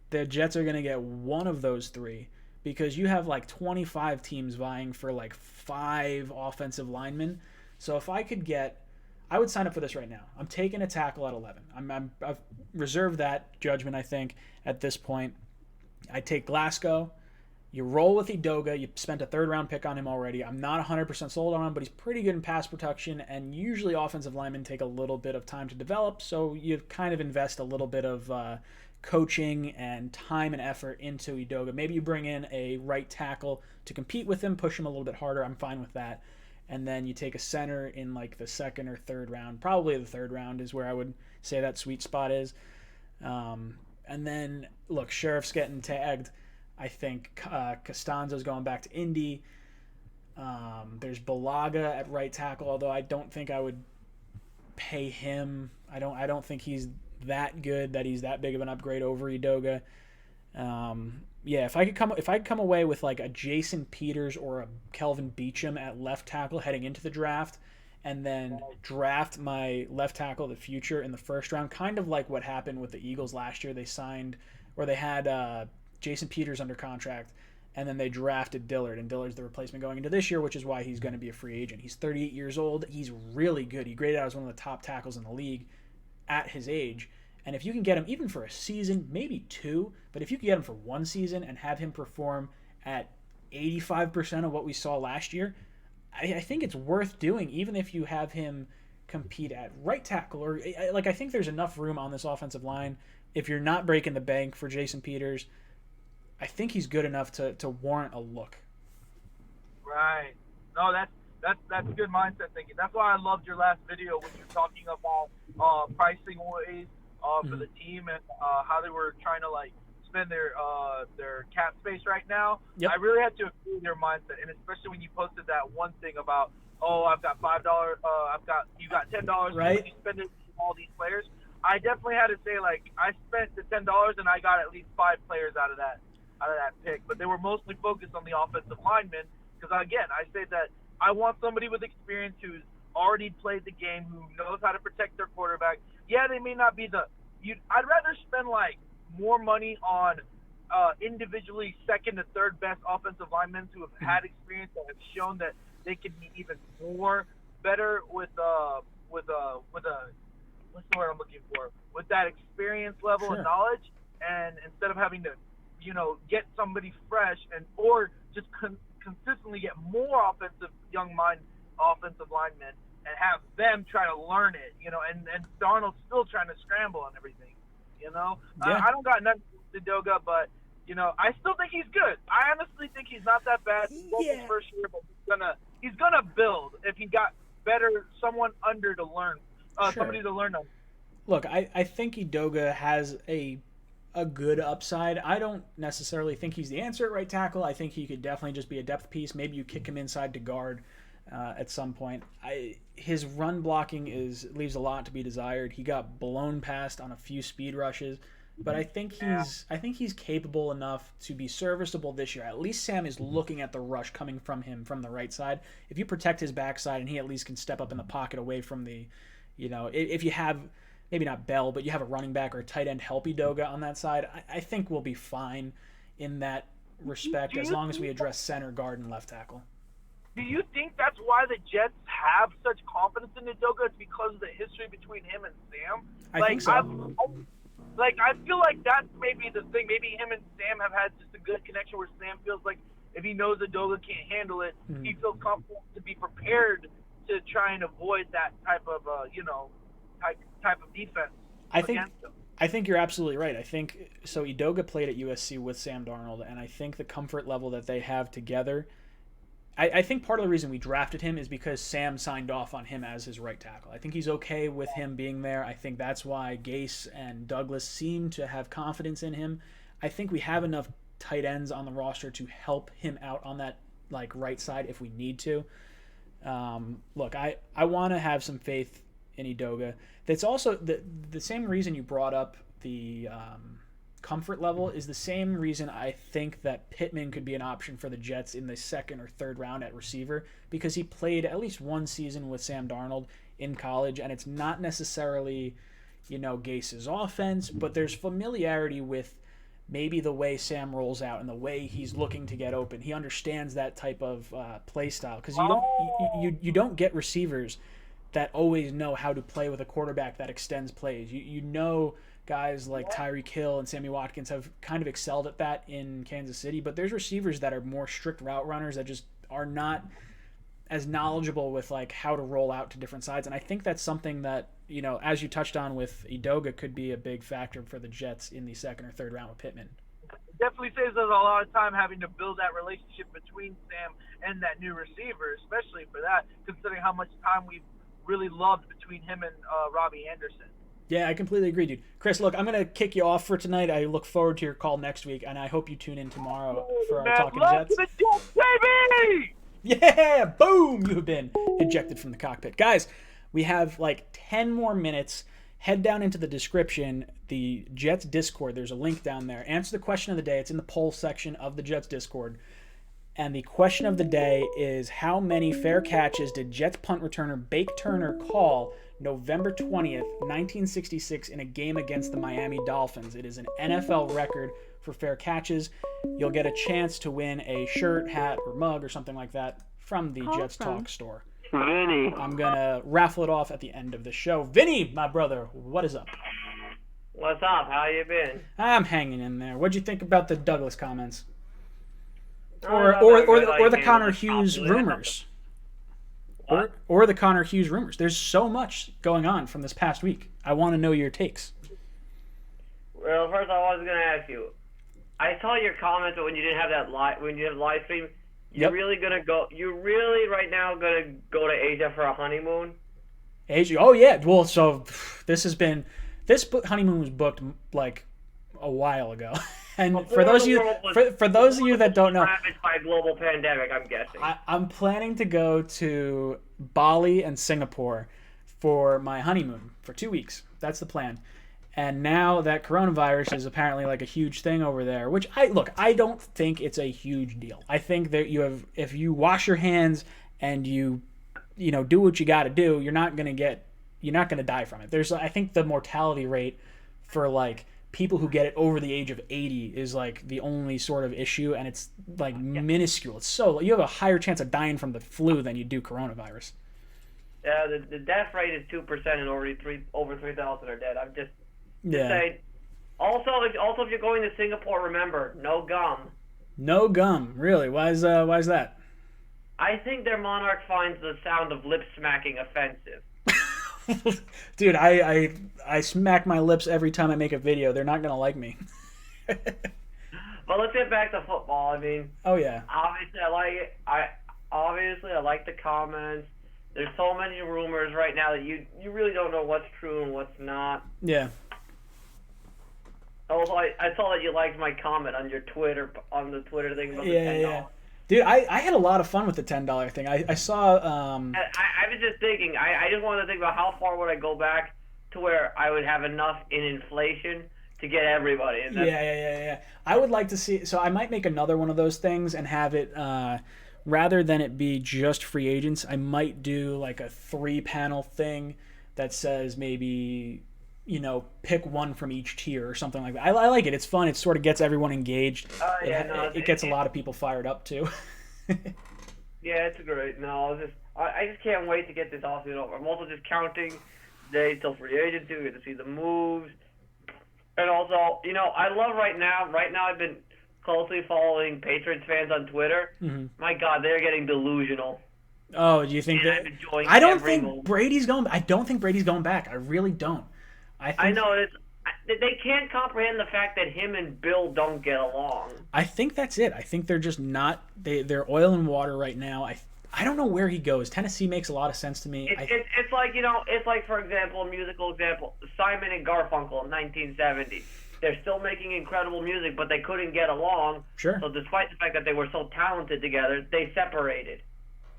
the Jets are going to get one of those three because you have like 25 teams vying for like 5 offensive linemen. So if I could get, I would sign up for this right now. I'm taking a tackle at 11. I've reserved that judgment, I think, at this point. I take Glasgow. You roll with Edoga. You spent a 3rd-round pick on him already. I'm not 100% sold on him, but he's pretty good in pass protection, and usually offensive linemen take a little bit of time to develop, so you kind of invest a little bit of coaching and time and effort into Edoga. Maybe you bring in a right tackle to compete with him, push him a little bit harder. I'm fine with that. And then you take a center in like the 2nd or 3rd round. Probably the 3rd round is where I would say that sweet spot is. And then, look, Sheriff's getting tagged. I think Costanzo's going back to Indy. There's Balaga at right tackle, although I don't think I would pay him. I don't think he's that good that he's that big of an upgrade over Edoga. If I could come away with like a Jason Peters or a Kelvin Beachum at left tackle heading into the draft, and then draft my left tackle of the future in the 1st round, kind of like what happened with the Eagles last year. They had Jason Peters under contract, and then they drafted Dillard, and Dillard's the replacement going into this year, which is why he's going to be a free agent. He's 38 years old. He's really good. He graded out as one of the top tackles in the league at his age. And if you can get him even for a season, maybe 2, but if you can get him for 1 season and have him perform at 85% of what we saw last year, I think it's worth doing, even if you have him compete at right tackle. Or like, I think there's enough room on this offensive line. If you're not breaking the bank for Jason Peters, I think he's good enough to warrant a look. Right. No, that's good mindset thinking. That's why I loved your last video when you're talking about pricing ways for the team and how they were trying to like spend their cap space right now. Yep. I really had to agree with your mindset, and especially when you posted that one thing about, I've got $5, you got $10, right? You spend it on all these players. I definitely had to say, like, I spent the $10 and I got at least 5 players out of that pick, but they were mostly focused on the offensive linemen because, again, I say that I want somebody with experience who's already played the game, who knows how to protect their quarterback. Yeah, they may not be I'd rather spend like more money on individually 2nd to 3rd best offensive linemen who have had experience that have shown that they can be even more better with what's the word I'm looking for? With that experience level and knowledge, and instead of having to, get somebody fresh or just consistently get more offensive linemen and have them try to learn it, and Darnold's still trying to scramble and everything, Yeah. I don't got nothing to Doga, but, I still think he's good. I honestly think he's not that bad. He's his first year, but he's gonna build if he got someone under to learn, somebody to learn on. Look, I think Edoga has a good upside. I don't necessarily think he's the answer at right tackle. I think he could definitely just be a depth piece. Maybe you kick him inside to guard at some point. His run blocking leaves a lot to be desired. He got blown past on a few speed rushes, but I think he's capable enough to be serviceable this year. At least Sam is looking at the rush coming from him from the right side. If you protect his backside and he at least can step up in the pocket away from the, if you have maybe not Bell, but you have a running back or a tight end help Edoga on that side, I think we'll be fine in that respect as long as we address center, guard, and left tackle. Do you think that's why the Jets have such confidence in Edoga? It's because of the history between him and Sam? I think so. I feel like that's maybe the thing. Maybe him and Sam have had just a good connection where Sam feels like if he knows Edoga can't handle it, he feels confident to be prepared to try and avoid that type of, type of defense. I think you're absolutely right. I think so. Edoga played at USC with Sam Darnold, and I think the comfort level that they have together. I think part of the reason we drafted him is because Sam signed off on him as his right tackle. I think he's okay with him being there. I think that's why Gase and Douglas seem to have confidence in him. I think we have enough tight ends on the roster to help him out on that right side if we need to. Look, I want to have some faith in Udoka. That's also the same reason you brought up the comfort level is the same reason I think that Pittman could be an option for the Jets in the second or third round at receiver, because he played at least one season with Sam Darnold in college, and it's not necessarily, Gase's offense, but there's familiarity with maybe the way Sam rolls out and the way he's looking to get open. He understands that type of play style, because you don't get receivers that always know how to play with a quarterback that extends plays. Guys like Tyreek Hill and Sammy Watkins have kind of excelled at that in Kansas City, but there's receivers that are more strict route runners that just are not as knowledgeable with like how to roll out to different sides. And I think that's something that, as you touched on with Udoka, could be a big factor for the Jets in the second or third round with Pittman. It definitely saves us a lot of time having to build that relationship between Sam and that new receiver, especially for that, considering how much time we've really loved between him and Robbie Anderson. Yeah, I completely agree, dude. Chris, look, I'm going to kick you off for tonight. I look forward to your call next week, and I hope you tune in tomorrow for our Talking Jets. To the Jets, baby! Yeah, boom! You have been ejected from the cockpit. Guys, we have like 10 more minutes. Head down into the description, the Jets Discord. There's a link down there. Answer the question of the day. It's in the poll section of the Jets Discord. And the question of the day is, how many fair catches did Jets punt returner Bake Turner call November 20th, 1966 in a game against the Miami Dolphins? It is an NFL record for fair catches. You'll get a chance to win a shirt, hat, or mug or something like that from the Jets Talk store. Vinny. I'm going to raffle it off at the end of the show. Vinny, my brother, what is up? What's up? How you been? I'm hanging in there. What'd you think about the Douglas comments? Or the Connor Hughes rumors. Or the Connor Hughes rumors. There's so much going on from this past week. I want to know your takes. Well, first I was going to ask you. I saw your comments when you didn't have that live stream. You're really right now gonna go to Asia for a honeymoon? Asia? Oh yeah. Well, so this honeymoon was booked like a while ago. And for those of you that don't know, by a global pandemic, I'm guessing. I'm planning to go to Bali and Singapore for my honeymoon for 2 weeks. That's the plan. And now that coronavirus is apparently like a huge thing over there, which I don't think it's a huge deal. I think that if you wash your hands and you do what you got to do, you're not going to die from it. I think the mortality rate for like people who get it over the age of 80 is like the only sort of issue, and it's like minuscule. It's so you have a higher chance of dying from the flu than you do coronavirus. Yeah, the death rate is 2%, and over 3,000 are dead. I'm just saying. Also, if you're going to Singapore, remember, no gum. No gum, really? Why is that? I think their monarch finds the sound of lip smacking offensive. Dude, I smack my lips every time I make a video. They're not gonna like me. But let's get back to football. I mean, oh yeah. Obviously, I like it. I like the comments. There's so many rumors right now that you really don't know what's true and what's not. Yeah. Also, I saw that you liked my comment on your Twitter the Twitter thing about the $10. Yeah. Dude, I had a lot of fun with the $10 thing. I saw. I was just thinking. I just wanted to think about how far would I go back to where I would have enough in inflation to get everybody. And yeah. I would like to see. So I might make another one of those things and have it. Rather than it be just free agents, I might do like a 3-panel thing that says maybe, pick one from each tier or something like that. I like it. It's fun. It sort of gets everyone engaged. It gets a lot of people fired up too. Yeah, it's great. No, I just can't wait to get this offseason over. I'm also just counting days till free agency. We get to see the moves. And also, I love right now I've been closely following Patriots fans on Twitter. Mm-hmm. My God, they're getting delusional. Oh, do you think that? I don't think Brady's going back. I really don't. I know they can't comprehend the fact that him and Bill don't get along. I think that's it. I think they're just not. They're oil and water right now. I don't know where he goes. Tennessee makes a lot of sense to me. It's like for example, a musical example, Simon and Garfunkel in 1970. They're still making incredible music, but they couldn't get along. Sure. So despite the fact that they were so talented together, they separated,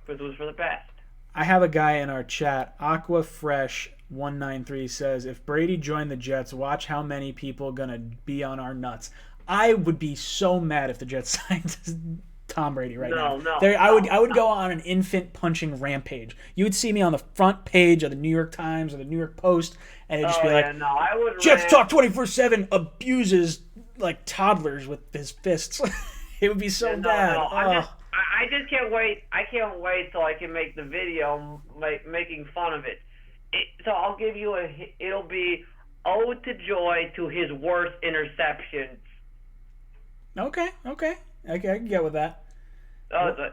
because it was for the best. I have a guy in our chat, AquaFresh193 says, if Brady joined the Jets, watch how many people gonna be on our nuts. I would be so mad if the Jets signed Tom Brady right now. I would go on an infant punching rampage. You would see me on the front page of the New York Times or the New York Post, and it'd just be like, I would Jets Talk 24/7 abuses like toddlers with his fists. It would be so bad. I just can't wait. I can't wait till I can make the video making fun of it. So I'll give you it'll be ode to joy to his worst interceptions. Okay, I can get with that. Because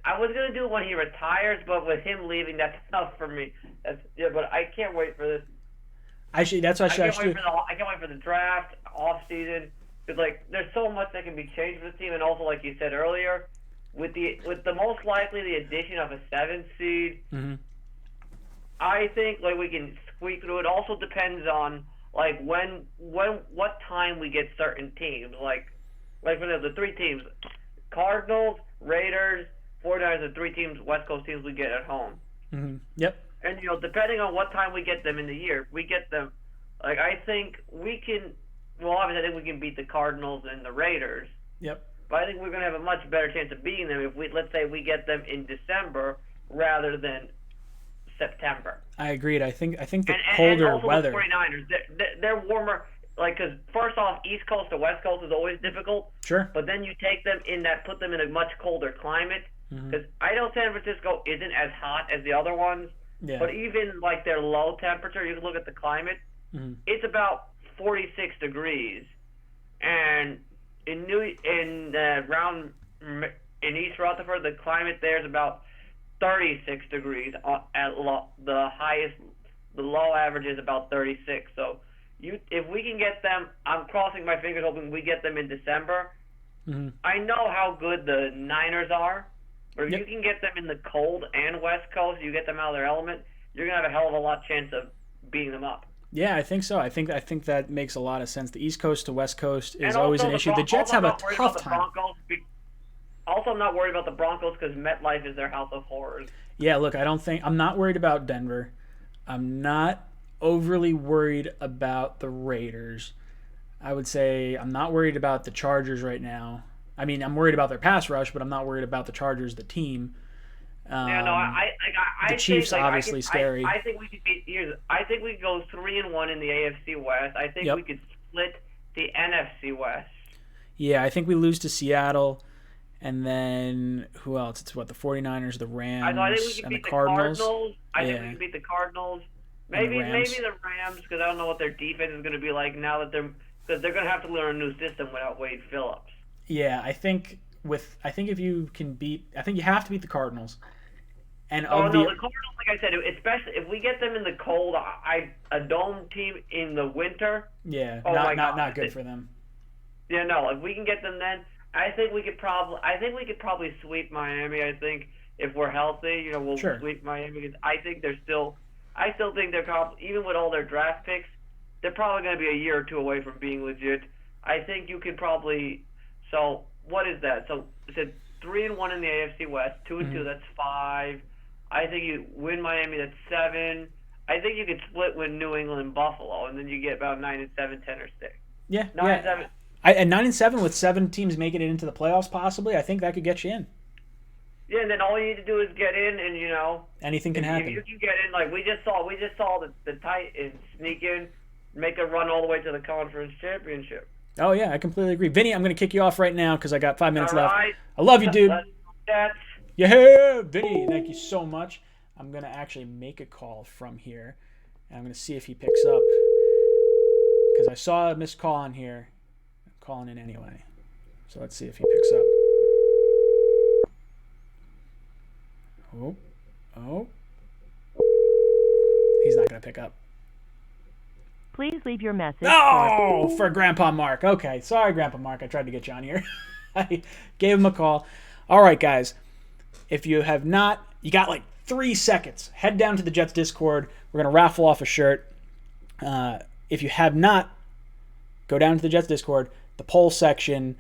I was gonna do it when he retires, but with him leaving, that's tough for me. But I can't wait for this. That's what I can't wait for the draft, off season. Because there's so much that can be changed for the team, and also like you said earlier, with the most likely the addition of a 7th seed, I think we can squeak through. It also depends on what time we get certain teams. Like for the 3 teams, Cardinals, Raiders, 49ers, the 3 teams, West Coast teams we get at home. Yep. And depending on what time we get them in the year, if we get them, I think we can. Well, obviously, I think we can beat the Cardinals and the Raiders. Yep. But I think we're going to have a much better chance of beating them if let's say we get them in December rather than September. I agreed. I think the colder and also weather. The 49ers, they're warmer. Because first off, East Coast to West Coast is always difficult. Sure. But then you take them put them in a much colder climate. Because I know San Francisco isn't as hot as the other ones. Yeah. But even their low temperature, you can look at the climate. It's about 46 degrees, and in East Rutherford, the climate there is about 36 degrees. The low average is about 36. So, if we can get them, I'm crossing my fingers hoping we get them in December. I know how good the Niners are, but if you can get them in the cold and West Coast, you get them out of their element, you're gonna have a hell of a lot chance of beating them up. Yeah, I think so. I think that makes a lot of sense. The East Coast to West Coast is always an issue. The Jets have a tough time. Also, I'm not worried about the Broncos because MetLife is their house of horrors. Yeah, look, I'm not worried about Denver. I'm not overly worried about the Raiders. I would say I'm not worried about the Chargers right now. I mean, I'm worried about their pass rush, but I'm not worried about the Chargers, the team. The Chiefs obviously scary. I think we could I think we could go 3-1 in the AFC West. I think we could split the NFC West. Yeah, I think we lose to Seattle, and then who else? It's the 49ers, the Rams, I think we and the beat Cardinals. I think we can beat the Cardinals. Maybe the Rams, because I don't know what their defense is going to be like now that because they're going to have to learn a new system without Wade Phillips. Yeah, I think if you can beat, I think you have to beat the Cardinals. And the Cardinals, like I said, especially if we get them in the cold, a dome team in the winter. Yeah, not good for them. Yeah, no. If we can get them, then I think we could probably sweep Miami. I think if we're healthy, we'll sweep Miami. Because I still think they're even with all their draft picks, they're probably going to be a year or two away from being legit. I think you could probably. So what is that? So I said 3-1 in the AFC West, 2-2. That's 5. I think you win Miami. That's 7. I think you could split with New England and Buffalo, and then you get about 9-7, 10 or 6. Yeah, 9-7. And 9-7 with 7 teams making it into the playoffs, possibly. I think that could get you in. Yeah, and then all you need to do is get in, and anything can happen. If you can get in, like we just saw the Titans sneak in, make a run all the way to the conference championship. Oh yeah, I completely agree. Vinny, I'm going to kick you off right now because I got 5 minutes left. Right. I love you, dude. Yeah, Vinny, thank you so much. I'm going to actually make a call from here, and I'm going to see if he picks up because I saw a missed call on here. I'm calling in anyway, so let's see if he picks up. Oh. He's not going to pick up. Please leave your message. Oh, for Grandpa Mark. Okay, sorry, Grandpa Mark. I tried to get you on here. I gave him a call. All right, guys. If you have not, you got like 3 seconds. Head down to the Jets Discord. We're going to raffle off a shirt. If you have not, go down to the Jets Discord. The poll section,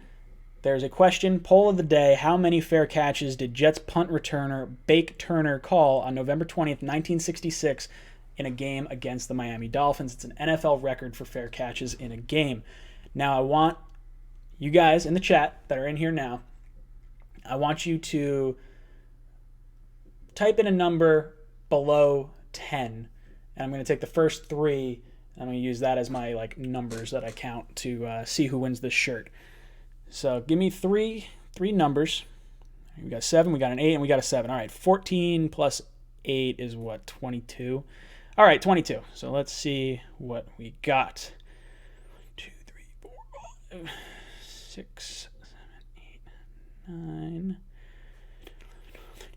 There's a question, poll of the day. How many fair catches did Jets punt returner Bake Turner call on November 20th, 1966 in a game against the Miami Dolphins? It's an NFL record for fair catches in a game. Now, I want you guys in the chat that are in here now, I want you to type in a number below 10. And I'm going to take the first 3, and I'm going to use that as my numbers that I count to see who wins this shirt. So give me three numbers. We got 7, we got an 8, and we got a 7. All right, 14 plus 8 is what, 22? All right, 22. So let's see what we got. 2, 3, 4, 5, 6, 7, 8, 9,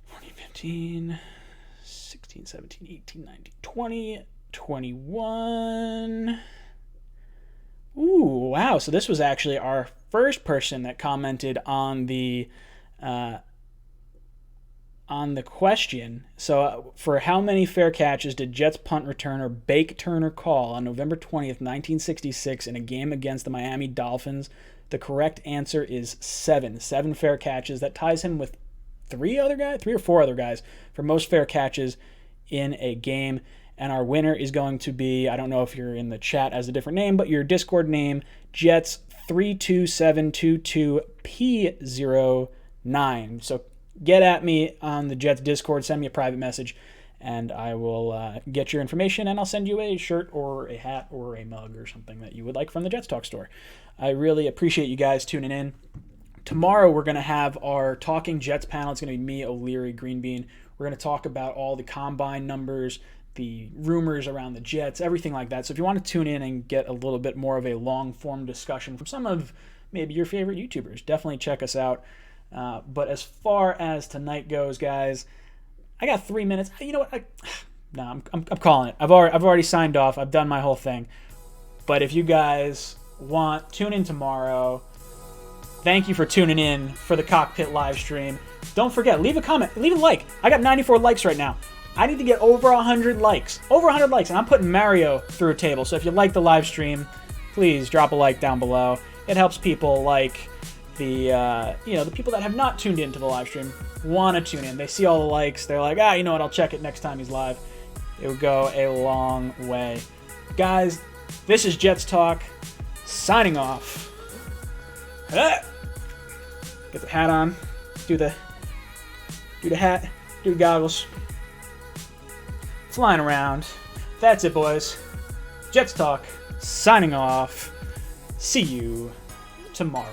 14, 15, 16, 17, 18, 19, 20, 21. Ooh, wow. So this was actually our first person that commented on the question. So for how many fair catches did Jets punt returner Bake Turner call on November 20th, 1966 in a game against the Miami Dolphins? The correct answer is 7. 7 fair catches. That ties him with 3 or 4 other guys for most fair catches in a game. And our winner is going to be, I don't know if you're in the chat as a different name, but your Discord name, Jets32722P09. So get at me on the Jets Discord, send me a private message, and I will get your information, and I'll send you a shirt or a hat or a mug or something that you would like from the Jets Talk store. I really appreciate you guys tuning in. Tomorrow we're going to have our Talking Jets panel. It's going to be me, O'Leary, Greenbean. We're going to talk about all the combine numbers, the rumors around the Jets, everything like that. So if you want to tune in and get a little bit more of a long-form discussion from some of maybe your favorite YouTubers, definitely check us out. But as far as tonight goes, guys, I got 3 minutes. You know what? I'm calling it. I've already signed off. I've done my whole thing. But if you guys want, tune in tomorrow. Thank you for tuning in for the Cockpit live stream. Don't forget, leave a comment, leave a like. I got 94 likes right now. I need to get over 100 likes. Over 100 likes, and I'm putting Mario through a table. So if you like the live stream, please drop a like down below. It helps people like the people that have not tuned into the live stream want to tune in. They see all the likes. They're like, you know what? I'll check it next time he's live. It would go a long way. Guys, this is Jets Talk, signing off. Get the hat on. Do the hat. Do the goggles. Flying around. That's it, boys. Jets Talk, signing off. See you tomorrow.